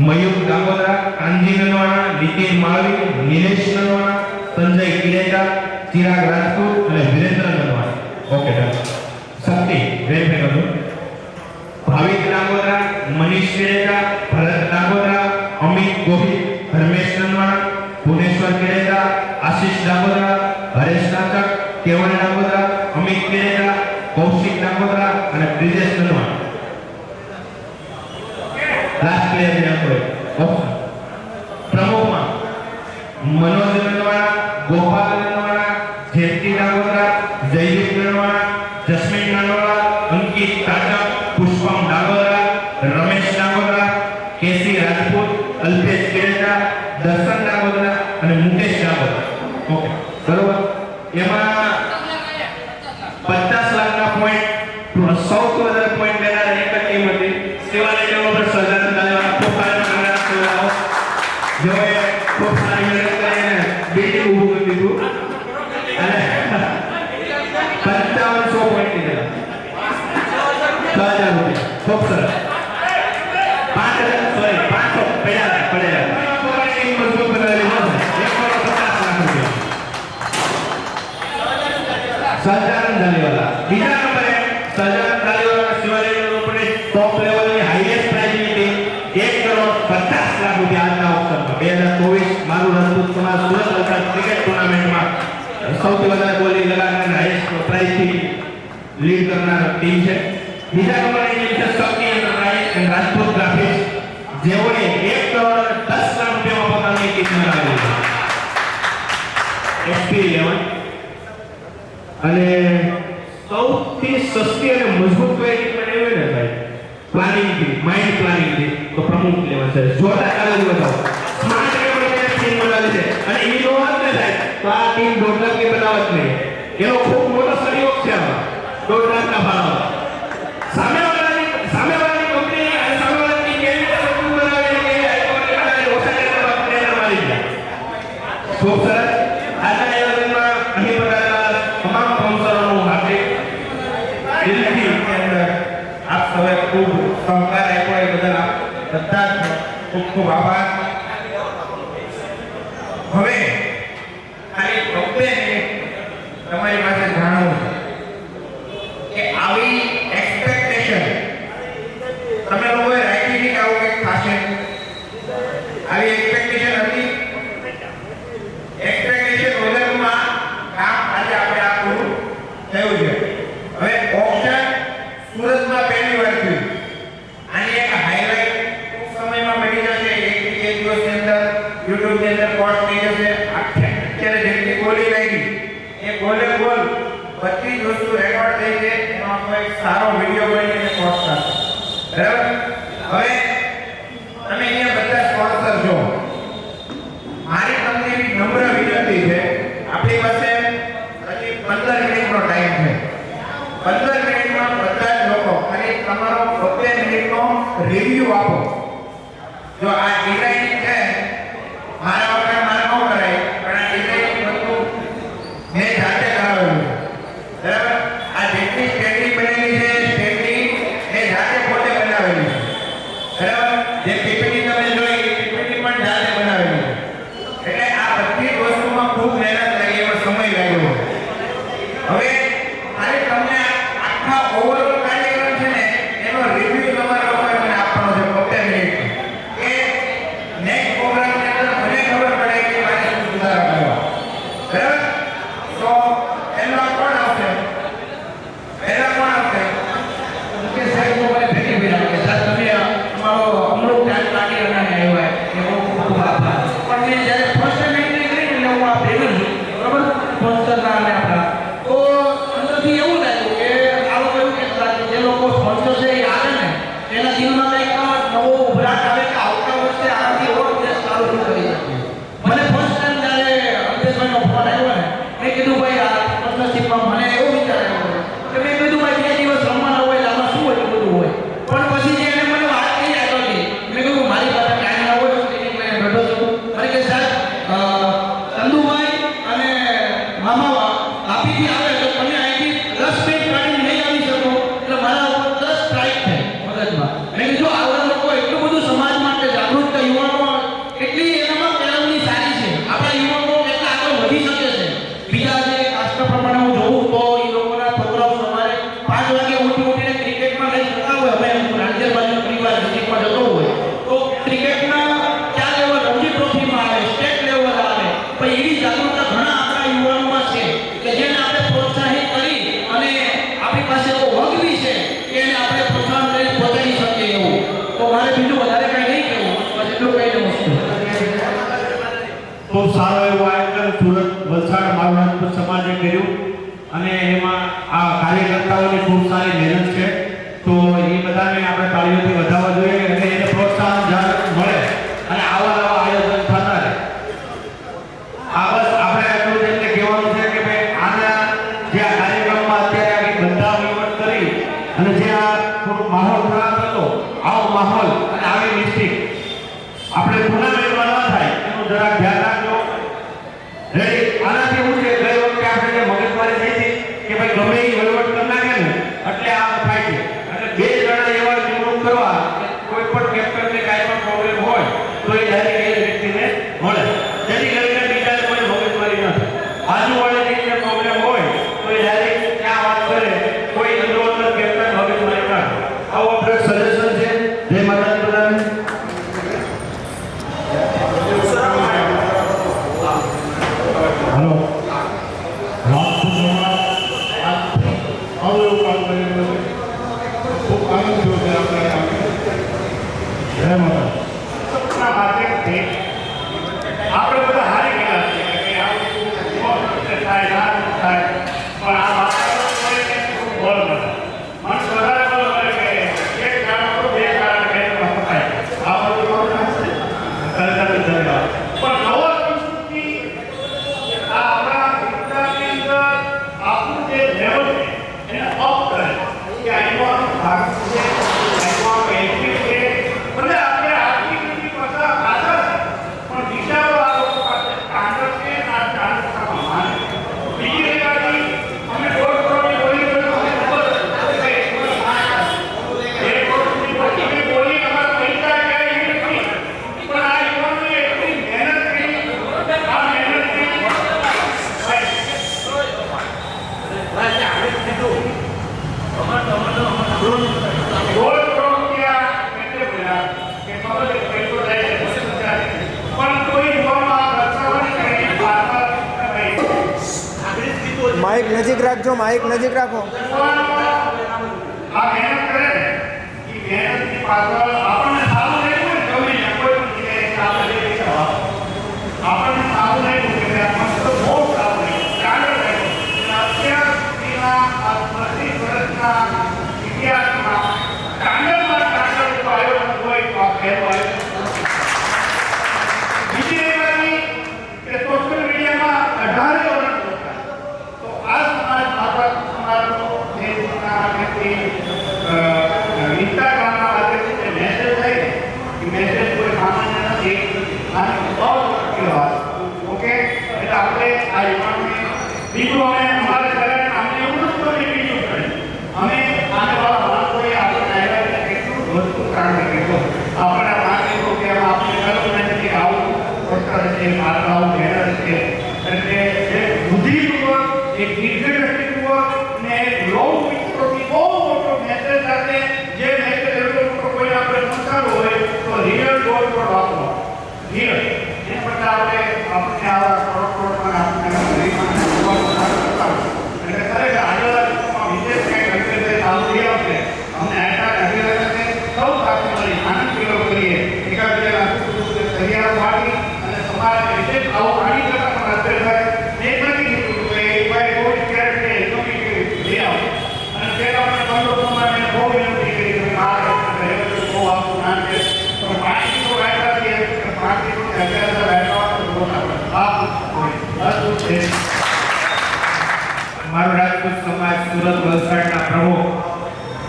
મયુર ગાંગોદરા કાંજી નનવાણા નીતિન માળવી નિલેશ નનવાણા સંજય કિરેજા ચિરાગ રાજપૂત અને વિરેન્દ્ર નનવાણા ઓકે ડન શક્તિ વેરીફાઈ કરો ભાવિક ગાંગોદરા મનીષ કિરેજા ભરત ગાંગોદરા અમિત ગોહિલ ધર્મેશ નનવાણા ભુવનેશ્વર કિરેજા આશીષ ગાંગોદરા હરેશ કાંચક કેવલ ગાંગોદરા અમિત કિરેજા કૌશિક ગાંગોદરા અને બ્રિજેશ નનવાણા લાસ્ટ પ્લેયર ને આપણે ઓપ્શન પ્રમુખમાં મનોજ નનવાણા ગોપાલ નનવાણા જેતી ડાંગોદરા જયદીપ નનવાણા જસ્મીન નનવાણા અંકિત કાચક પુષ્પમ ડાંગોદરા રમેશ ડાંગોદરા કેસી રાજપૂત અલ્પેશ કેરેજા દર્શન ડાંગોદરા અને મુકેશ ડાંગોદરા ઓકે બરોબર એમાં 50 લાખના પોઈન્ટ સૌથી વધારે પોઈન્ટ લેનાર એક ટીમ હતી સેવાને લેવલ પર સર્જન કરેલા ખૂબ સારા પ્રયાસ કર્યા જોએ ખૂબ સારી મહેનત કરીને બિલ્ડિંગ ઊભું કરી દીધું અને 5500 પોઈન્ટ લીધા 6000 રૂપિયા ખૂબ સરસ 500 પડ્યા ટીમ મજબૂત બનાવેલી છે 150 લાખ રૂપિયા સર્જન ધાલીવાલા બીજા નંબરે સર્જન ધાલીવાલા શિવાલય ઉપર ટોપ લેવલની હાઈએસ્ટ પ્રાઇઝ હતી 1 કરોડ 50 લાખ રૂપિયા આજના ઓપ્શનમાં 2024 મારું રાજપૂત સમાજ સુરત વલસાડ ક્રિકેટ ટુર્નામેન્ટમાં સૌથી વધારે બોલિંગ લગાડનાર હાઈએસ્ટ પ્રાઇઝથી લીડ કરનાર ટીમ છે બીજા નંબરની ટીમ છે શક્તિ એન્ટરપ્રાઇઝ અને રાજપૂત ગ્રાફિક્સ જેઓએ 1 કરોડ 10 લાખ રૂપિયામાં પોતાની ટીમ બનાવી છે એસપી 11 અને સૌથી સસ્તી અને મજબૂત ક્વેરી બનાવી ને ભાઈ પ્લાનિંગ થી માઇન્ડ પ્લાનિંગ થી તો પ્રમુખ લેવા છે જોતા કાલે બતાવો સ્માર્ટ કેમેરા ટીમ બનાવી છે અને એ નો વાત ન થાય તો આ ટીમ 1.5 લાખ ની બનાવત નહીં એનો ખૂબ મોટો સહયોગ છે આમાં 1.5 લાખ ના ભાવ સામેવાળાની કંપની અને સામેવાળાની કેવી રીતે બધું બનાવે કે આઈકોનિક ઓછા રેટમાં પ્લેયર મારી ગયા ખૂબ સરસ આજના આયોજનમાં અહીં પધારેલા તમામ સ્પોન્સરોનું હાર્દિક દિલથી આપ સૌએ ખૂબ સહકાર આપ્યો એ બદલ આપ બધા ખૂબ ખૂબ આભાર હવે ખાલી 2 મિનિટ તમારી પાસે જાણવું કે આવી એક્સપેક્ટેશન તમે લોકોએ રાખી હતી કે આવું કંઈક થશે આવી એક્સપેક્ટેશન હતી એક્સપેક્ટેશન વગરમાં કામ આજે આપણે આ પૂરું થયું છે હવે ઓપ્શન સુરતમાં પહેલી વાર થયું યુટ્યુબની અંદર પોસ્ટ થઈ જશે. અત્યારે જેટલી ગોલી લાગી એ ગોલે ગોલ બધી જ વસ્તુ રેકોર્ડ થઈ છે. એનો આખો એક સારો વિડીયો બનાવીને પોસ્ટ કરશે. બરાબર? હવે તમે અહીંયા બધા સ્પોન્સર છો. મારી તમને એવી નમ્ર વિનંતી છે, આપણી પાસે હજી 15 મિનિટનો ટાઈમ છે. 15 મિનિટમાં બધા જ લોકો ખાલી તમારો 72 મિનિટનો રિવ્યુ આપો. જો આ ડિઝાઇનિંગ છે મારા વગર મારે ન કરાય, પણ આ ડિઝાઇનિંગ બધું મેં જાતે કરાવેલું છે. બરાબર? આ જેટલી સ્ટેન્ડિંગ બનેલી છે સ્ટેન્ડિંગ એ જાતે પોતે બનાવેલી છે. બરાબર? જે પીપીટી તમે જોઈ એ પીપીટી પણ જાતે બનાવેલી છે. એટલે આ બધી જ વસ્તુમાં ખૂબ મહેનત લાગી, એવો સમય લાગ્યો. હવે ખાલી તમને આખા ઓવરઓલ કાર્યક્રમ છે ને એનો રિવ્યુ તમારા લોકોએ મને આપવાનો છે 72 મિનિટ. કે નેક્સ્ટ પ્રોગ્રામની અંદર મને ખબર પડે કે મારે શું સુધારા કરવા. બરાબર? તો પહેલા કોણ આવશે? કે સાહેબ તો મને ભેટી ભેગા કે સાહેબ તમે અમારો અમૃત ટાઈમ કાઢી અને આવ્યા એ બહુ ખૂબ આભાર. પણ મેં જ્યારે ફર્સ્ટ ટાઈમ એન્ટ્રી કરી એટલે હું આ ભેગું છું, બરાબર, સ્પોન્સરના અને આપણા તો અંદરથી એવું લાગ્યું કે આ લોકો એવું કહેતા કે જે લોકો સ્પોન્સર છે એ આવે ને એના દિલમાં કંઈક નવો ઉભરાટ આવે કે આવતા વર્ષે આનાથી એવો દેશ સારું શું કરી શકીએ. મને ફર્સ્ટ ટાઈમ જ્યારે અલ્પેશભાઈનો ફોન આવ્યો ને મેં કીધું ભાઈ આ પાર્ટનરશિપમાં મને એવો વિચાર આવ્યો કે મેં કીધું ભાઈ 2 દિવસ રમવાના હોય એટલે આમાં શું એટલું બધું હોય. પણ પછી જે એને મને વાત કરી આગળની મેં કીધું મારી પાસે ટાઈમ ના હોય ટ્રેનિંગ લઈને બેઠો છું. મને કે સાહેબ ચંદુભાઈ અને મામા આપીથી આવે તો તમે અહીંથી 10 મિનિટ કાઢીને નહીં આવી શકો એટલે મારા ઉપર 10 સ્ટ્રાઇક થાય મગજમાં. મેં કીધું આવડા લોકો એટલું બધું સમાજ માટે જાગૃત યુવાનો એટલી એનામાં કેળવણી સારી છે. આપણા યુવાનો કેટલા આગળ વધી શકે છે. બીજા જે કાસ્ટ પ્રમાણે હું જોઉં તો એ લોકોના છોકરાઓ સવારે 5 વાગે ઉઠીને ક્રિકેટમાં લઈ જતા હોય. અમે રાજ્ય બાજુ પરિવાર નજીકમાં જતો હોય તો ક્રિકેટના ક્યાં લેવલ રણજી ટ્રોફીમાં આવે, સ્ટેટ લેવલ આવે. પણ એવી જાગૃતતા ઘણા આપણા યુવાનોમાં છે કે જેને આપણે પ્રોત્સાહિત કરી અને આપણી પાસે એવો વર્ગ બી છે કે એને આપણે પ્રોત્સાહન કરીને પહોંચાડી શકીએ એવું. તો મારે બીજું વધારે કંઈ નહીં કહેવું, બસ એટલું કહીને વસ્તુ. ખૂબ સારો એવું આયોજન સુરત વલસાડ મારું સમાજે કર્યું અને એમાં આ કાર્યકર્તાઓની ખૂબ સારી મહેનત છે. તો એ બધાને આપણે તાળીઓથી વધારવા જોઈએ અને એને પ્રોત્સાહન મળે અને આવા નવા આયોજન થતા રહે. આ બસ આપણે એટલું જ એમને કહેવાનું છે કે ભાઈ આના જે આ કાર્યક્રમમાં અત્યારે આ બધા વહીવટ કરી અને જે આ થોડું માહોલ ખરાબ હતો આવો માહોલ અને આવી મિસ્ટેક આપણે ટુર્નામેન્ટમાં ન થાય એનું જરાક ધ્યાન રાખજો. રેડી? આનાથી શું છે ગઈ વખતે આપણે જે મગજમારી થઈ હતી કે ભાઈ ગમે એ વહીવટ કરી નાખે ને એટલે આ થાય છે. એટલે 2 જણા એવા નિમણૂક કરવા કોઈ પણ કેપ્ટનને કાંઈ પણ પ્રોબ્લેમ હોય તો એ ડાયરેક્ટ એ વ્યક્તિને મળે, જેથી કરીને બીજાને કોઈ મગજમારી ન થાય. બાજુવાળાને પ્રોબ્લેમ હોય તો એ ડાયરેક્ટ ત્યાં વાત કરે, કોઈ અંદરો અંદર કેપ્ટન મગજમારી ન થાય. આવું આપણે સજેશન છે. જય માતાજી બધાને. हेलो રાજકોટમાં આવું એવું કામ કરેલું છે. ખૂબ આનંદ થયો છે આપણે જય માતા. સપના માધ્યમથી આપણે બધા હારી ગયા છીએ કે આ વસ્તુ થાય ના થાય, પણ આ વાતાવરણ બળ મળે. મન વધારે બળ મળે કે એક કારણ તો 2 કારણ કે થાય. આ બધું ધન્યવાદ. પણ નવો સંસ્કૃતિ આ આપણા ગુજરાતની અંદર આપણું જે લેવલ છે એને અપ કરે કે આનો ભાગ છે, આનો એન્ટ્રી છે. ભલે આપણે આર્થિક રીતે પાછા પાછળ પણ વિચારો આ લોકો પાસે સ્ટાન્ડર્ડ છે. આ સ્ટાન્ડર્ડ માને બીજી એક બાજુ અમે 1.5 કરોડની બોલી કરી અમને ખબર છે કે 1 કરોડની બોલી અમારા પૈસા ક્યાંય નથી, પણ આ યુવાનોએ એટલી મહેનત કરી. આ મહેનતથી માઇક નજીક રાખજો, માઇક નજીક રાખો. આ મહેનત કરે એ મહેનતની પાછળ આપણને સારું રહેવું ને ગમે કોઈ પણ જગ્યાએ આપણે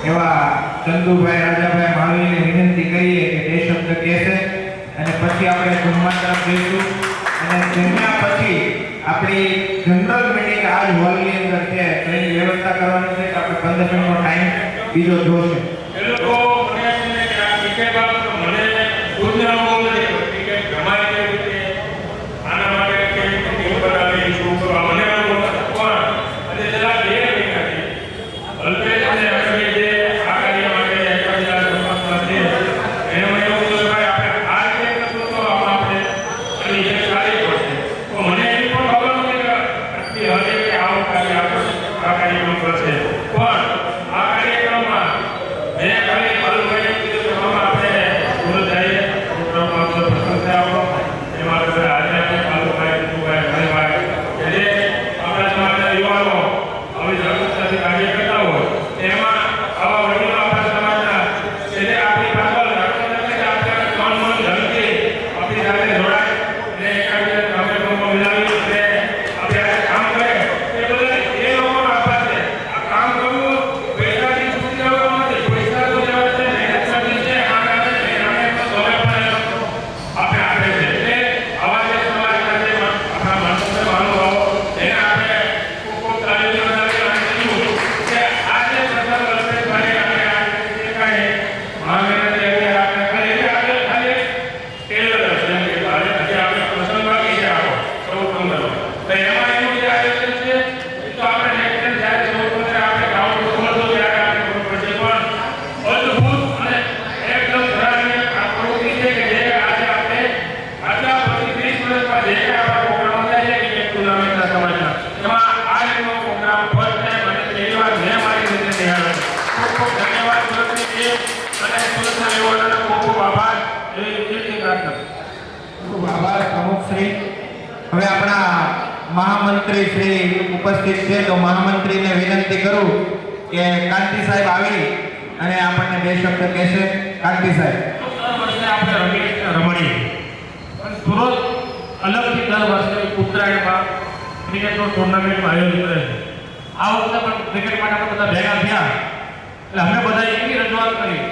એવા ચંદુભાઈ રાજાભાઈ માળવીને વિનંતી કરીએ કે બે શબ્દ કહેશે અને પછી આપણે જમવા તરફ જઈશું અને જમ્યા પછી આપણી જનરલ મીટિંગ આજ હોલની અંદર છે તો એની વ્યવસ્થા કરવાની છે કે આપણે 15 મિનિટનો ટાઈમ બીજો જોશે. એ લોકો મને છે કે આ ક્રિકેટ બાબત મને દુનિયા બહુ નથી ક્રિકેટ રમાય કેવી રીતે આના માટે કે ટીમ બનાવી શું કરવા મને પણ અને જરા બે મહિના છે અલ્પેશ અને અશ્વિન જે આ કાર્ય માટે એકબીજા સંપર્કમાં છે એને મને એવું થયું કે ભાઈ આપણે આ રીતે કરશું તો આપણે અને એ સારી પડશે તો મને એની પણ ખબર નથી કે આટલી હદે કે આવું કાર્ય આપણે આ કાર્યક્રમ કરશે પણ આ કાર્યક્રમમાં મેં ખાલી બાલુભાઈને કીધું કે મામા આપણે સુરત જઈએ પ્રોગ્રામમાં આપણે પસંદ થયા એમાં આપણે હાજર છે બાલુભાઈ દીપુભાઈ હરિભાઈ એટલે આપણા સમાજના યુવાનો આવી જાગૃતતાથી કાર્ય કરતા હોય એમાં આવા વડીલો આપણા સમાજના એટલે આપણી પાછળ આપણે ત્રણ મન ધનથી આપણી સાથે જોડાય અને એકાબીજા કાર્યક્રમમાં મિલાવી અને આપણે આ કામ કરે એ બધા એ લોકોનો આભાર છે. આ કામ કરવું પૈસાથી છૂટી જવાનું નથી. પૈસા તો લેવા છે મહેનત કરવી છે આને તો દોરે પણ આપણે આપે છે એટલે આવા જે સમાજના જે આપણા માણસો મહાનુભાવો એને આપણે ખૂબ ખૂબ તાલીમ આપી અને કીધું કે આ જે પ્રસંગ અલ્પેશભાઈ આપણે આ જે કાંઈ મહામહેનત એવી આપણે કરી એટલે આપણે ખાલી ટેલર છે એમ કે હજી આપણે પ્રસંગ બાકી છે આપણો 14-15 તો એમાં એનું જે આયોજન છે એ તો આપણે નેક્સ્ટ ટાઈમ જ્યારે 14-15 આપણે ગ્રાઉન્ડ ખોલશો ત્યારે આપણે ખબર પડશે પણ અદ્ભુત અને એકદમ સરાહનીય આ પ્રવૃત્તિ છે કે જે આજે આપણે આટલા પછી 30 વર્ષમાં જે કાંઈ આપણા પ્રોગ્રામો થાય છે કે એક ટુર્નામેન્ટના સમાજના એમાં આ રીતનો પ્રોગ્રામ ફર્સ્ટ ટાઈમ અને પહેલી વાર મેં મારી રીતે નિહાળ્યો છે. ખૂબ ખૂબ ધન્યવાદ સુરતની ટીમ અને સુરતના યુવાનોનો ખૂબ ખૂબ આભાર એવી દિલથી પ્રાર્થના. ખૂબ આભાર પ્રમુખશ્રી. હવે આપણા મહામંત્રી શ્રી ઉપસ્થિત છે તો મહામંત્રીને વિનંતી કરું કે કાંતિ સાહેબ આવી અને આપણને બે શબ્દ કહેશે. કાંતિ સાહેબ. દર વર્ષે આપણે રમણીએ પણ સુરત અલગથી દર વર્ષે ઉત્તરાયણમાં ક્રિકેટનો ટુર્નામેન્ટનું આયોજન કરે છે. આ વખતે પણ ક્રિકેટ માટે આપણે બધા ભેગા થયા એટલે અમે બધાએ એવી રજૂઆત કરી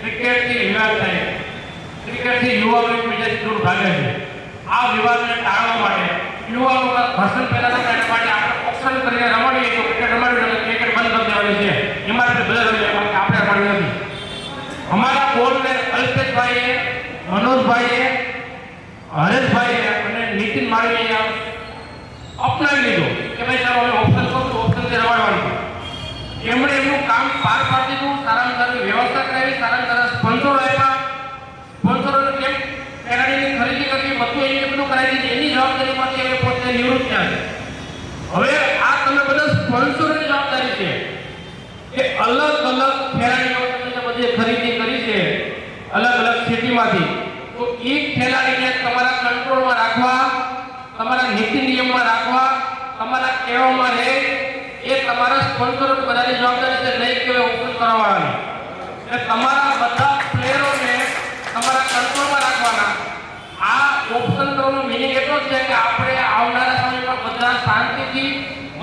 ક્રિકેટથી વિવાદ થાય ક્રિકેટથી યુવાનો એકબીજાથી દૂર ભાગે છે. આ વિવાદને ટાળવા માટે યુવાનોના ઘર્ષણ પેદા ન કરવા માટે આપણે ઓપ્શન કરીને રમાડીએ તો ક્રિકેટ રમાડી ક્રિકેટ બંધ કરી દેવાની છે એમાં આપણે બધા રમીએ આપણે રમાડી નથી. અમારા બોલને અલ્પેશભાઈએ મનોજભાઈએ હરેશભાઈએ અને નીતિન માળવીએ અપનાવી લીધો કે ભાઈ ચાલો અમે ઓપ્શન કરશું ઓપ્શનથી રમાડવાનું. એમણે એમનું કામ પાર પાડી દીધું. સારામાં સારી વ્યવસ્થા કરાવી સારામાં સારા સ્પોન્સરો આપ્યા સ્પોન્સરોને કેમ ખેલાડીની ખરીદી કરવી બધું એની બધું કરાવી દીધી એની જવાબદારીમાંથી એ પોતે નિવૃત્ત થયા છે. હવે આ તમે બધા સ્પોન્સરોની જવાબદારી છે કે અલગ અલગ ખેલાડીઓ તમે બધી ખરીદી કરી છે અલગ અલગ સિટીમાંથી તો એક ખેલાડીને તમારા કંટ્રોલમાં રાખવા તમારા નીતિ નિયમમાં રાખવા તમારા કહેવામાં રહે એ તમારા સ્પોન્સરો બધાની જવાબદારી છે નહીં કે ઓપન કરવાવાની. એટલે તમારા બધા પ્લેયરોને તમારા કંટ્રોલમાં રાખવાના. આ ઓપ્શન કરવાનો મિનિંગ એટલો જ છે કે આપણે આવનારા સમયમાં બધા શાંતિથી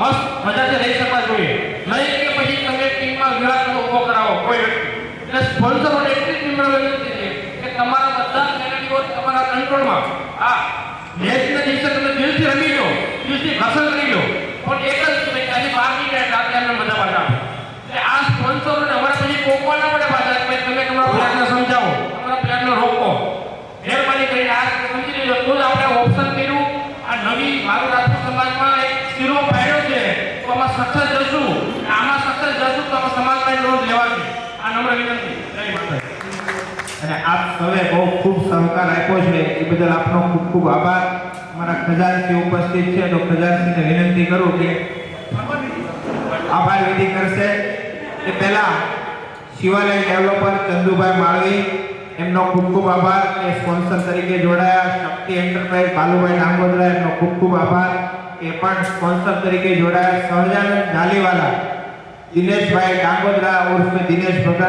મસ્ત મજાથી રહી શકવા જોઈએ નહીં કે પછી તમે ટીમમાં વિવાદ ઉભો કરાવો કોઈ વ્યક્તિ. એટલે સ્પોન્સરોને એટલી જ નિમ્ર વિનંતી છે કે તમારા બધા ખેલાડીઓ તમારા કંટ્રોલમાં આ મેચના દિવસે તમે દિલથી રમી લો દિલથી ઘર્ષણ કરી લો પણ એક જ તમે ખાલી 12 મિનિટ રાત્રે અમને મજા પાડો. એટલે આ સ્પોન્સરોને અમારે પછી કોકવા ના પડે પાછા કે તમે તમારા પ્લેયરને સમજાવો તમારા પ્લેયરને રોકો મહેરબાની કરીને આ સમજી લેજો. તો જ આપણે ઓપ્શન કર્યું આ નવી મારું રાજપૂત સમાજમાં એક શીરો ફાયદો છે તો આમાં સક્સેસ જશું આમાં સક્સેસ જશું તો આમાં સમાજમાં લોન લેવાની આ નમ્ર વિનંતી. જય માતા. અને આપ સૌએ બહુ ખૂબ સહકાર આપ્યો છે એ બદલ આપનો ખૂબ ખૂબ આભાર. અમારા ખજાનસિંહ ઉપસ્થિત છે તો ખજાનસિંહને વિનંતી કરું કે આભાર વિધિ કરશે. એ પહેલા શિવાલય ડેવલપર ચંદુભાઈ માળવી એમનો ખૂબ ખૂબ આભાર. એ સ્પોન્સર તરીકે જોડાયા. શક્તિ એન્ટરપ્રાઇઝ બાલુભાઈ નાંગોદરા એમનો ખૂબ ખૂબ આભાર. એ પણ સ્પોન્સર તરીકે જોડાયા. સહજાનંદ જાલીવાલા દિનેશભાઈ નાંગોદરા ઉર્ફે દિનેશ ભગત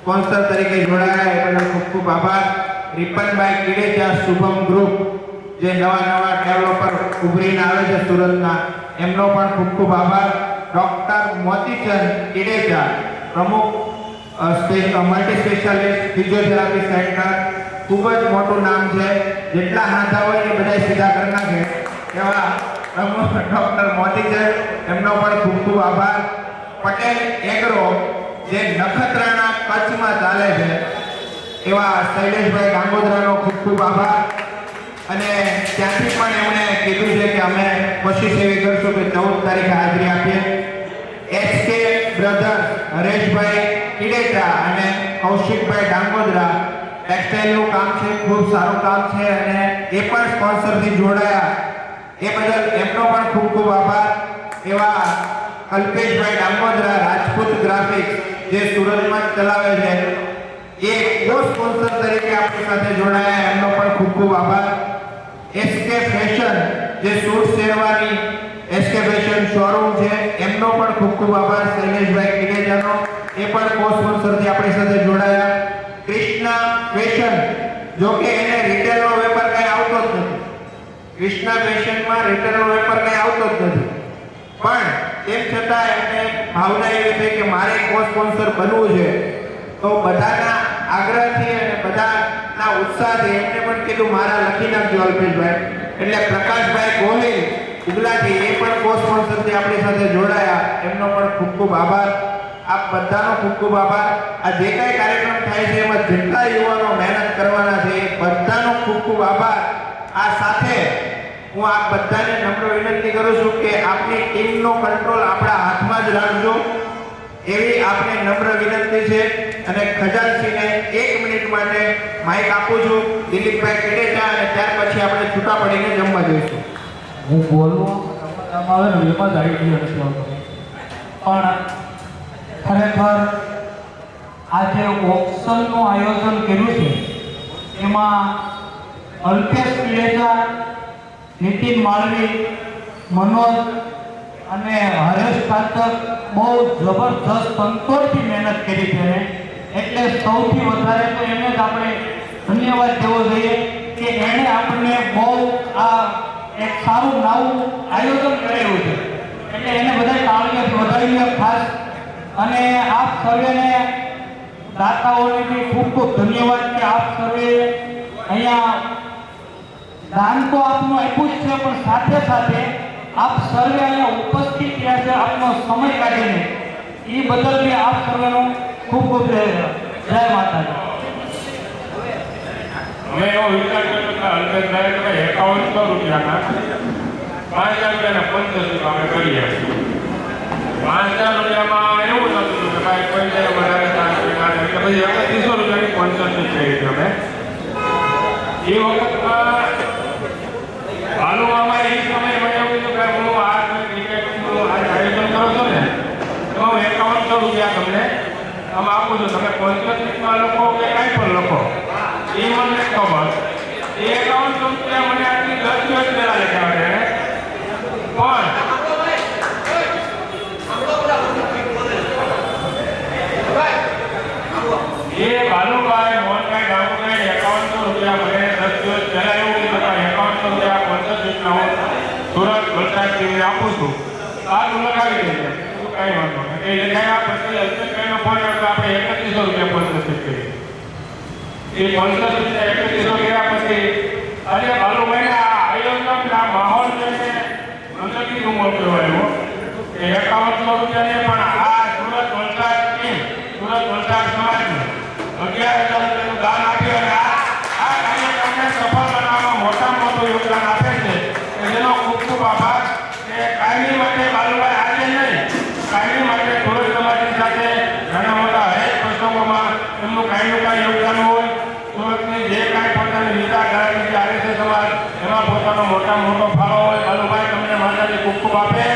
સ્પોન્સર તરીકે જોડાયા. એ બદલ ખૂબ ખૂબ આભાર. રિપનભાઈ કિડેચા શુભમ ગ્રુપ જે નવા ડેવલપર ઉભરીને આવે છે સુરતના એમનો પણ ખૂબ ખૂબ આભાર. ડોક્ટર મોતીચંદ કિડેચા પ્રમુખ મલ્ટી સ્પેશિયાલિસ્ટ ફિઝિયોથેરાપી સેન્ટર, ખૂબ જ મોટું નામ છે, જેટલા હાથા હોય એ બધા સીધા કરી નાખે એવા પ્રમુખ ડૉક્ટર મોદી છે, એમનો પણ ખૂબ ખૂબ આભાર. પટેલ એગ્રો જે નખત્રાણા કચ્છમાં ચાલે છે એવા શૈલેષભાઈ ગાંગોદરાનો ખૂબ ખૂબ આભાર. અને ત્યાંથી પણ એમણે કીધું છે કે અમે કોશિશ એવી કરશું કે 14 તારીખે હાજરી આપીએ. એચકે બ્રધર્સ હરેશભાઈ કિડેચા અને કૌશિકભાઈ ડાંગોદરા, ટેક્સટાઇલનું કામ છે, ખૂબ સારું કામ છે અને એ પણ સ્પોન્સરથી જોડાયા, એ બદલ એમનો પણ ખૂબ ખૂબ આભાર. એવા કલ્પેશભાઈ ડાંગોદરા રાજપૂત ગ્રાફિક્સ જે સુરતમાં ચલાવે છે, એ કો સ્પોન્સર તરીકે આપણી સાથે જોડાયા, એમનો પણ ખૂબ ખૂબ આભાર. એસકે ફેશન જે suit sherwani SK fashion showroom છે, એમનો પણ ખૂબ ખૂબ આભાર શૈલેષભાઈ કિડેજાનો, એ પણ કો સ્પોન્સરથી આપણી સાથે જોડાયા. કૃષ્ણા ફેશન, જો કે એને રિટેલનો વેપાર કઈ આવતો જ નથી, કૃષ્ણા ફેશનમાં રિટેલનો વેપાર કઈ આવતો જ નથી, પણ તેમ છતાં એમને ભાવના એવી થઈ કે મારે કો સ્પોન્સર બનવું છે, તો બધાના આગ્રહથી અને બધાના ઉત્સાહથી એમને પણ કીધું મારા લખી નાખજો અલ્પેશભાઈ. એટલે પ્રકાશભાઈ ગોહિલ ઉગલાથી એ પણ કો સ્પોન્સરથી આપણી સાથે જોડાયા, એમનો પણ ખૂબ ખૂબ આભાર. આપ બધાનો ખૂબ ખૂબ આભાર. આ જે કાંઈ કાર્યક્રમ થાય છે એમાં જેટલા યુવાનો મહેનત કરવાના છે એ બધાનો ખૂબ ખૂબ આભાર. આ સાથે હું આપ બધાને નમ્ર વિનંતી કરું છું કે આપની ટીમનો કંટ્રોલ આપણા હાથમાં જ રાખજો, એવી આપને નમ્ર વિનંતી છે. અને ખજાનસિંહને 1 મિનિટ માટે માઇક આપું છું, દિલીપભાઈ કેડેચા, અને ત્યાર પછી આપણે છૂટા પડીને જમવા જઈશું. હું બોલવા આવે ને એમાં જ આવી ગયો નથી આવતો, પણ ખરેખર આજે ઓક્શનનું આયોજન કર્યું છે એમાં અલ્પેશ કિડેચા, નીતિન માળવી, મનોજ અને હરેશ કાતર બહુ જબરજસ્ત સંતોષથી મહેનત કરી છે, એટલે સૌથી વધારે તો એને જ આપણે ધન્યવાદ દેવો જોઈએ કે એણે આપણને બહુ આ એક સારું નવું આયોજન કરેલું છે, એટલે એને બધા તાળીઓથી વધાવીએ ખાસ. અને આપ સર્વેને દાતાઓને બી ખૂબ ખૂબ ધન્યવાદ કે આપ સર્વે અહીંયા દાન તો આપનું આપ્યું જ છે, પણ સાથે સાથે આપ સર્વે અહીંયા ઉપસ્થિત રહ્યા છે આપનો સમય કાઢીને, એ બદલ બી આપ સર્વેનો ખૂબ ખૂબ જય માતાજી. અમે એવો વિચાર કર્યો કે અલ્પેશભાઈ તમે 5100 રૂપિયાના 5000 રૂપિયાના 1500 અમે કરીએ. 5000 રૂપિયામાં એવું નતું કે ભાઈ કોઈ જયારે વધારે એટલે પછી 3100 રૂપિયાની સ્પોન્સરશીપ કરી હતી અમે. એ વખતમાં હાલુમાં એ સમય મને એવું કીધું કે હું આ ક્રિકેટનું આયોજન કરો છો ને તો હું 5100 રૂપિયા તમને આમ આપું છું, તમે સ્પોન્સરશીપમાં લખો કે કાંઈ પણ લખો, એ મને ખબર. એ 5100 રૂપિયા મને આટલી 10 દિવસ પહેલા લખ્યા છે, પણ એ બાલુભાઈ મોહનભાઈ ગામભાઈ 5100 રૂપિયા મને 10 દિવસ પહેલા એવું કીધું કે 5100 રૂપિયા સ્પોન્સરશીપના હું સુરત વલસાડ ટીમને આપું છું, આ તું લગાવી દેજે, કાંઈ વાંધો નહીં. એ લખાયા પછી અલ્પેશભાઈનો ફોન આવ્યો કે આપણે 3100 રૂપિયા સ્પોન્સરશીપ કરી. એ 3100 ગયા પછી આજે બાલુભાઈના આયોજનના માહોલ જોઈને અંદરથી હું મોકલ્યો આવ્યો કે 5100 રૂપિયાને પણ આ સુરત વલસાડ ટીમ, સુરત વલસાડ સમાજનું 11,000 રૂપિયાનું દાન આપ્યું અને આ કાર્યક્રમને સફળ બનાવવામાં મોટામાં મોટું યોગદાન આપે છે, જેનો ખૂબ ખૂબ આભાર. કે કાયમી માટે બાલુભાઈ આજે નહીં, કાયમી માટે સુરત સમાજની સાથે ઘણા મોટા હરેક પ્રસંગોમાં એમનું કાંઈનું કાંઈ યોગદાન હોય. સુરતની જે કાંઈ પોતાની વિચારધારાની જે આરએસએસ સમાજ એમાં પોતાનો મોટા મોટો ફાળો હોય. બાલુભાઈ તમને માતાજી ખૂબ ખૂબ આપે.